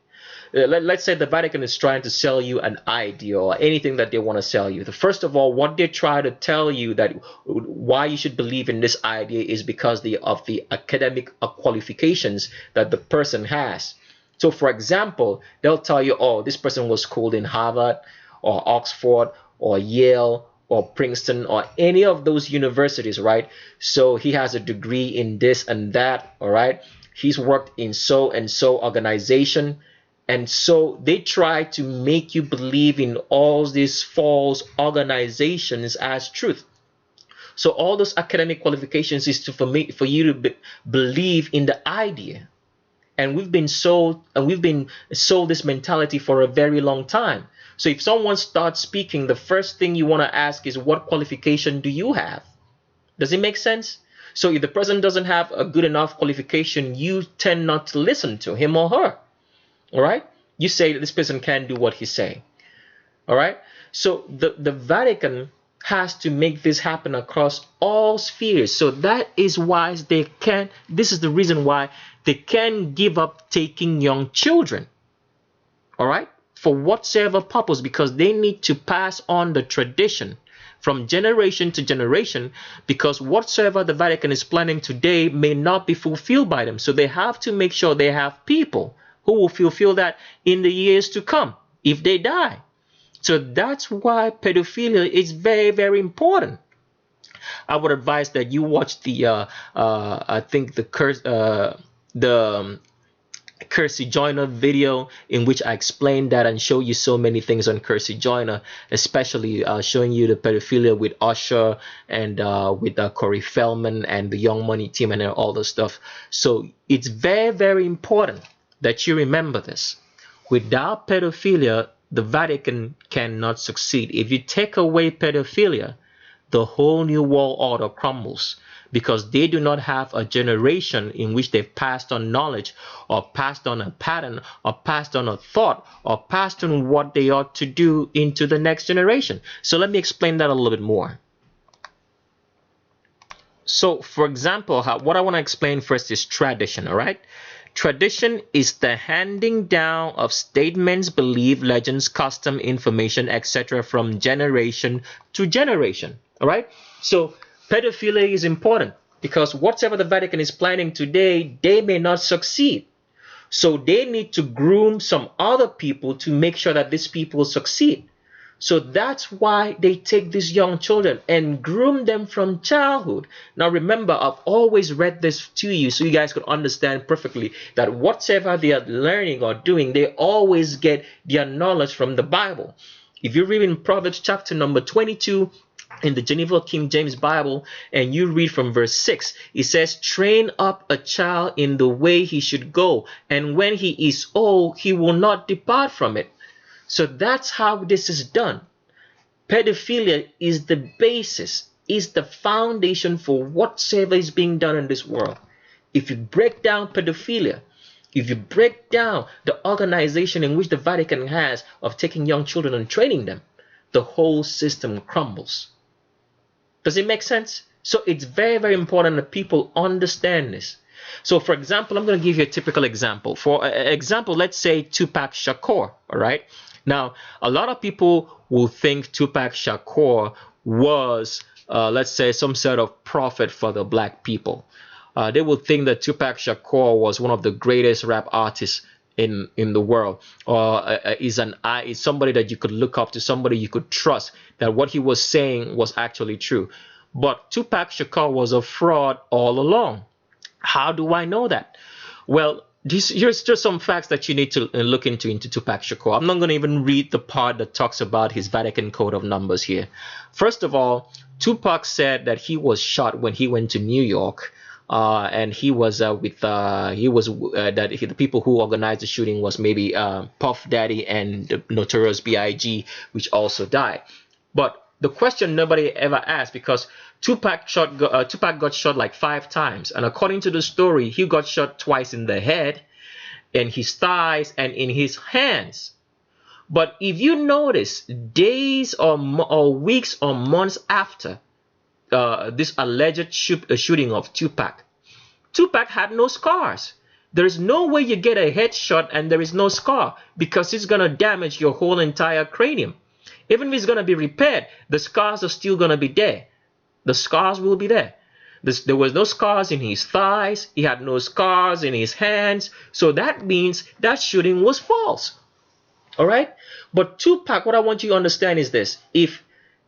S1: Let's say the Vatican is trying to sell you an idea or anything that they want to sell you. First of all, what they try to tell you that why you should believe in this idea is because of the academic qualifications that the person has. So, for example, they'll tell you, oh, this person was schooled in Harvard or Oxford or Yale or Princeton or any of those universities, right? So he has a degree in this and that, all right? He's worked in so and so organization. And so they try to make you believe in all these false organizations as truth. So all those academic qualifications is for you to believe in the idea. And we've been sold this mentality for a very long time. So if someone starts speaking, the first thing you want to ask is, what qualification do you have? Does it make sense? So if the person doesn't have a good enough qualification, you tend not to listen to him or her. All right? You say that this person can't do what he's saying. All right? So the Vatican has to make this happen across all spheres. So that is why this is the reason why they can't give up taking young children. All right? For whatsoever purpose, because they need to pass on the tradition from generation to generation, because whatsoever the Vatican is planning today may not be fulfilled by them. So they have to make sure they have people who will fulfill that in the years to come if they die. So that's why pedophilia is very, very important. I would advise that you watch the I think the Kersey Joyner video, in which I explained that and show you so many things on Kersey Joyner, especially showing you the pedophilia with Usher and with Corey Feldman and the Young Money team and all the stuff. So it's very, very important that you remember this. Without pedophilia, the Vatican cannot succeed. If you take away pedophilia, the whole new world order crumbles, because they do not have a generation in which they've passed on knowledge, or passed on a pattern, or passed on a thought, or passed on what they ought to do into the next generation. So let me explain that a little bit more. So, for example, what I want to explain first is tradition, all right? Tradition is the handing down of statements, belief, legends, custom, information, etc. from generation to generation. All right? So pedophilia is important, because whatever the Vatican is planning today, they may not succeed. So they need to groom some other people to make sure that these people succeed. So that's why they take these young children and groom them from childhood. Now remember, I've always read this to you so you guys could understand perfectly that whatever they are learning or doing, they always get their knowledge from the Bible. If you read in Proverbs chapter number 22 in the Geneva King James Bible, and you read from verse 6, it says, train up a child in the way he should go, and when he is old, he will not depart from it. So that's how this is done. Pedophilia is the basis, is the foundation for whatsoever is being done in this world. If you break down pedophilia, if you break down the organization in which the Vatican has of taking young children and training them, the whole system crumbles. Does it make sense? So it's very, very important that people understand this. So, for example, I'm going to give you a typical example. For example, let's say Tupac Shakur, all right? Now, a lot of people will think Tupac Shakur was, let's say, some sort of prophet for the black people. They will think that Tupac Shakur was one of the greatest rap artists in the world, or is somebody that you could look up to, somebody you could trust, that what he was saying was actually true. But Tupac Shakur was a fraud all along. How do I know that? Well, here's just some facts that you need to look into Tupac Shakur. I'm not going to even read the part that talks about his Vatican Code of Numbers here. First of all, Tupac said that he was shot when he went to New York, and he was the people who organized the shooting was maybe Puff Daddy and the Notorious B.I.G., which also died. But the question nobody ever asked, because Tupac got shot like 5 times, and according to the story, he got shot twice in the head, in his thighs, and in his hands. But if you notice, days or weeks or months after this alleged shooting of Tupac had no scars. There is no way you get a headshot and there is no scar, because it's going to damage your whole entire cranium. Even if it's going to be repaired, the scars are still going to be there. The scars will be there. There was no scars in his thighs. He had no scars in his hands. So that means that shooting was false. All right? But Tupac, what I want you to understand is this. If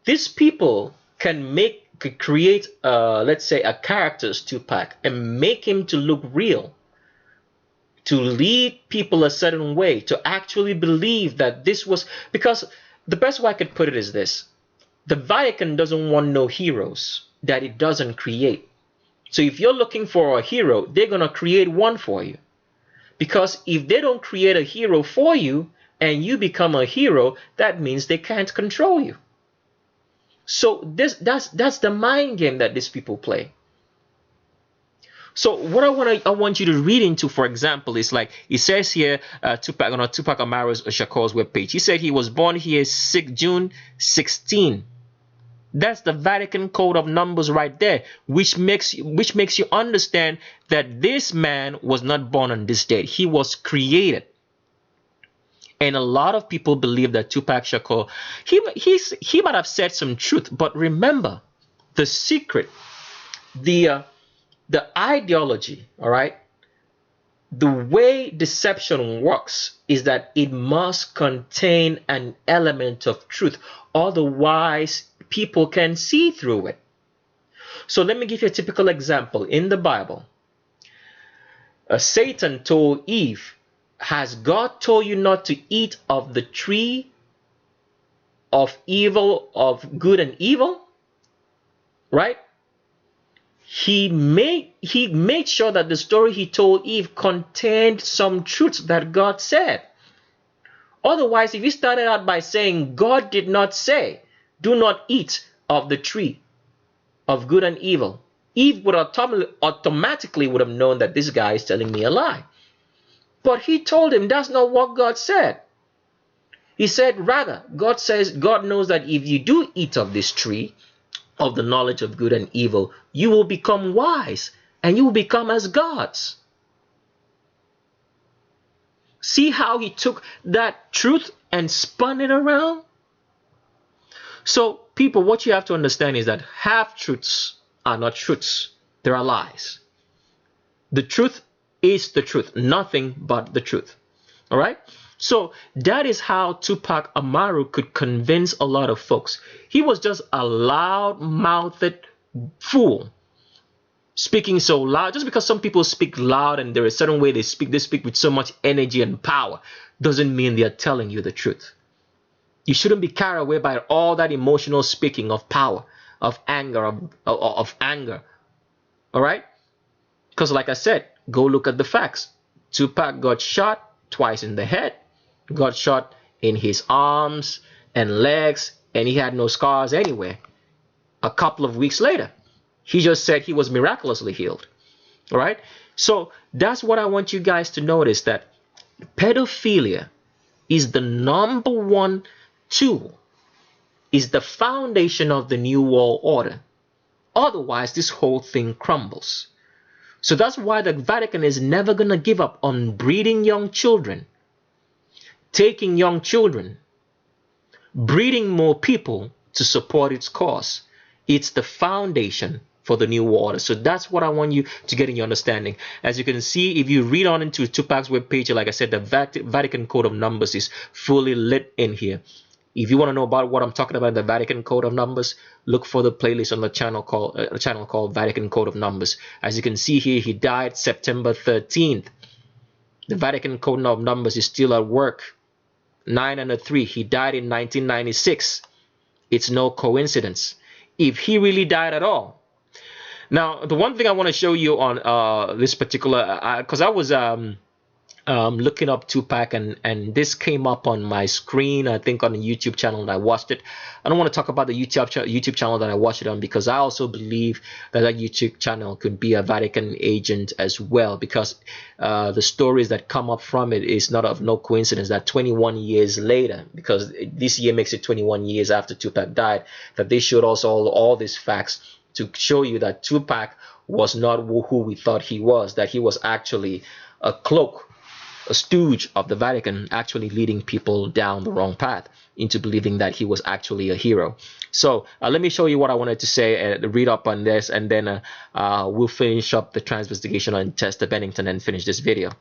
S1: these people could create, let's say, a character's Tupac and make him to look real, to lead people a certain way, to actually believe that this was, because the best way I could put it is this: the Vatican doesn't want no heroes that it doesn't create. So if you're looking for a hero, they're going to create one for you. Because if they don't create a hero for you and you become a hero, that means they can't control you. So that's the mind game that these people play. So what I want you to read into, for example, is like it says here, Tupac Amaru Shakur's webpage. He said he was born here June 16. That's the Vatican code of numbers right there, which makes you understand that this man was not born on this date. He was created. And a lot of people believe that Tupac Shakur, he might have said some truth, but remember, the secret, the ideology, all right, the way deception works is that it must contain an element of truth. Otherwise, people can see through it. So let me give you a typical example. In the Bible, Satan told Eve, has God told you not to eat of the tree of evil, of good and evil? Right? He made sure that the story he told Eve contained some truths that God said. Otherwise, if he started out by saying God did not say, do not eat of the tree of good and evil, Eve would automatically would have known that this guy is telling me a lie. But he told him that's not what God said. He said, rather, God says, God knows that if you do eat of this tree of the knowledge of good and evil, you will become wise and you will become as gods. See how he took that truth and spun it around? So, people, what you have to understand is that half-truths are not truths. They are lies. The truth is the truth. Nothing but the truth. All right? So, that is how Tupac Amaru could convince a lot of folks. He was just a loud-mouthed fool. Speaking so loud. Just because some people speak loud and there is a certain way they speak with so much energy and power, doesn't mean they are telling you the truth. You shouldn't be carried away by all that emotional speaking of power, of anger, of anger. All right? Because like I said, go look at the facts. Tupac got shot twice in the head, got shot in his arms and legs, and he had no scars anywhere. A couple of weeks later, he just said he was miraculously healed. All right? So that's what I want you guys to notice, that pedophilia is the number one tool, is the foundation of the New World Order. Otherwise, this whole thing crumbles. So that's why the Vatican is never going to give up on breeding young children, taking young children, breeding more people to support its cause. It's the foundation for the New World Order. So that's what I want you to get in your understanding. As you can see, if you read on into Tupac's webpage, like I said, the Vatican Code of Numbers is fully lit in here. If you want to know about what I'm talking about, the Vatican Code of Numbers, look for the playlist on the channel called Vatican Code of Numbers. As you can see here, he died September 13th. The Vatican Code of Numbers is still at work. 903. He died in 1996. It's no coincidence. If he really died at all. Now, the one thing I want to show you on this particular, because I was looking up Tupac, and this came up on my screen, I think on the YouTube channel, and I watched it. I don't want to talk about the YouTube channel that I watched it on, because I also believe that YouTube channel could be a Vatican agent as well, because the stories that come up from it is not of no coincidence that 21 years later, because this year makes it 21 years after Tupac died, that they showed us all these facts to show you that Tupac was not who we thought he was, that he was actually a cloak, a stooge of the Vatican, actually leading people down the wrong path into believing that he was actually a hero. So let me show you what I wanted to say, read up on this, and then we'll finish up the investigation on Chester Beninngton and finish this video.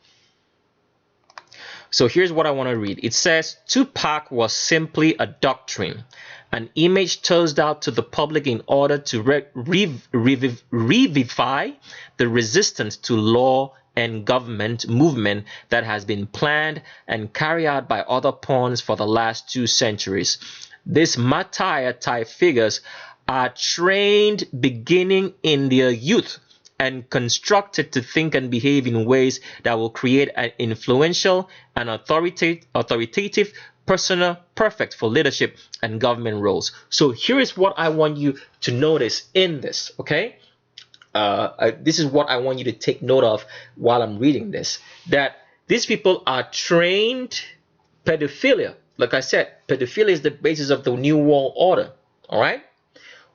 S1: So here's what I want to read. It says, Tupac was simply a doctrine, an image tossed out to the public in order to revivify the resistance to law and government movement that has been planned and carried out by other pawns for the last 2 centuries. These martyr-type figures are trained beginning in their youth and constructed to think and behave in ways that will create an influential and authoritative persona perfect for leadership and government roles. So here is what I want you to notice in this, okay? This is what I want you to take note of while I'm reading this, that these people are trained pedophilia. Like I said, pedophilia is the basis of the New World Order, all right?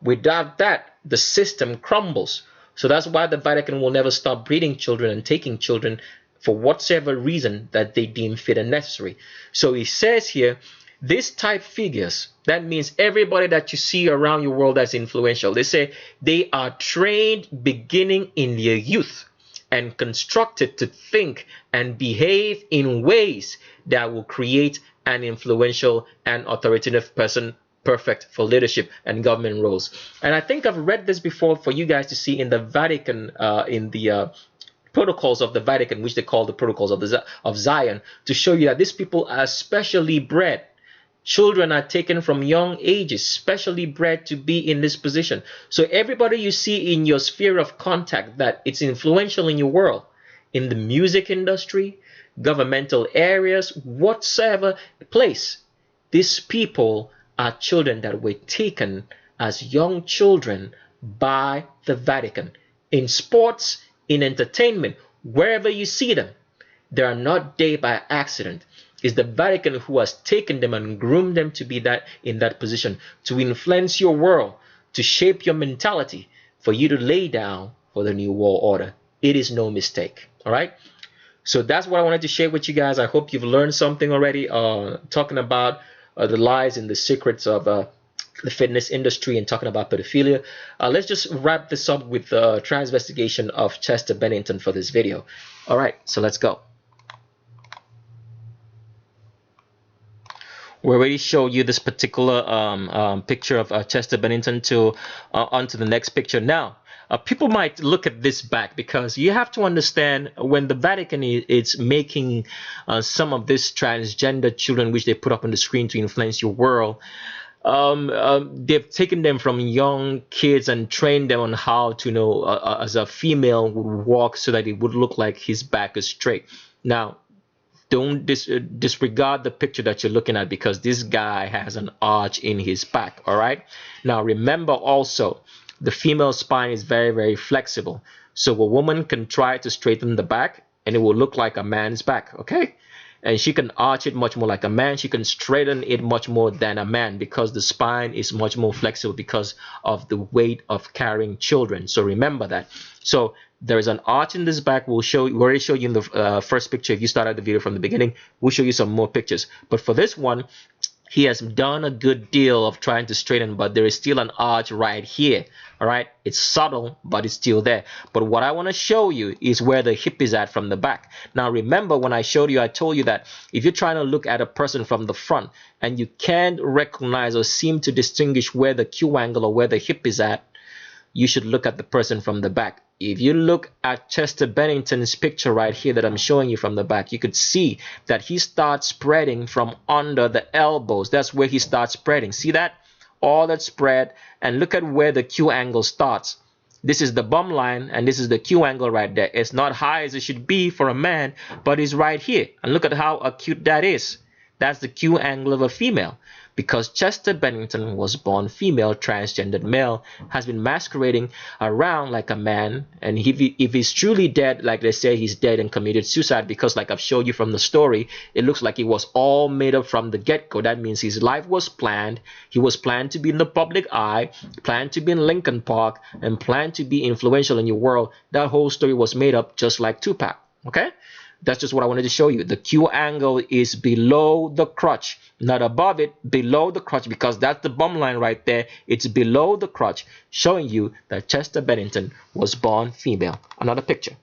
S1: Without that, the system crumbles. So that's why the Vatican will never stop breeding children and taking children for whatsoever reason that they deem fit and necessary. So he says here, these type figures, that means everybody that you see around your world that's influential, they say they are trained beginning in their youth and constructed to think and behave in ways that will create an influential and authoritative person perfect for leadership and government roles. And I think I've read this before for you guys to see in the Vatican, in the protocols of the Vatican, which they call the protocols of Zion, to show you that these people are specially bred. Children are taken from young ages, specially bred to be in this position. So everybody you see in your sphere of contact that it's influential in your world, in the music industry, governmental areas, whatsoever place, these people are children that were taken as young children by the Vatican. In sports, in entertainment, wherever you see them, they are not there by accident. It's the Vatican who has taken them and groomed them to be in that position, to influence your world, to shape your mentality, for you to lay down for the New World Order. It is no mistake. All right. So that's what I wanted to share with you guys. I hope you've learned something already, talking about the lies and the secrets of the fitness industry and talking about pedophilia. Let's just wrap this up with the transvestigation of Chester Beninngton for this video. All right, so let's go. We already showed you this particular picture of Chester Beninngton to onto the next picture. Now, people might look at this back, because you have to understand when the Vatican is making some of these transgender children, which they put up on the screen to influence your world, they've taken them from young kids and trained them on how to know as a female would walk so that it would look like his back is straight. Now, don't disregard the picture that you're looking at, because this guy has an arch in his back. All right. Now, remember also, the female spine is very, very flexible. So a woman can try to straighten the back and it will look like a man's back. Okay. And she can arch it much more like a man. She can straighten it much more than a man, because the spine is much more flexible because of the weight of carrying children. So remember that. So there is an arch in this back. We already showed you in the first picture. If you started the video from the beginning, we'll show you some more pictures. But for this one, he has done a good deal of trying to straighten, but there is still an arch right here. All right, it's subtle, but it's still there. But what I want to show you is where the hip is at from the back. Now, remember when I showed you, I told you that if you're trying to look at a person from the front and you can't recognize or seem to distinguish where the Q angle or where the hip is at, you should look at the person from the back. If you look at Chester Bennington's picture right here that I'm showing you from the back, you could see that he starts spreading from under the elbows. That's where he starts spreading. See that? All that spread. And look at where the Q angle starts. This is the bum line, and this is the Q angle right there. It's not high as it should be for a man, but it's right here. And look at how acute that is. That's the Q angle of a female. Because Chester Beninngton was born female, transgendered male, has been masquerading around like a man. And if he's truly dead, like they say, he's dead and committed suicide, because like I've showed you from the story, it looks like it was all made up from the get-go. That means his life was planned. He was planned to be in the public eye, planned to be in Lincoln Park, and planned to be influential in your world. That whole story was made up just like Tupac. Okay? That's just what I wanted to show you. The Q angle is below the crotch, not above it, below the crotch, because that's the bum line right there. It's below the crotch, showing you that Chester Beninngton was born female. Another picture.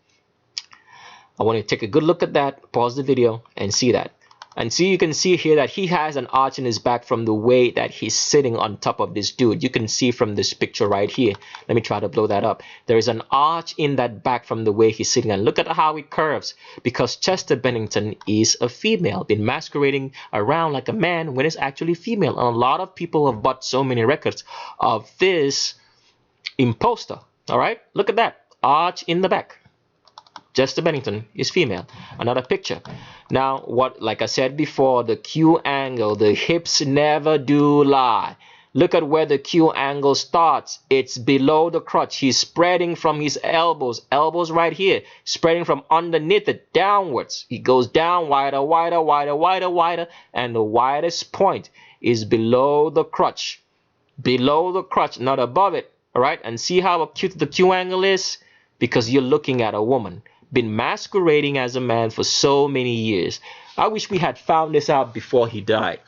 S1: I want you to take a good look at that, pause the video, and see that. And see, you can see here that he has an arch in his back from the way that he's sitting on top of this dude. You can see from this picture right here. Let me try to blow that up. There is an arch in that back from the way he's sitting. And look at how it curves. Because Chester Bennington is a female. Been masquerading around like a man when it's actually female. And a lot of people have bought so many records of this imposter. All right? Look at that. Arch in the back. Chester Bennington is female. Another picture. Now, like I said before, the Q angle, the hips never do lie. Look at where the Q angle starts. It's below the crotch. He's spreading from his elbows right here, spreading from underneath it downwards. He goes down wider, wider, wider, wider, wider, and the widest point is below the crotch. Below the crotch, not above it. All right, and see how acute the Q angle is? Because you're looking at a woman. Been masquerading as a man for so many years. I wish we had found this out before he died.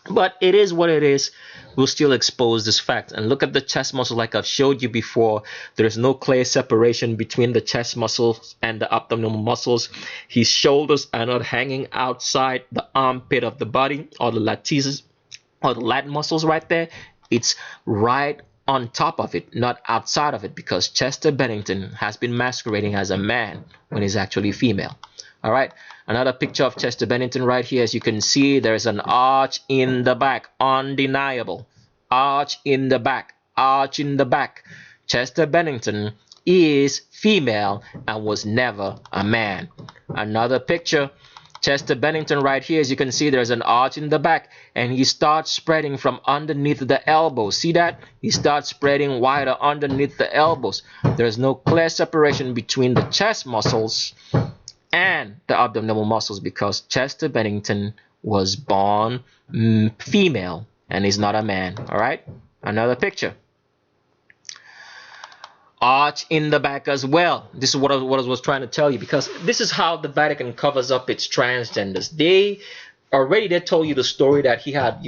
S1: But it is what it is. We'll still expose this fact. And look at the chest muscle like I've showed you before. There's no clear separation between the chest muscles and the abdominal muscles. His shoulders are not hanging outside the armpit of the body or the latissimus or the lat muscles right there. It's right on top of it, not outside of it, because Chester Bennington has been masquerading as a man when he's actually female. All right, another picture of Chester Bennington right here. As you can see, there's an arch in the back, undeniable. Arch in the back, arch in the back. Chester Bennington is female and was never a man. Another picture. Chester Bennington right here, as you can see, there's an arch in the back, and he starts spreading from underneath the elbows. See that? He starts spreading wider underneath the elbows. There's no clear separation between the chest muscles and the abdominal muscles because Chester Bennington was born female and is not a man. All right? Another picture. Arch in the back as well. This is what I was trying to tell you, because this is how the Vatican covers up its transgenders. They told you the story that he had,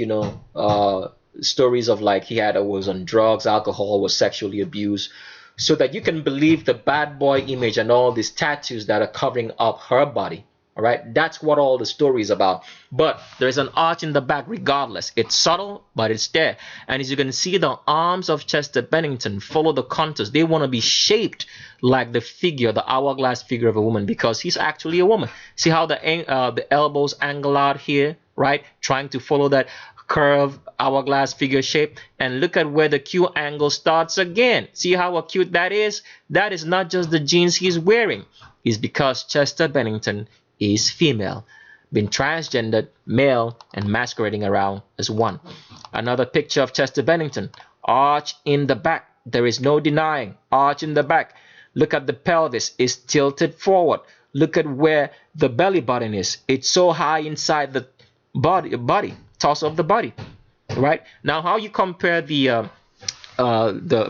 S1: stories of like he was on drugs, alcohol, was sexually abused, so that you can believe the bad boy image and all these tattoos that are covering up her body. All right, that's what all the story is about. But there's an arch in the back regardless. It's subtle, but it's there. And as you can see, the arms of Chester Bennington follow the contours. They want to be shaped like the figure, the hourglass figure of a woman, because he's actually a woman. See how the elbows angle out here, right? Trying to follow that curve hourglass figure shape. And look at where the Q angle starts again. See how acute that is? That is not just the jeans he's wearing. It's because Chester Bennington is female, been transgendered, male, and masquerading around as one. Another picture of Chester Bennington. Arch in the back. There is no denying. Arch in the back. Look at the pelvis. It's tilted forward. Look at where the belly button is. It's so high inside the body, torso of the body. Right? Now, how you compare the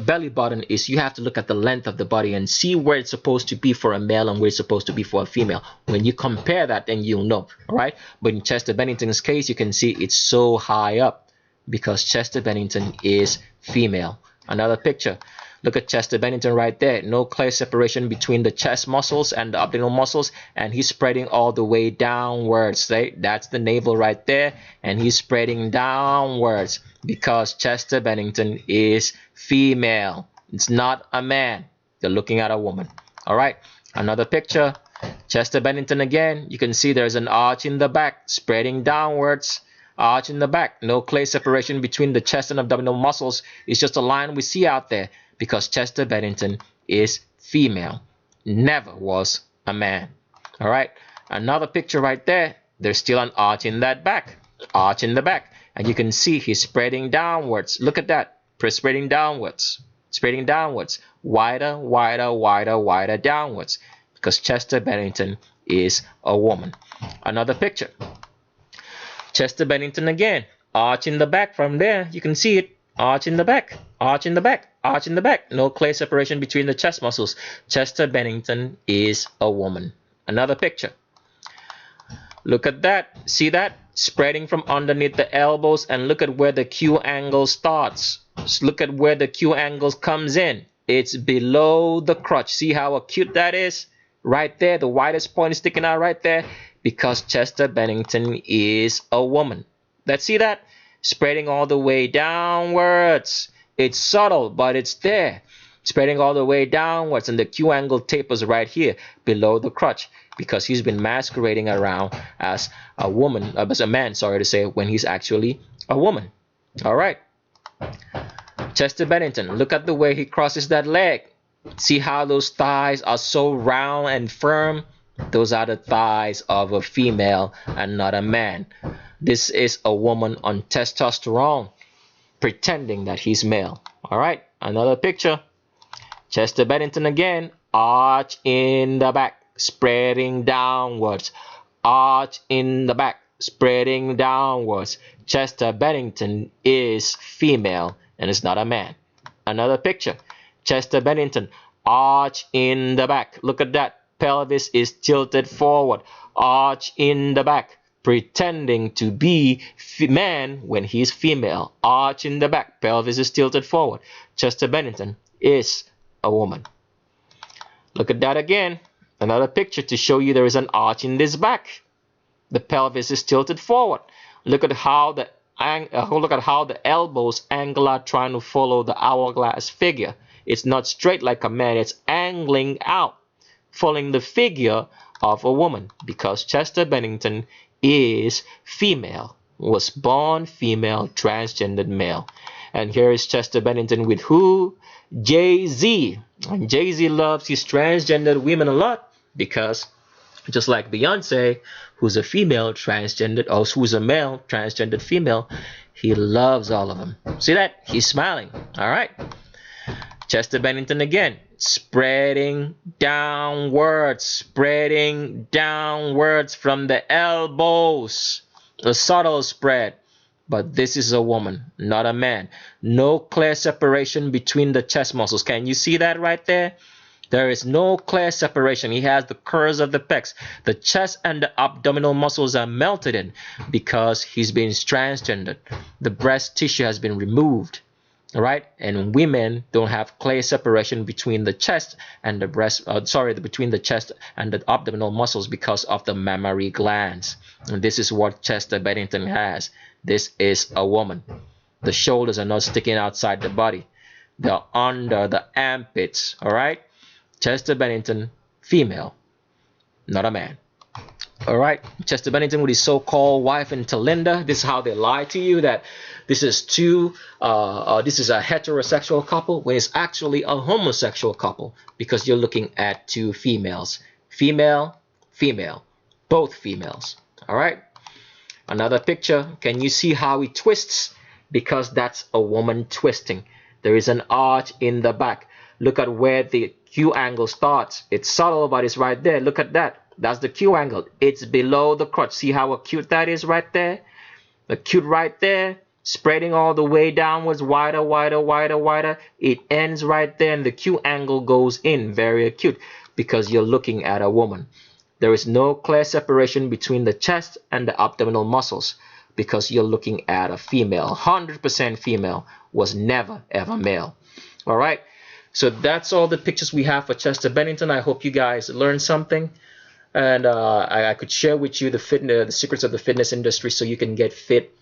S1: belly button is you have to look at the length of the body and see where it's supposed to be for a male and where it's supposed to be for a female. When you compare that, then you'll know, all right? But in Chester Bennington's case, you can see it's so high up because Chester Bennington is female. Another picture. Look at Chester Bennington right there. No clear separation between the chest muscles and the abdominal muscles, and he's spreading all the way downwards. Right? That's the navel right there, and he's spreading downwards because Chester Bennington is female. It's not a man. They're looking at a woman. All right. Another picture. Chester Bennington again. You can see there's an arch in the back, spreading downwards. Arch in the back. No clear separation between the chest and abdominal muscles. It's just a line we see out there. Because Chester Bennington is female, never was a man. All right, another picture right there. There's still an arch in that back, arch in the back, and you can see he's spreading downwards. Look at that, spreading downwards, wider, wider, wider, wider downwards. Because Chester Bennington is a woman. Another picture. Chester Bennington again, arch in the back. From there, you can see it. Arch in the back, arch in the back, arch in the back. No clear separation between the chest muscles. Chester Bennington is a woman. Another picture. Look at that. See that? Spreading from underneath the elbows, and look at where the Q angle starts. Look at where the Q angle comes in. It's below the crotch. See how acute that is? Right there, the widest point is sticking out right there. because Chester Bennington is a woman. Let's see that. Spreading all the way downwards. It's subtle, but it's there. Spreading all the way downwards, and the Q angle tapers right here below the crotch because he's been masquerading around as a woman, as a man, sorry to say, when he's actually a woman. All right. Chester Bennington, look at the way he crosses that leg. See how those thighs are so round and firm? Those are the thighs of a female and not a man. This is a woman on testosterone pretending that he's male. All right, another picture. Chester Bennington again, arch in the back, spreading downwards. Arch in the back, spreading downwards. Chester Bennington is female and is not a man. Another picture. Chester Bennington, arch in the back. Look at that. Pelvis is tilted forward. Arch in the back. Pretending to be man when he's female. Arch in the back. Pelvis is tilted forward. Chester Bennington is a woman. Look at that again. Another picture to show you there is an arch in this back. The pelvis is tilted forward. Look at how the elbows angle out, trying to follow the hourglass figure. It's not straight like a man. It's angling out, following the figure of a woman, because Chester Bennington is female, was born female, transgendered male. And here is Chester Bennington with who? Jay-Z. And Jay-Z loves his transgendered women a lot because just like Beyonce, who's a female transgendered, or who's a male transgendered female, he loves all of them. See that? He's smiling. All right. Chester Bennington again, spreading downwards from the elbows. A subtle spread. But this is a woman, not a man. No clear separation between the chest muscles. Can you see that right there? There is no clear separation. He has the curves of the pecs. The chest and the abdominal muscles are melted in because he's been transgendered. The breast tissue has been removed. All right, and women don't have clear separation between the chest and the breast. Between the chest and the abdominal muscles because of the mammary glands. And this is what Chester Bennington has. This is a woman. The shoulders are not sticking outside the body. They're under the armpits. All right, Chester Bennington, female, not a man. All right, Chester Bennington with his so-called wife and Talinda. This is how they lie to you that this is a heterosexual couple when it's actually a homosexual couple because you're looking at two females, female, both females. All right. Another picture. Can you see how he twists? Because that's a woman twisting. There is an arch in the back. Look at where the Q angle starts. It's subtle, but it's right there. Look at that. That's the Q angle. It's below the crotch. See how acute that is right there? Acute right there. Spreading all the way downwards, wider. It ends right there, and the Q angle goes in, very acute, because you're looking at a woman. There is no clear separation between the chest and the abdominal muscles because you're looking at a female. 100% female, was never ever male. All right. So that's all the pictures we have for Chester Bennington. I hope you guys learned something. And I could share with you the secrets of the fitness industry so you can get fit.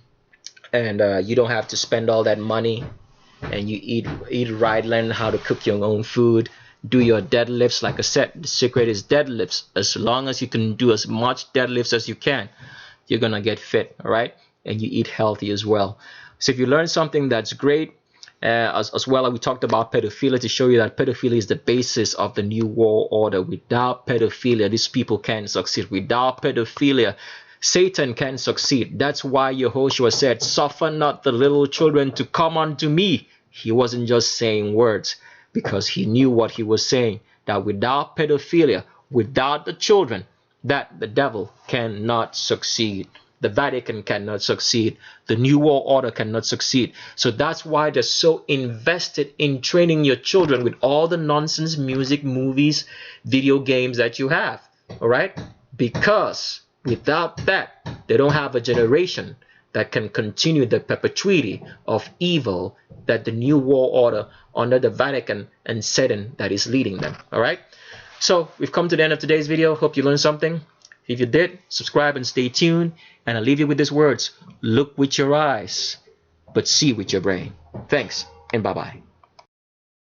S1: And you don't have to spend all that money. And you eat right, learn how to cook your own food. Do your deadlifts. Like I said, the secret is deadlifts. As long as you can do as much deadlifts as you can, you're going to get fit. All right. And you eat healthy as well. So if you learn something, that's great. As well, we talked about pedophilia to show you that pedophilia is the basis of the New World Order. Without pedophilia, these people can't succeed. Without pedophilia, Satan can succeed. That's why Yehoshua said, "Suffer not the little children to come unto me." He wasn't just saying words, because he knew what he was saying, that without pedophilia, without the children, that the devil cannot succeed. The Vatican cannot succeed. The New World Order cannot succeed. So that's why they're so invested in training your children with all the nonsense music, movies, video games that you have. All right? Because without that, they don't have a generation that can continue the perpetuity of evil that the New World Order under the Vatican and Satan that is leading them. All right? So we've come to the end of today's video. Hope you learned something. If If you did, subscribe and stay tuned. And I'll leave you with these words. Look with your eyes, but see with your brain. Thanks, and bye-bye.